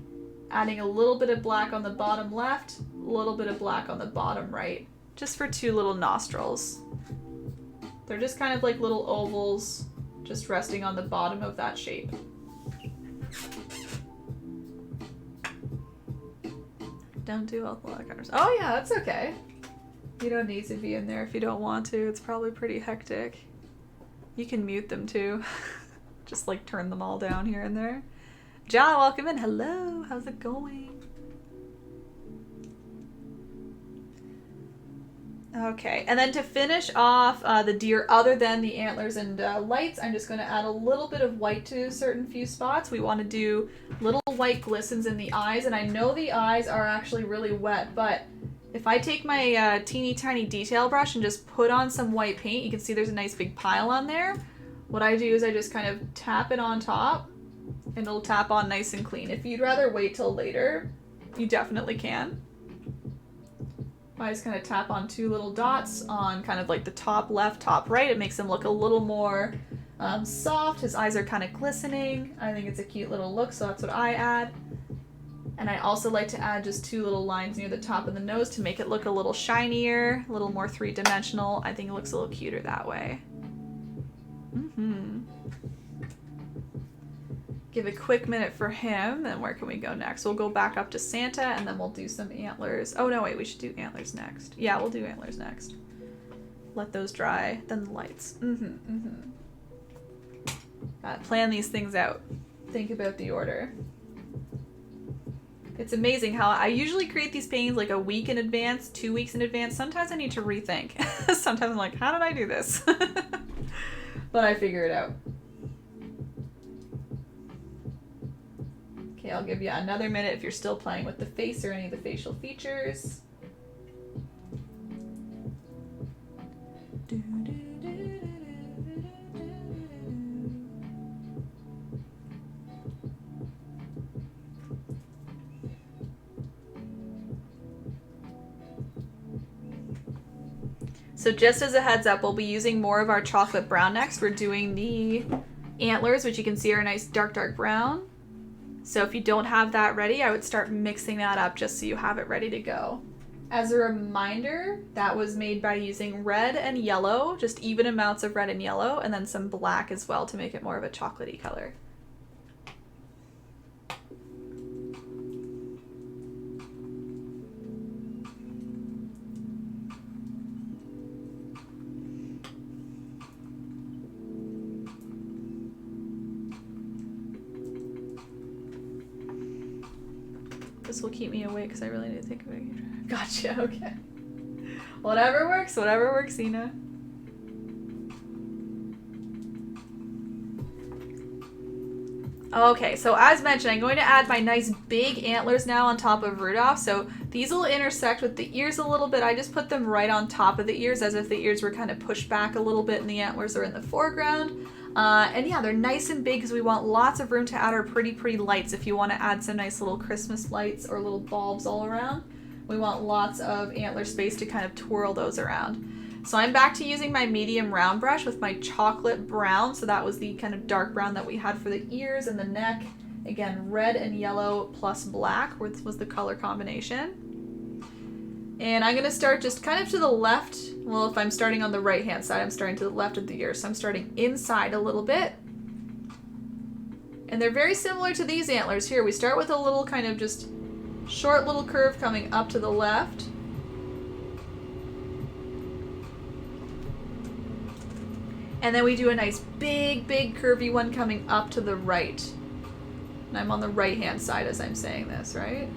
adding a little bit of black on the bottom left, a little bit of black on the bottom right, just for two little nostrils. They're just kind of like little ovals, just resting on the bottom of that shape. Don't do all the colors. Oh yeah, that's okay. You don't need to be in there if you don't want to. It's probably pretty hectic. You can mute them too. Just like turn them all down here and there. John, welcome in. Hello, how's it going? Okay, and then to finish off the deer, other than the antlers and lights, I'm just going to add a little bit of white to certain few spots. We want to do little white glistens in the eyes, and I know the eyes are actually really wet, but if I take my teeny tiny detail brush and just put on some white paint, you can see there's a nice big pile on there. What I do is I just kind of tap it on top, and it'll tap on nice and clean. If you'd rather wait till later, you definitely can. I just kind of tap on two little dots on kind of like the top left, top right. It makes him look a little more soft. His eyes are kind of glistening. I think it's a cute little look, so that's what I add. And I also like to add just two little lines near the top of the nose to make it look a little shinier, a little more three-dimensional. I think it looks a little cuter that way. Give a quick minute for him, then where can we go next? We'll go back up to Santa, and then we'll do some antlers. Oh no, wait, we should do antlers next. Yeah, we'll do antlers next. Let those dry, then the lights. Plan these things out. Think about the order. It's amazing how I usually create these paintings like a week in advance, 2 weeks in advance. Sometimes I need to rethink. Sometimes I'm like, how did I do this? But I figure it out. Okay, I'll give you another minute if you're still playing with the face or any of the facial features. So just as a heads up, we'll be using more of our chocolate brown next. We're doing the antlers, which you can see are a nice dark brown. So if you don't have that ready, I would start mixing that up just so you have it ready to go. As a reminder, that was made by using red and yellow, just even amounts of red and yellow, and then some black as well to make it more of a chocolatey color. This will keep me awake because I really need to think of it. Gotcha, okay. Whatever works, Ina. Okay, so as mentioned, I'm going to add my nice big antlers now on top of Rudolph. So these will intersect with the ears a little bit. I just put them right on top of the ears as if the ears were kind of pushed back a little bit and the antlers are in the foreground. And yeah, they're nice and big because we want lots of room to add our pretty lights. If you want to add some nice little Christmas lights or little bulbs all around, we want lots of antler space to kind of twirl those around. So I'm back to using my medium round brush with my chocolate brown. So that was the kind of dark brown that we had for the ears and the neck. Again, red and yellow plus black was the color combination. And I'm going to start just kind of to the left. Well, if I'm starting on the right hand side, I'm starting to the left of the ear. So I'm starting inside a little bit. And they're very similar to these antlers here. We start with a little kind of just short little curve coming up to the left. And then we do a nice big curvy one coming up to the right. And I'm on the right hand side as I'm saying this, right?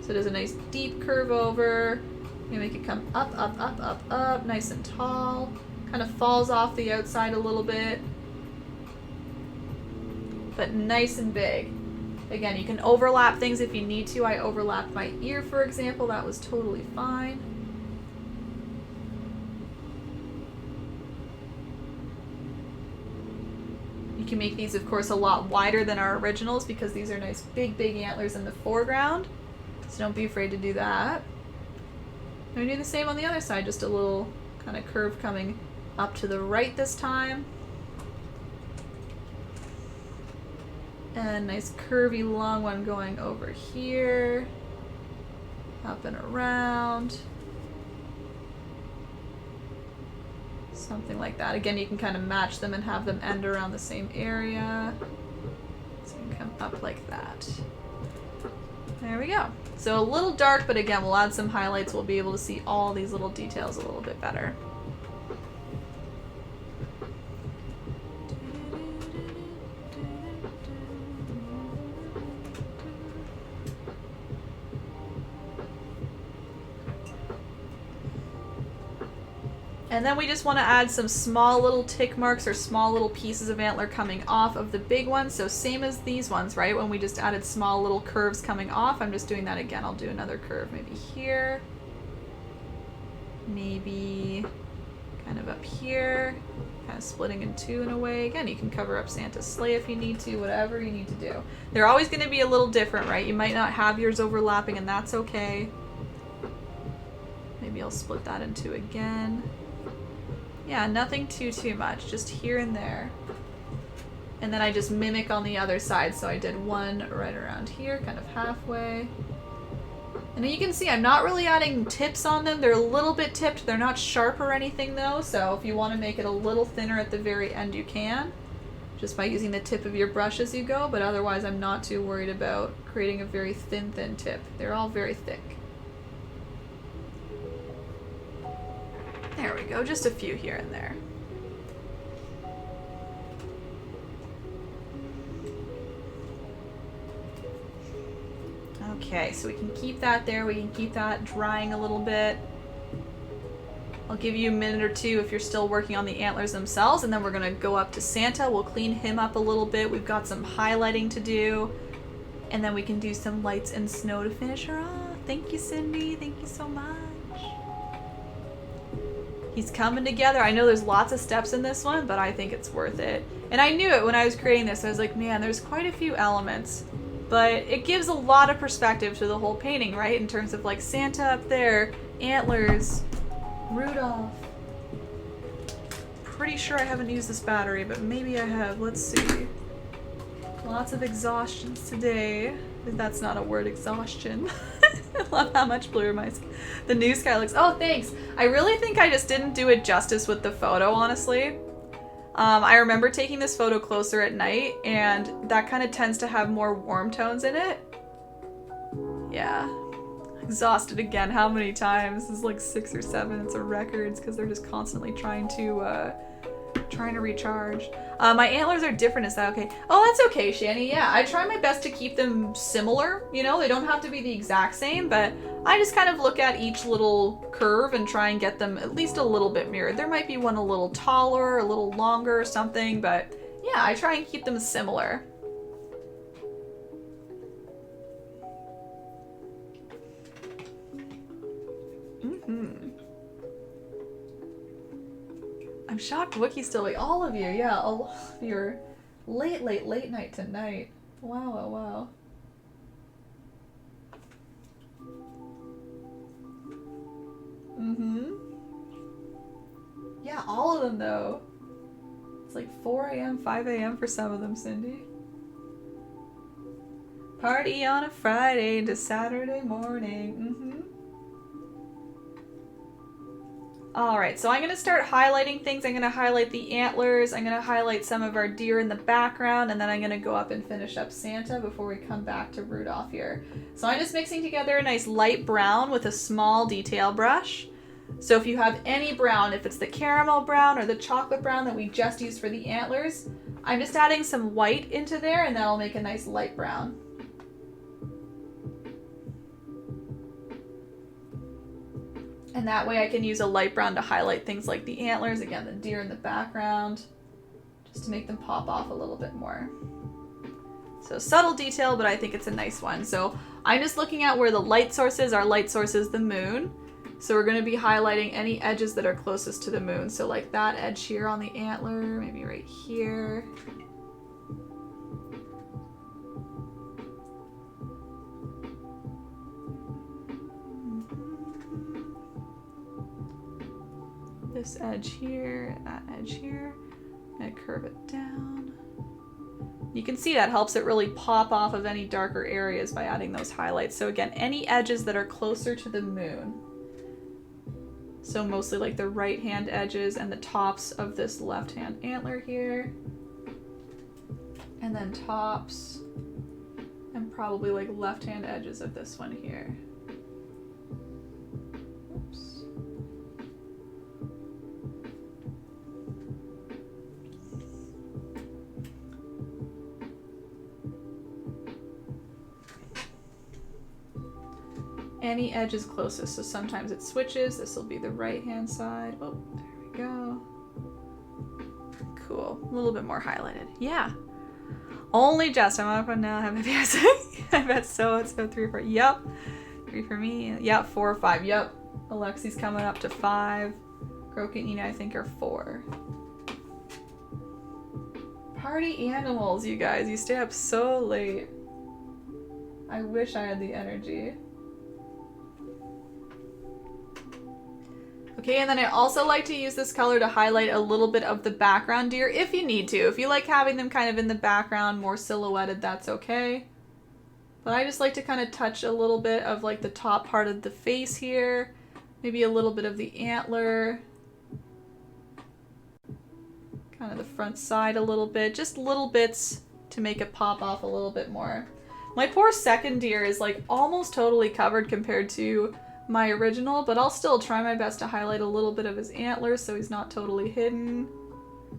So there's a nice deep curve over. You make it come up, nice and tall. Kind of falls off the outside a little bit. But nice and big. Again, you can overlap things if you need to. I overlapped my ear, for example. That was totally fine. You can make these, of course, a lot wider than our originals because these are nice big antlers in the foreground. So don't be afraid to do that. And we do the same on the other side, just a little kind of curve coming up to the right this time. And nice curvy long one going over here, up and around. Something like that. Again, you can kind of match them and have them end around the same area. So you can come up like that. There we go. So a little dark, but again, we'll add some highlights. We'll be able to see all these little details a little bit better. And then we just want to add some small little tick marks or small little pieces of antler coming off of the big one. So same as these ones, right? When we just added small little curves coming off, I'm just doing that again. I'll do another curve maybe here. Maybe kind of up here. Kind of splitting in two in a way. Again, you can cover up Santa's sleigh if you need to, whatever you need to do. They're always going to be a little different, right? You might not have yours overlapping, and that's okay. Maybe I'll split that in two again. Yeah, nothing too much, just here and there. And then I just mimic on the other side, so I did one right around here, kind of halfway. And you can see I'm not really adding tips on them. They're a little bit tipped. They're not sharp or anything though, so if you want to make it a little thinner at the very end, you can. Just by using the tip of your brush as you go, but otherwise I'm not too worried about creating a very thin tip. They're all very thick. There we go, just a few here and there. Okay, so we can keep that there. We can keep that drying a little bit. I'll give you a minute or two if you're still working on the antlers themselves, and then we're gonna go up to Santa. We'll clean him up a little bit. We've got some highlighting to do, and then we can do some lights and snow to finish her off. Thank you, Cindy. Thank you so much. He's coming together. I know there's lots of steps in this one, but I think it's worth it. And I knew it when I was creating this. I was like, man, there's quite a few elements, but it gives a lot of perspective to the whole painting, right? In terms of like Santa up there, antlers, Rudolph. Pretty sure I haven't used this battery, but maybe I have. Let's see. Lots of exhaustions today. That's not a word, exhaustion. I love how much bluer the new sky looks. Oh, thanks. I really think I just didn't do it justice with the photo, honestly. I remember taking this photo closer at night, and that kind of tends to have more warm tones in it. Yeah. Exhausted again. How many times? This is like 6 or 7. It's a record because they're just constantly trying to recharge. My antlers are different. Is that okay? Oh, that's okay, Shani. Yeah, I try my best to keep them similar. You know, they don't have to be the exact same, but I just kind of look at each little curve and try and get them at least a little bit mirrored. There might be one a little taller, a little longer or something, but yeah, I try and keep them similar. I'm shocked Wookiee's still awake. All of you, yeah, all of your late night tonight. Wow, wow. Yeah, all of them though. It's like 4 a.m., 5 a.m. for some of them, Cindy. Party on a Friday into Saturday morning. Alright, so I'm going to start highlighting things. I'm going to highlight the antlers. I'm going to highlight some of our deer in the background, and then I'm going to go up and finish up Santa before we come back to Rudolph here. So I'm just mixing together a nice light brown with a small detail brush. So if you have any brown, if it's the caramel brown or the chocolate brown that we just used for the antlers, I'm just adding some white into there, and that'll make a nice light brown. And that way I can use a light brown to highlight things like the antlers, again, the deer in the background, just to make them pop off a little bit more. So subtle detail, but I think it's a nice one. So I'm just looking at where the light source is. Our light source is the moon. So we're going to be highlighting any edges that are closest to the moon. So like that edge here on the antler, maybe right here. This edge here, that edge here. I'm gonna curve it down. You can see that helps it really pop off of any darker areas by adding those highlights. So again, any edges that are closer to the moon. So mostly like the right hand edges and the tops of this left hand antler here. And then tops and probably like left hand edges of this one here. Any edges closest, so sometimes it switches. This will be the right hand side. Oh, there we we go. Cool. A little bit more highlighted. Yeah. Only just. I'm up on now. I have maybe I bet so. Let's go 3 or 4. Yep. 3 for me. Yep. 4 or 5. Yep. Alexi's coming up to 5. Croak and Ina, I think, are 4. Party animals, you guys. You stay up so late. I wish I had the energy. Okay, and then I also like to use this color to highlight a little bit of the background deer if you need to. If you like having them kind of in the background, more silhouetted, that's okay. But I just like to kind of touch a little bit of like the top part of the face here. Maybe a little bit of the antler. Kind of the front side a little bit. Just little bits to make it pop off a little bit more. My poor second deer is like almost totally covered compared to my original, but I'll still try my best to highlight a little bit of his antlers so he's not totally hidden.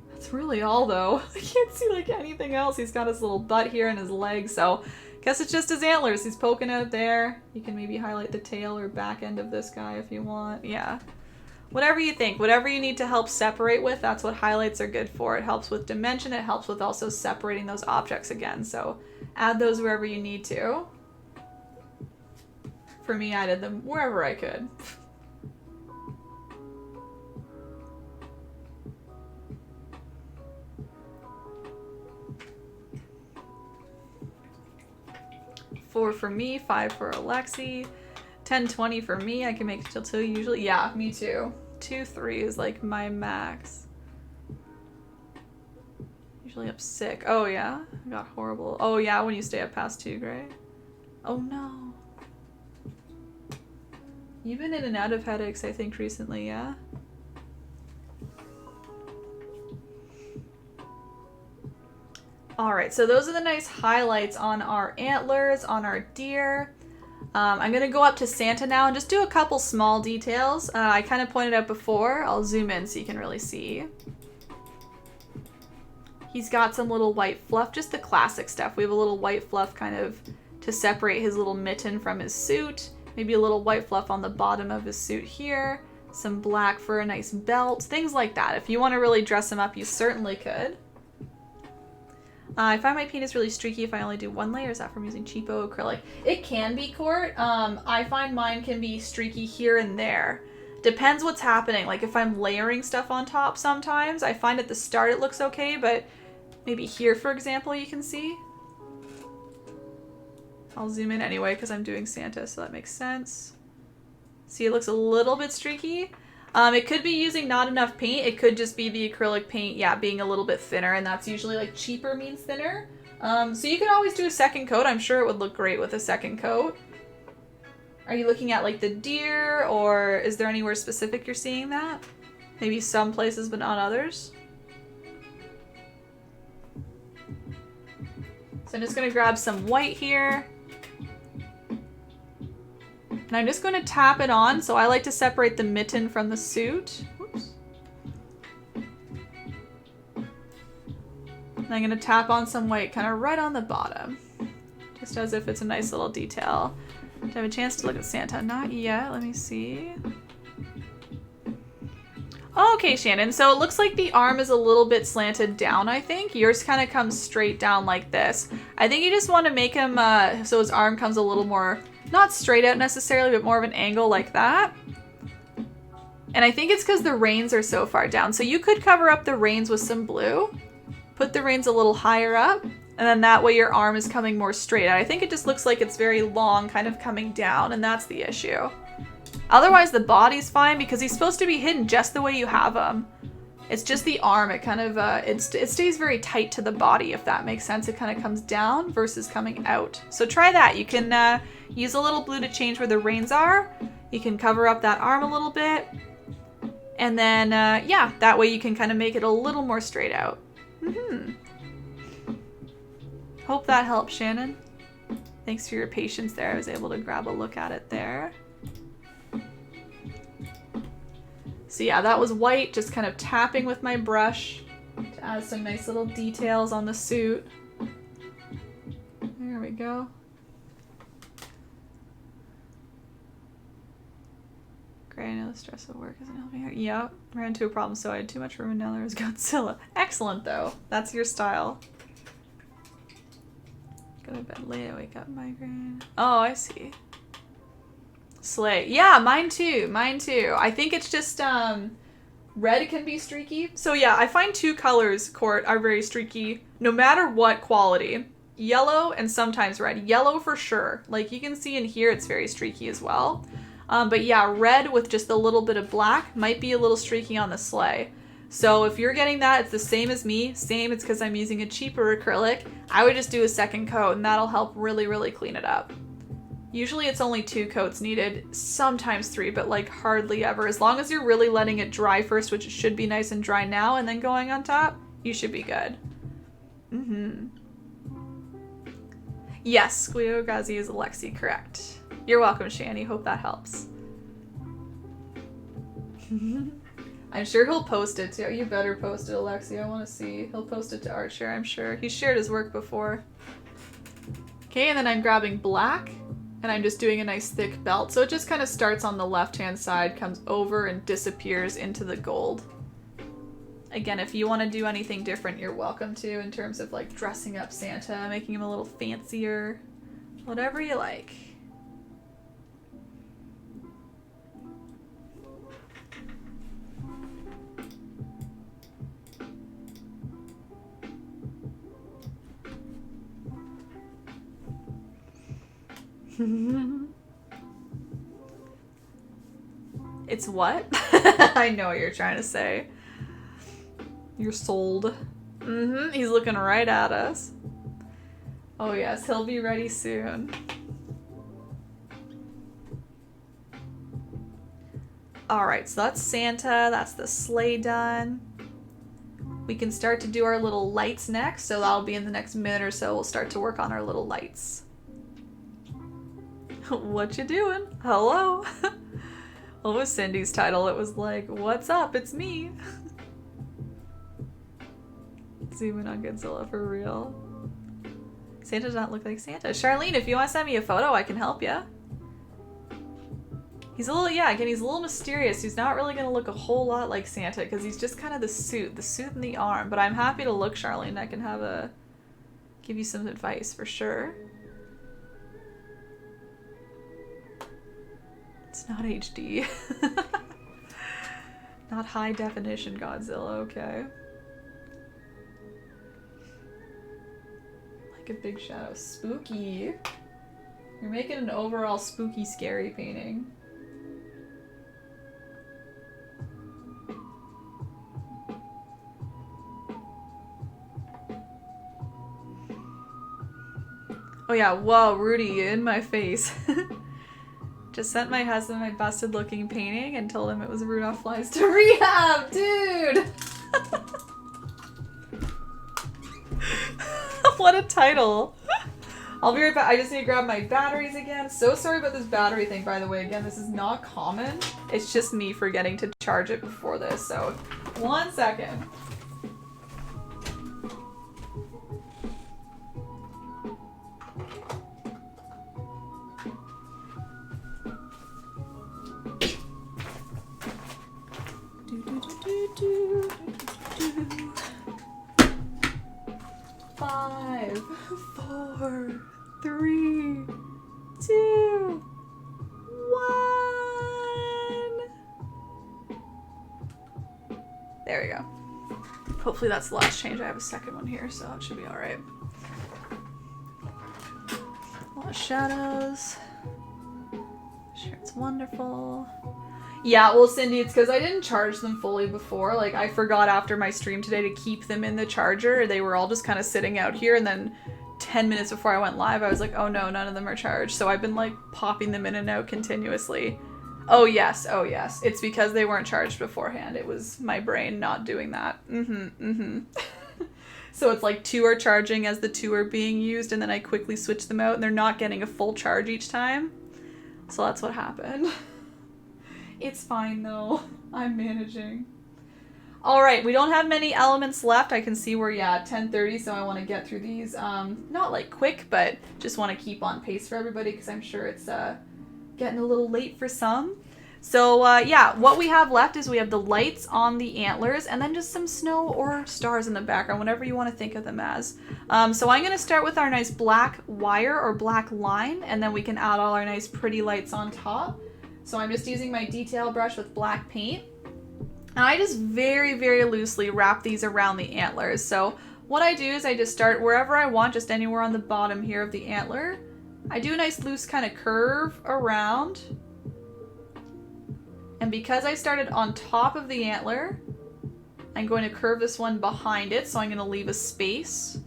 That's really all though. I can't see like anything else. He's got his little butt here and his legs, so guess it's just his antlers. He's poking out there. You can maybe highlight the tail or back end of this guy if you want. Yeah. Whatever you think, whatever you need to help separate with, that's what highlights are good for. It helps with dimension. It helps with also separating those objects again. So add those wherever you need to. For me, I did them wherever I could. Four for me, 5 for Alexi, 10, 20 for me. I can make it till 2 usually. Yeah, me too. 2, 3 is like my max. Usually up sick. Oh yeah, I got horrible. Oh yeah, when you stay up past 2, right? Oh no. You've been in and out of headaches, I think, recently, yeah? Alright, so those are the nice highlights on our antlers, on our deer. I'm going to go up to Santa now and just do a couple small details. I kind of pointed out before. I'll zoom in so you can really see. He's got some little white fluff, just the classic stuff. We have a little white fluff kind of to separate his little mitten from his suit. Maybe a little white fluff on the bottom of his suit here. Some black for a nice belt. Things like that. If you want to really dress him up, you certainly could. I find my paint is really streaky if I only do 1 layer. Is that from using cheapo acrylic? It can be, Court. I find mine can be streaky here and there. Depends what's happening. Like if I'm layering stuff on top sometimes, I find at the start it looks okay, but maybe here, for example, you can see. I'll zoom in anyway because I'm doing Santa, so that makes sense. See, it looks a little bit streaky. It could be using not enough paint. It could just be the acrylic paint, yeah, being a little bit thinner, and that's usually like cheaper means thinner. So you can always do a second coat. I'm sure it would look great with a second coat. Are you looking at like the deer, or is there anywhere specific you're seeing that? Maybe some places but not others? So I'm just gonna grab some white here. And I'm just going to tap it on. So I like to separate the mitten from the suit. Whoops. And I'm going to tap on some white kind of right on the bottom. Just as if it's a nice little detail. Do I have a chance to look at Santa? Not yet. Let me see. Okay, Shannon. So it looks like the arm is a little bit slanted down, I think. Yours kind of comes straight down like this. I think you just want to make him so his arm comes a little more... not straight out necessarily, but more of an angle like that. And I think it's because the reins are so far down. So you could cover up the reins with some blue, put the reins a little higher up, and then that way your arm is coming more straight out. I think it just looks like it's very long, kind of coming down, and that's the issue. Otherwise, the body's fine because he's supposed to be hidden just the way you have him. It's just the arm. It kind of, it stays very tight to the body, if that makes sense. It kind of comes down versus coming out. So try that. You can use a little blue to change where the reins are. You can cover up that arm a little bit. And then, yeah, that way you can kind of make it a little more straight out. Hope that helps, Shannon. Thanks for your patience there. I was able to grab a look at it there. So yeah, that was white, just kind of tapping with my brush to add some nice little details on the suit. There we go. great. I know the stress of work isn't helping out. Yeah, ran into a problem, so I had too much room and now there's Godzilla. Excellent, though. That's your style. Go to bed late, I wake up migraine. Oh, I see. Sleigh. Yeah, mine too. Mine too. I think it's just, red can be streaky. So yeah, I find two colors, Court, are very streaky, no matter what quality. Yellow and sometimes red. Yellow for sure. Like you can see in here, it's very streaky as well. But yeah, red with just a little bit of black might be a little streaky on the sleigh. So if you're getting that, it's the same as me. Same, it's because I'm using a cheaper acrylic. I would just do a second coat and that'll help really, really clean it up. Usually it's only 2 coats needed, sometimes 3, but like hardly ever. As long as you're really letting it dry first, which it should be nice and dry now, and then going on top, you should be good. Yes, Guido Gazi is Alexi, correct. You're welcome, Shani. Hope that helps. I'm sure he'll post it too. You better post it, Alexi. I want to see. He'll post it to Archer, I'm sure. He's shared his work before. Okay, and then I'm grabbing black, and I'm just doing a nice thick belt. So it just kind of starts on the left-hand side, comes over and disappears into the gold. Again, if you want to do anything different, you're welcome to in terms of like dressing up Santa, making him a little fancier, whatever you like. It's what? I know what you're trying to say. You're sold. He's looking right at us. Oh yes, he'll be ready soon. Alright, so that's Santa, that's the sleigh done. We can start to do our little lights next, so that'll be in the next minute or so. We'll start to work on our little lights. What you doing? Hello? What was Cindy's title? It was like, what's up? It's me. Zoom in on Godzilla for real. Santa does not look like Santa. Charlene, if you want to send me a photo, I can help you. He's a little, yeah, again, he's a little mysterious. He's not really going to look a whole lot like Santa because he's just kind of the suit and the arm. But I'm happy to look, Charlene. I can give you some advice for sure. It's not HD. Not high definition Godzilla, okay. Like a big shadow. Spooky. You're making an overall spooky, scary painting. Oh yeah, whoa, Rudy, in my face. Just sent my husband my busted looking painting and told him it was Rudolph Flies to Rehab, dude! What a title. I'll be right back. I just need to grab my batteries again. So sorry about this battery thing, by the way. Again, this is not common. It's just me forgetting to charge it before this, so 1 second. Five, 4, 3, 2, 1. There we go. Hopefully that's the last change. I have a second one here, so it should be alright. A lot of shadows. Sure, it's wonderful. Yeah, well, Cindy, it's because I didn't charge them fully before. Like, I forgot after my stream today to keep them in the charger. They were all just kind of sitting out here, and then 10 minutes before I went live, I was like, oh no, none of them are charged. So I've been, like, popping them in and out continuously. Oh yes, oh yes. It's because they weren't charged beforehand. It was my brain not doing that. So it's like 2 are charging as the 2 are being used, and then I quickly switch them out, and they're not getting a full charge each time. So that's what happened. It's fine though. I'm managing. Alright, we don't have many elements left. I can see we're, at 10:30, so I want to get through these. Not like quick, but just want to keep on pace for everybody because I'm sure it's getting a little late for some. So yeah, what we have left is we have the lights on the antlers and then just some snow or stars in the background, whatever you want to think of them as. So I'm going to start with our nice black wire or black line, and then we can add all our nice pretty lights on top. So I'm just using my detail brush with black paint. And I just very, very loosely wrap these around the antlers. So what I do is I just start wherever I want, just anywhere on the bottom here of the antler. I do a nice loose kind of curve around. And because I started on top of the antler, I'm going to curve this one behind it, so I'm going to leave a space.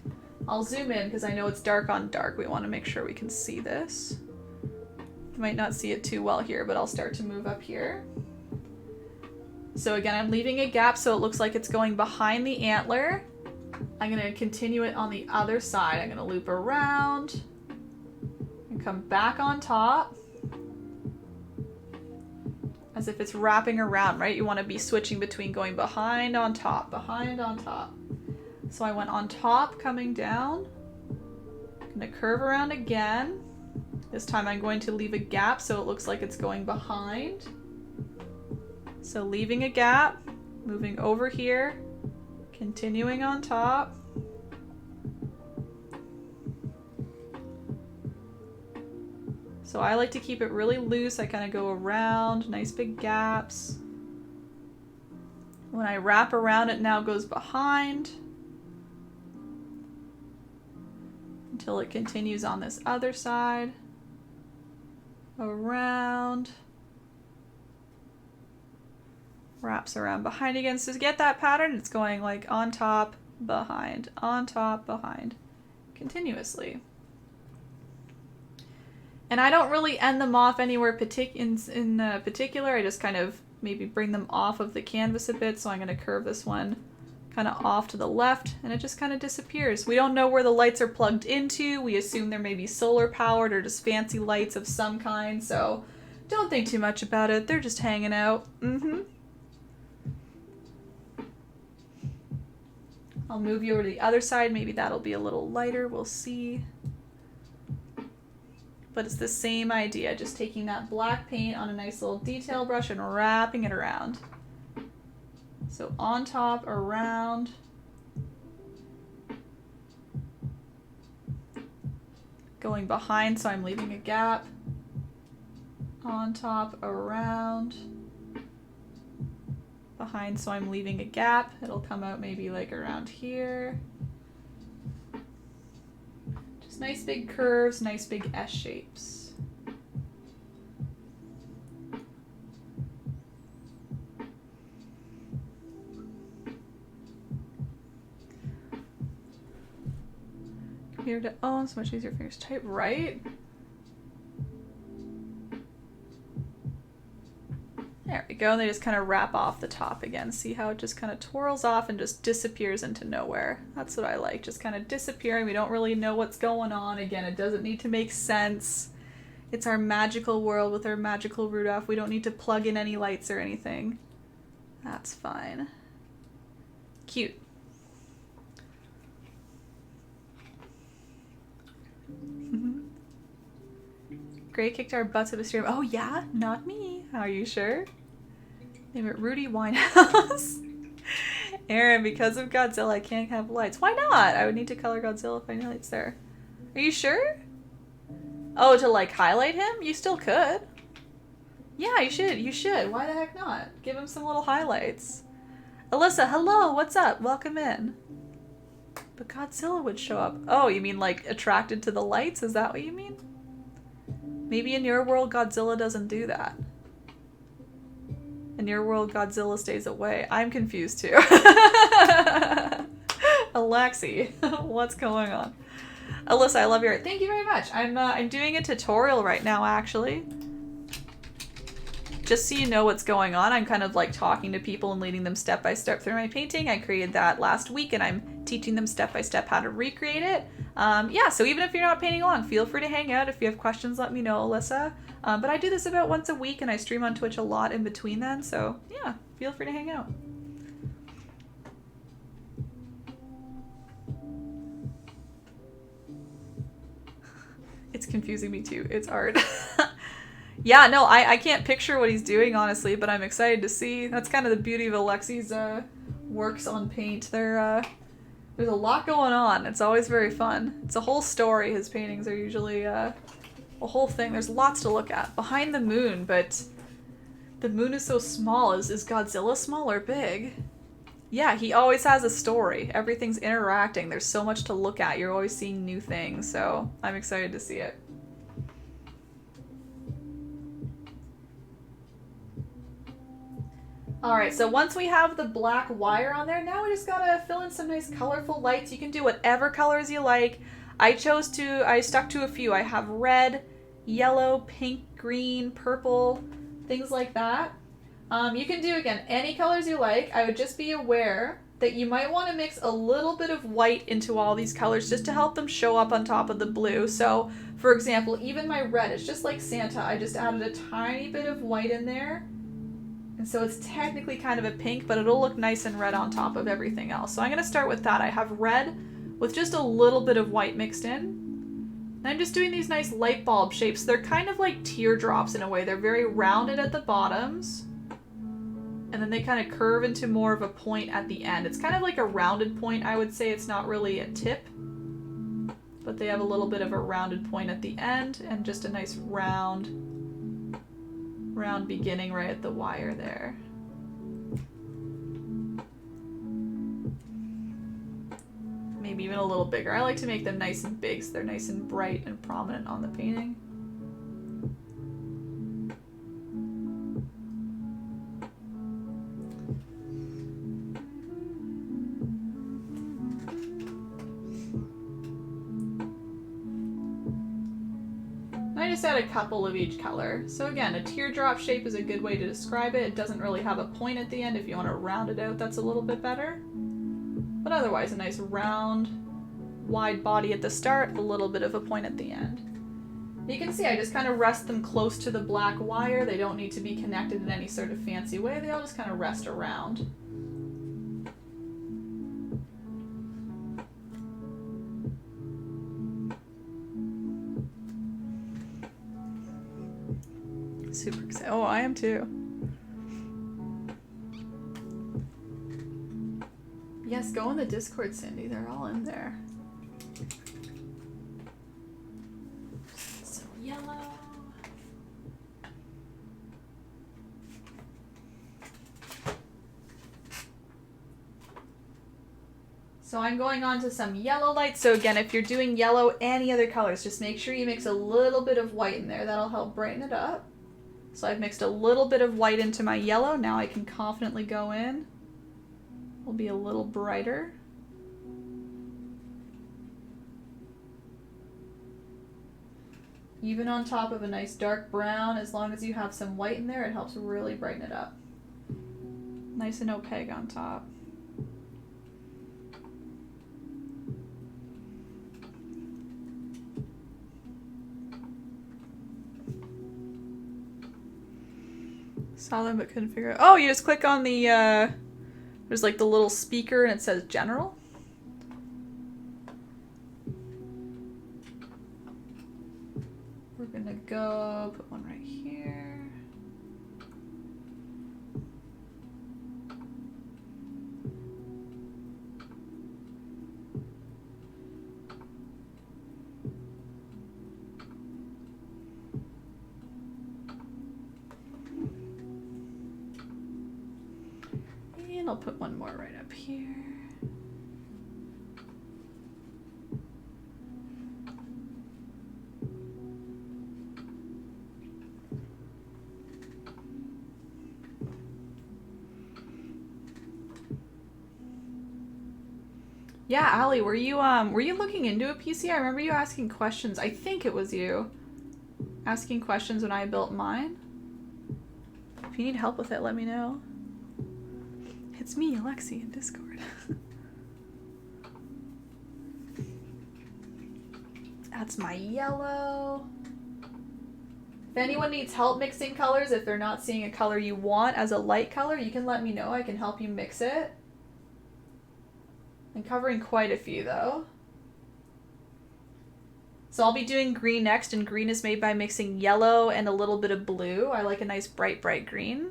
I'll zoom in because I know it's dark on dark. We want to make sure we can see this. You might not see it too well here, but I'll start to move up here. So again, I'm leaving a gap so it looks like it's going behind the antler. I'm going to continue it on the other side. I'm going to loop around and come back on top as if it's wrapping around, right? You want to be switching between going behind on top, behind on top. So I went on top, coming down. I'm going to curve around again. This time I'm going to leave a gap so it looks like it's going behind. So leaving a gap, moving over here, continuing on top. So I like to keep it really loose. I kind of go around, nice big gaps. When I wrap around, it now goes behind until it continues on this other side. Around. Wraps around behind again. So to get that pattern, it's going like on top, behind, continuously. And I don't really end them off anywhere in particular. I just kind of maybe bring them off of the canvas a bit. So I'm going to curve this one kind of off to the left, and it just kind of disappears. We don't know where the lights are plugged into. We assume they're maybe solar powered or just fancy lights of some kind. So don't think too much about it. They're just hanging out. I'll move you over to the other side. Maybe that'll be a little lighter. We'll see. But it's the same idea, just taking that black paint on a nice little detail brush and wrapping it around. So on top, around. Going behind, so I'm leaving a gap. On top, around. Behind, so I'm leaving a gap. It'll come out maybe like around here. Just nice big curves, nice big S shapes. Computer to own, so much easier fingers type, right? There we go, and they just kind of wrap off the top again. See how it just kind of twirls off and just disappears into nowhere. That's what I like, just kind of disappearing. We don't really know what's going on. Again, it doesn't need to make sense. It's our magical world with our magical Rudolph. We don't need to plug in any lights or anything. That's fine. Cute. Gray kicked our butts at a stream. Oh yeah? Not me. Are you sure? Name it Rudy Winehouse. Erin, because of Godzilla, I can't have lights. Why not? I would need to color Godzilla if I need lights there. Are you sure? Oh, to like highlight him? You still could. Yeah, you should. You should. Why the heck not? Give him some little highlights. Alyssa, hello. What's up? Welcome in. But Godzilla would show up. Oh, you mean like attracted to the lights? Is that what you mean? Maybe in your world, Godzilla doesn't do that. In your world, Godzilla stays away. I'm confused too. Alexi, what's going on? Alyssa, I love your art. Thank you very much. I'm doing a tutorial right now, actually. Just so you know what's going on, I'm kind of like talking to people and leading them step by step through my painting. I created that last week and I'm teaching them step by step how to recreate it. Yeah, so even if you're not painting along, feel free to hang out. If you have questions, let me know, Alyssa. But I do this about once a week and I stream on Twitch a lot in between then, so yeah, feel free to hang out. It's confusing me too. It's art. Yeah, no, I can't picture what he's doing, honestly, but I'm excited to see. That's kind of the beauty of Alexi's works on paint. There's a lot going on. It's always very fun. It's a whole story. His paintings are usually a whole thing. There's lots to look at. Behind the moon, but the moon is so small. Is Godzilla small or big? Yeah, he always has a story. Everything's interacting. There's so much to look at. You're always seeing new things, so I'm excited to see it. Alright, so once we have the black wire on there, now we just gotta fill in some nice colorful lights. You can do whatever colors you like. I stuck to a few. I have red, yellow, pink, green, purple, things like that. You can do, again, any colors you like. I would just be aware that you might want to mix a little bit of white into all these colors just to help them show up on top of the blue. So, for example, even my red, it's just like Santa. I just added a tiny bit of white in there. And so it's technically kind of a pink, but it'll look nice and red on top of everything else. So I'm going to start with that. I have red with just a little bit of white mixed in. And I'm just doing these nice light bulb shapes. They're kind of like teardrops in a way. They're very rounded at the bottoms. And then they kind of curve into more of a point at the end. It's kind of like a rounded point, I would say. It's not really a tip. But they have a little bit of a rounded point at the end and just a nice round beginning right at the wire there. Maybe even a little bigger. I like to make them nice and big so they're nice and bright and prominent on the painting. I just add a couple of each color. So again, a teardrop shape is a good way to describe it. It doesn't really have a point at the end. If you want to round it out, that's a little bit better. But otherwise, a nice round, wide body at the start, a little bit of a point at the end. You can see I just kind of rest them close to the black wire. They don't need to be connected in any sort of fancy way. They all just kind of rest around. Super excited. Oh, I am too. Yes, go in the Discord, Cindy. They're all in there. So yellow. So I'm going on to some yellow lights. So again, if you're doing yellow, any other colors, just make sure you mix a little bit of white in there. That'll help brighten it up. So I've mixed a little bit of white into my yellow. Now I can confidently go in. It'll be a little brighter. Even on top of a nice dark brown, as long as you have some white in there, it helps really brighten it up. Nice and opaque on top. Saw them but couldn't figure out. Oh, you just click on the, there's like the little speaker and it says general. We're gonna go put one right here. And I'll put one more right up here. Yeah, Allie, were you looking into a PC? I remember you asking questions. I think it was you asking questions when I built mine. If you need help with it, let me know. It's me, Alexi, in Discord. That's my yellow. If anyone needs help mixing colors, if they're not seeing a color you want as a light color, you can let me know. I can help you mix it. I'm covering quite a few, though. So I'll be doing green next, and green is made by mixing yellow and a little bit of blue. I like a nice bright, bright green.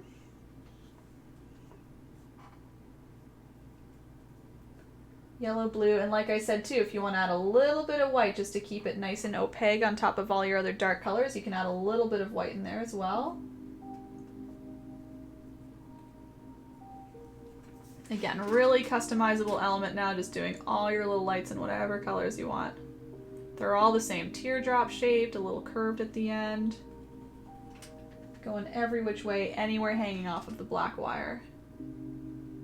Yellow, blue, and like I said too, if you want to add a little bit of white just to keep it nice and opaque on top of all your other dark colors, you can add a little bit of white in there as well. Again, really customizable element now, just doing all your little lights in whatever colors you want. They're all the same, teardrop shaped, a little curved at the end. Going every which way, anywhere hanging off of the black wire.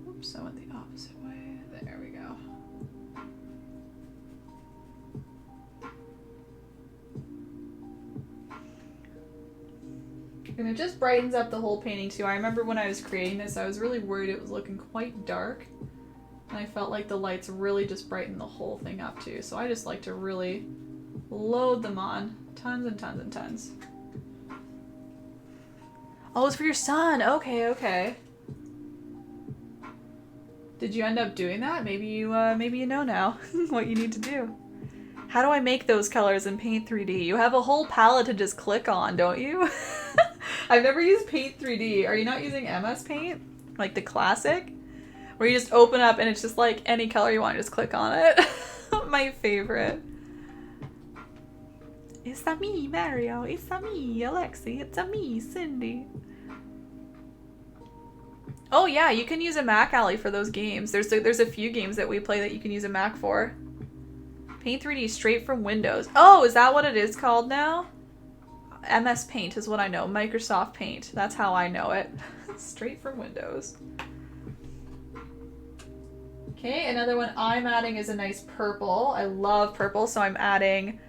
Oops, I went the opposite way. There we go. And it just brightens up the whole painting too. I remember when I was creating this, I was really worried it was looking quite dark. And I felt like the lights really just brighten the whole thing up too. So I just like to really load them on. Tons and tons and tons. Oh, it's for your son. Okay, okay. Did you end up doing that? Maybe you know now what you need to do. How do I make those colors in Paint 3D? You have a whole palette to just click on, don't you? I've never used Paint 3D. Are you not using MS Paint? Like the classic? Where you just open up and it's just like any color you want, just click on it. My favorite. It's a me, Mario. It's a me, Alexi. It's a me, Cindy. Oh yeah, you can use a Mac Alley for those games. There's a few games that we play that you can use a Mac for. Paint 3D straight from Windows. Oh, is that what it is called now? MS Paint is what I know. Microsoft Paint. That's how I know it. Straight from Windows. Okay, another one I'm adding is a nice purple. I love purple, so I'm adding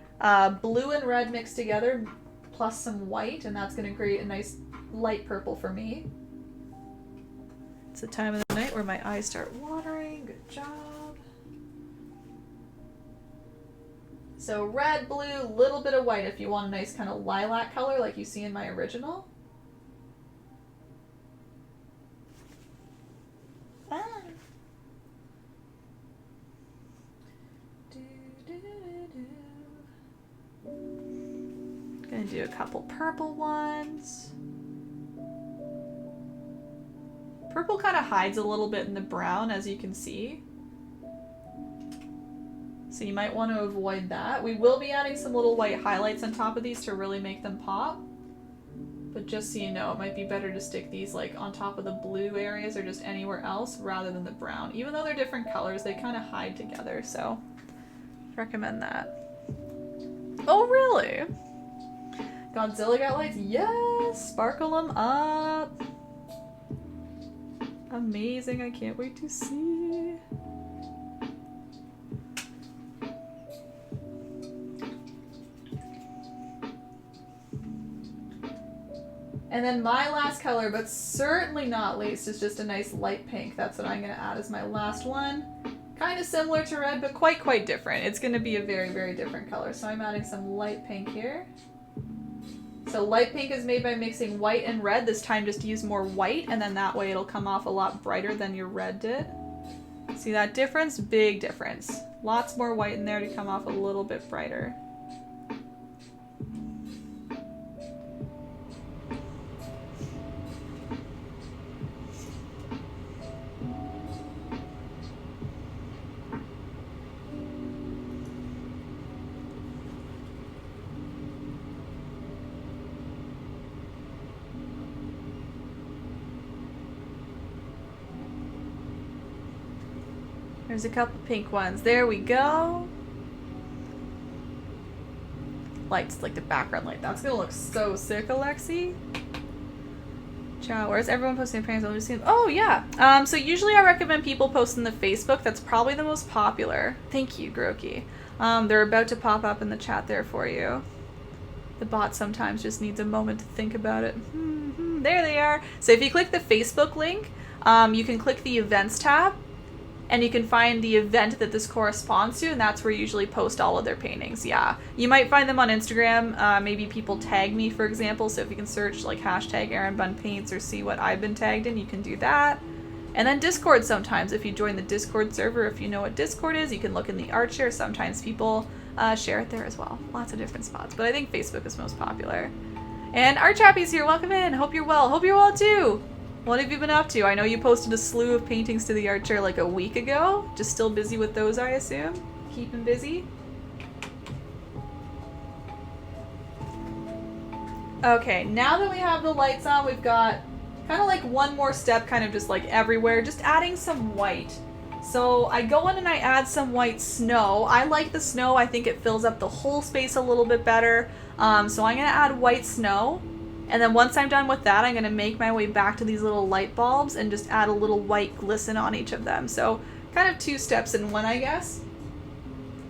blue and red mixed together plus some white, and that's going to create a nice light purple for me. It's the time of the night where my eyes start watering. Good job. So red, blue, little bit of white if you want a nice kind of lilac color like you see in my original. Ah. Gonna do a couple purple ones. Purple kind of hides a little bit in the brown, as you can see. So you might want to avoid that. We will be adding some little white highlights on top of these to really make them pop. But just so you know, it might be better to stick these like on top of the blue areas or just anywhere else rather than the brown. Even though they're different colors, they kind of hide together, so recommend that. Oh, really? Godzilla got lights? Yes! Sparkle them up! Amazing, I can't wait to see. And then my last color, but certainly not least, is just a nice light pink. That's what I'm going to add as my last one. Kind of similar to red, but quite different. It's going to be a very different color. So I'm adding some light pink here. So light pink is made by mixing white and red. This time just use more white, and then that way it'll come off a lot brighter than your red did. See that difference? Big difference. Lots more white in there to come off a little bit brighter. There's a couple pink ones. There we go. Lights, like the background light. That's gonna look so sick, Alexi. Ciao. Where's everyone posting their parents? Oh, yeah. So usually I recommend people post in the Facebook. That's probably the most popular. Thank you, Groki. They're about to pop up in the chat there for you. The bot sometimes just needs a moment to think about it. There they are. So if you click the Facebook link, you can click the events tab, and you can find the event that this corresponds to, and that's where you usually post all of their paintings. Yeah, you might find them on Instagram. Maybe people tag me, for example, so if you can search like hashtag erinbunpaints or see what I've been tagged in, you can do that. And then Discord sometimes, if you join the Discord server, if you know what Discord is, you can look in the art share. Sometimes people share it there as well. Lots of different spots, but I think Facebook is most popular. And Art Chappie's here. Welcome in. Hope you're well. Hope you're well too. What have you been up to? I know you posted a slew of paintings to the art chair like a week ago. Just still busy with those, I assume? Keeping busy? Okay, now that we have the lights on, we've got kind of like one more step, kind of just like everywhere, just adding some white. So I go in and I add some white snow. I like the snow. I think it fills up the whole space a little bit better. So I'm going to add white snow. And then once I'm done with that, I'm going to make my way back to these little light bulbs and just add a little white glisten on each of them. So kind of 2 steps in one, I guess.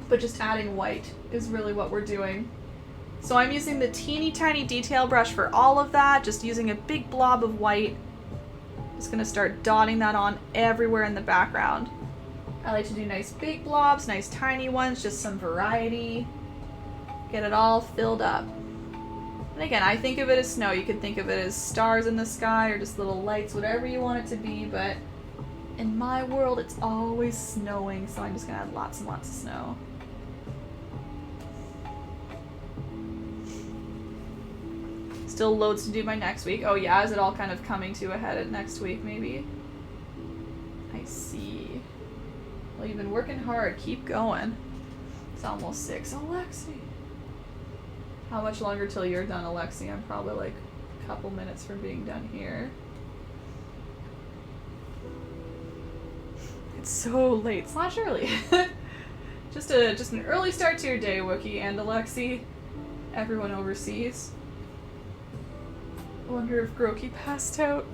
But just adding white is really what we're doing. So I'm using the teeny tiny detail brush for all of that, just using a big blob of white. Just going to start dotting that on everywhere in the background. I like to do nice big blobs, nice tiny ones, just some variety. Get it all filled up. And again, I think of it as snow. You could think of it as stars in the sky or just little lights, whatever you want it to be, but in my world it's always snowing, so I'm just gonna add lots and lots of snow. Still loads to do by next week. Oh yeah, is it all kind of coming to a head at next week maybe? I see. Well, you've been working hard. Keep going. It's almost 6. Alexi! How much longer till you're done, Alexi? I'm probably like a couple minutes from being done here. It's so late / early. just an early start to your day, Wookie and Alexi. Everyone overseas. I wonder if Groki passed out.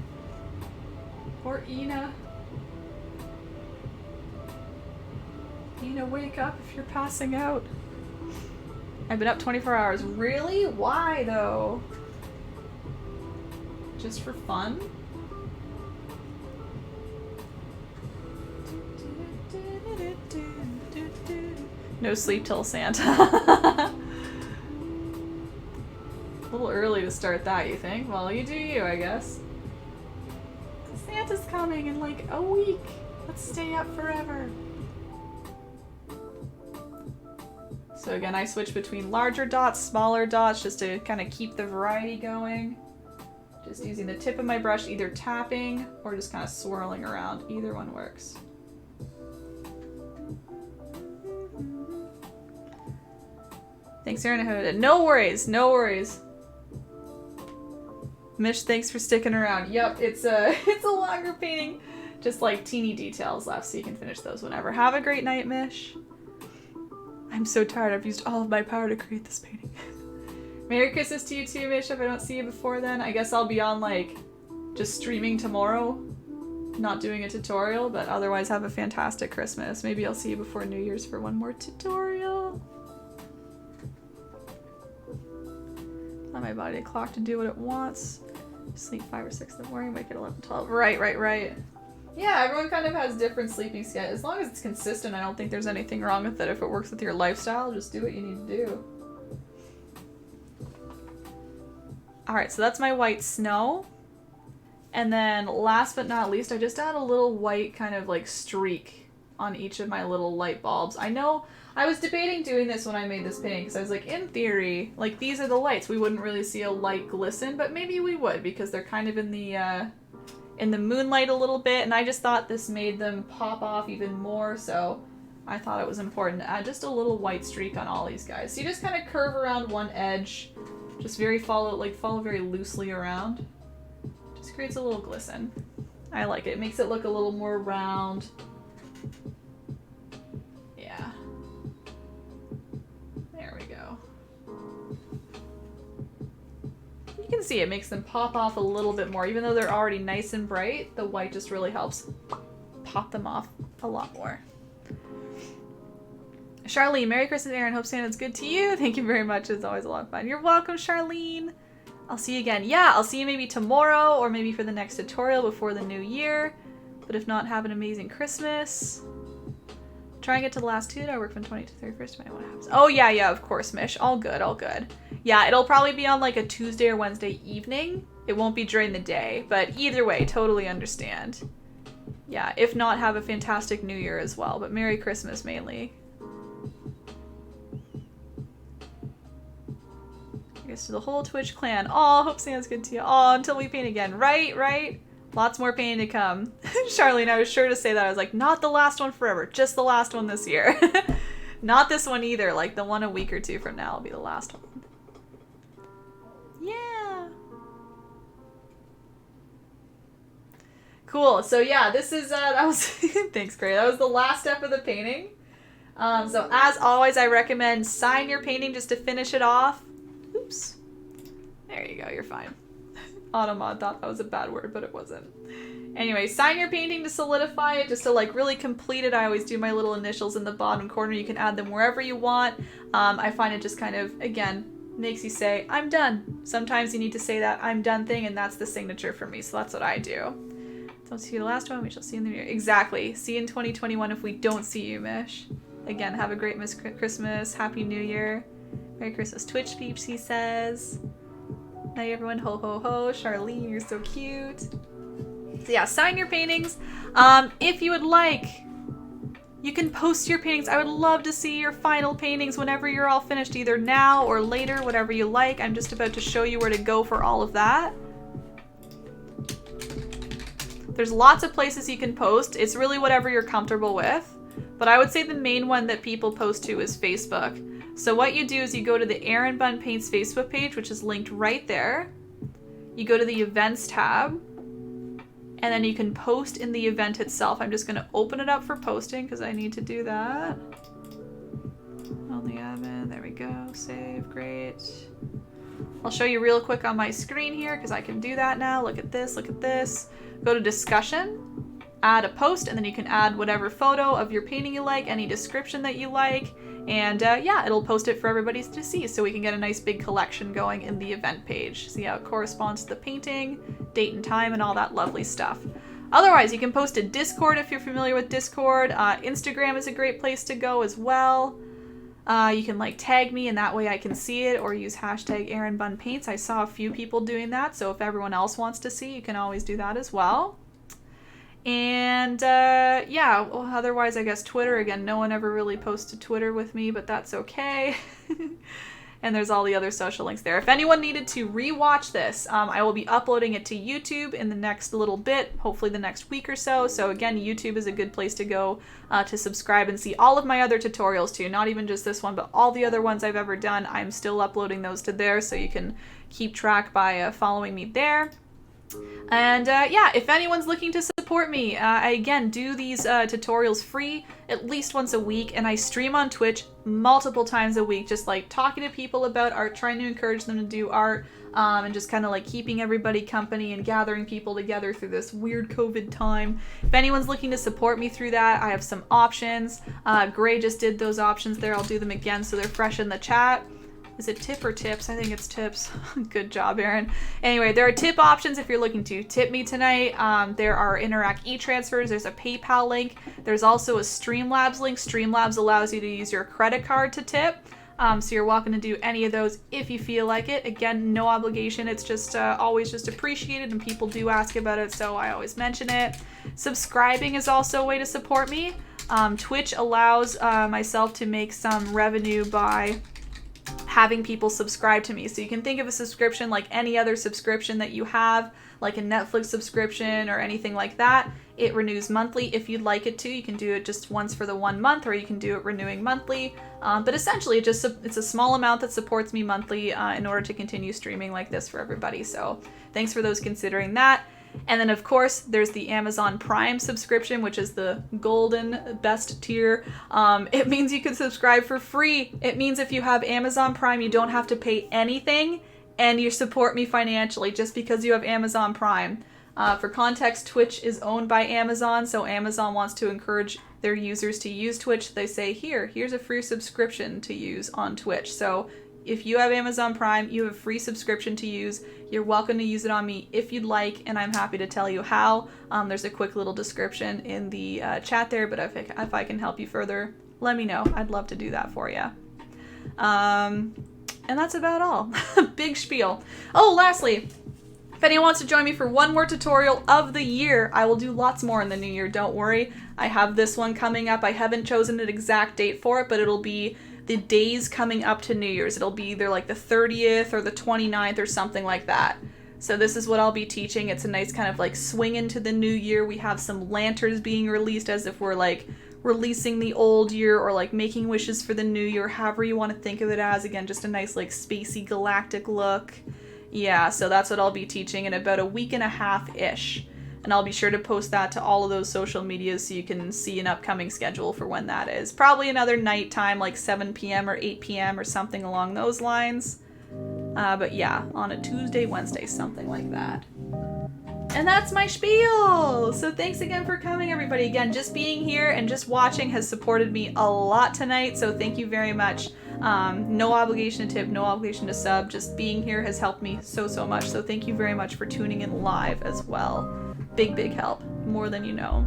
Or Ina. Ina, wake up if you're passing out. I've been up 24 hours. Really? Why, though? Just for fun? No sleep till Santa. A little early to start that, you think? Well, you do you, I guess. Santa's coming in like a week. Let's stay up forever. So again, I switch between larger dots, smaller dots, just to kind of keep the variety going. Just using the tip of my brush, either tapping or just kind of swirling around. Either one works. Thanks, Erin. No worries, no worries. Mish, thanks for sticking around. Yep, it's a longer painting. Just like teeny details left, so you can finish those whenever. Have a great night, Mish. I'm so tired. I've used all of my power to create this painting. Merry Christmas to you too, Mish. If I don't see you before then, I guess I'll be on like just streaming tomorrow, not doing a tutorial, but otherwise have a fantastic Christmas. Maybe I'll see you before New Year's for one more tutorial. Allow my body clock to do what it wants. Sleep 5 or 6 in the morning, wake at 11, 12. Right. Yeah, everyone kind of has different sleeping schedules. As long as it's consistent, I don't think there's anything wrong with it. If it works with your lifestyle, just do what you need to do. Alright, so that's my white snow. And then last but not least, I just add a little white kind of like streak on each of my little light bulbs. I know I was debating doing this when I made this painting because I was like, in theory, like these are the lights. We wouldn't really see a light glisten, but maybe we would because they're kind of in the moonlight a little bit, and I just thought this made them pop off even more, so I thought it was important to add just a little white streak on all these guys. So you just kind of curve around one edge, just follow very loosely around. Just creates a little glisten. I like it. It makes it look a little more round. Yeah. There we go. You can see it makes them pop off a little bit more. Even though they're already nice and bright, the white just really helps pop them off a lot more. Charlene, Merry Christmas, Erin. Hope Santa's good to you. Thank you very much. It's always a lot of fun. You're welcome, Charlene. I'll see you again. Yeah, I'll see you maybe tomorrow or maybe for the next tutorial before the new year. But if not, have an amazing Christmas. Try and get to the last 2 that I work from 20 to 31st. Might want to have. Oh yeah, of course, Mish. All good, all good. Yeah, it'll probably be on like a Tuesday or Wednesday evening. It won't be during the day, but either way, totally understand. Yeah, if not, have a fantastic New Year as well, but Merry Christmas mainly. Thanks to the whole Twitch clan. Oh, hope Santa's good to you. Oh, until we paint again. Right? Lots more painting to come. Charlene, I was sure to say that. I was like, not the last one forever, just the last one this year. Not this one either. Like the one a week or two from now will be the last one. Yeah. Cool. So yeah, this is, that was, thanks, Gray. That was the last step of the painting. So as always, I recommend sign your painting just to finish it off. Oops. There you go. You're fine. Automod thought that was a bad word, but it wasn't. Anyway, sign your painting to solidify it, just to like really complete it. I always do my little initials in the bottom corner. You can add them wherever you want. I find it just kind of, again, makes you say, I'm done. Sometimes you need to say that I'm done thing, and that's the signature for me. So that's what I do. Don't see you the last one. We shall see you in the new year. Exactly. See you in 2021 if we don't see you, Mish. Again, have a great Christmas. Happy New Year. Merry Christmas, Twitch peeps, he says. Night, everyone. Ho, ho, ho. Charlene, you're so cute. So yeah, sign your paintings. If you would like, you can post your paintings. I would love to see your final paintings whenever you're all finished, either now or later, whatever you like. I'm just about to show you where to go for all of that. There's lots of places you can post. It's really whatever you're comfortable with. But I would say the main one that people post to is Facebook. So what you do is you go to the erinbunpaints Facebook page, which is linked right there. You go to the events tab, and then you can post in the event itself. I'm just going to open it up for posting because I need to do that. On the admin, there we go, save, great. I'll show you real quick on my screen here because I can do that now. Look at this, look at this. Go to discussion, add a post, and then you can add whatever photo of your painting you like, any description that you like. And yeah, it'll post it for everybody to see so we can get a nice big collection going in the event page. See how it corresponds to the painting, date and time, and all that lovely stuff. Otherwise, you can post to Discord if you're familiar with Discord. Instagram is a great place to go as well. You can like tag me and that way I can see it, or use hashtag erinbunpaints. I saw a few people doing that, so if everyone else wants to see, you can always do that as well. And yeah, well, otherwise I guess Twitter, again, no one ever really posts to Twitter with me, but that's okay. And there's all the other social links there. If anyone needed to rewatch this, I will be uploading it to YouTube in the next little bit, hopefully the next week or so. So again, YouTube is a good place to go to subscribe and see all of my other tutorials too. Not even just this one, but all the other ones I've ever done. I'm still uploading those to there, so you can keep track by following me there. And yeah, if anyone's looking to support me, I again do these tutorials free at least once a week, and I stream on Twitch multiple times a week, just like talking to people about art, trying to encourage them to do art, and just kind of like keeping everybody company and gathering people together through this weird COVID time. If anyone's looking to support me through that, I have some options. Gray just did those options there. I'll do them again so they're fresh in the chat. Is it tip or tips? I think it's tips. Good job, Erin. Anyway, there are tip options if you're looking to tip me tonight. There are Interact e-transfers. There's a PayPal link. There's also a Streamlabs link. Streamlabs allows you to use your credit card to tip. So you're welcome to do any of those if you feel like it. Again, no obligation. It's just always just appreciated, and people do ask about it, so I always mention it. Subscribing is also a way to support me. Twitch allows myself to make some revenue by having people subscribe to me. So you can think of a subscription like any other subscription that you have, like a Netflix subscription or anything like that. It renews monthly if you'd like it to. You can do it just once for the 1 month, or you can do it renewing monthly. But essentially, it's a small amount that supports me monthly in order to continue streaming like this for everybody. So thanks for those considering that. And then, of course, there's the Amazon Prime subscription, which is the golden best tier. It means you can subscribe for free. It means if you have Amazon Prime, you don't have to pay anything, and you support me financially just because you have Amazon Prime. For context, Twitch is owned by Amazon, so Amazon wants to encourage their users to use Twitch. They say, here's a free subscription to use on Twitch. So if you have Amazon Prime, you have a free subscription to use. You're welcome to use it on me if you'd like, and I'm happy to tell you how. There's a quick little description in the chat there, but if I can help you further, let me know. I'd love to do that for you. And that's about all. Big spiel. Oh, lastly, if anyone wants to join me for one more tutorial of the year, I will do lots more in the new year, don't worry. I have this one coming up. I haven't chosen an exact date for it, but it'll be the days coming up to New Year's. It'll be either like the 30th or the 29th or something like that. So this is what I'll be teaching. It's a nice kind of like swing into the new year. We have some lanterns being released as if we're like releasing the old year, or like making wishes for the new year, however you want to think of it as. Again, just a nice like spacey galactic look. Yeah, so that's what I'll be teaching in about a week and a half-ish. And I'll be sure to post that to all of those social medias so you can see an upcoming schedule for when that is. Probably another nighttime, like 7 p.m. or 8 p.m. or something along those lines. But yeah, on a Tuesday, Wednesday, something like that. And that's my spiel! So thanks again for coming, everybody. Again, just being here and just watching has supported me a lot tonight, so thank you very much. No obligation to tip, no obligation to sub. Just being here has helped me so much, so thank you very much for tuning in live as well. Big help. More than you know.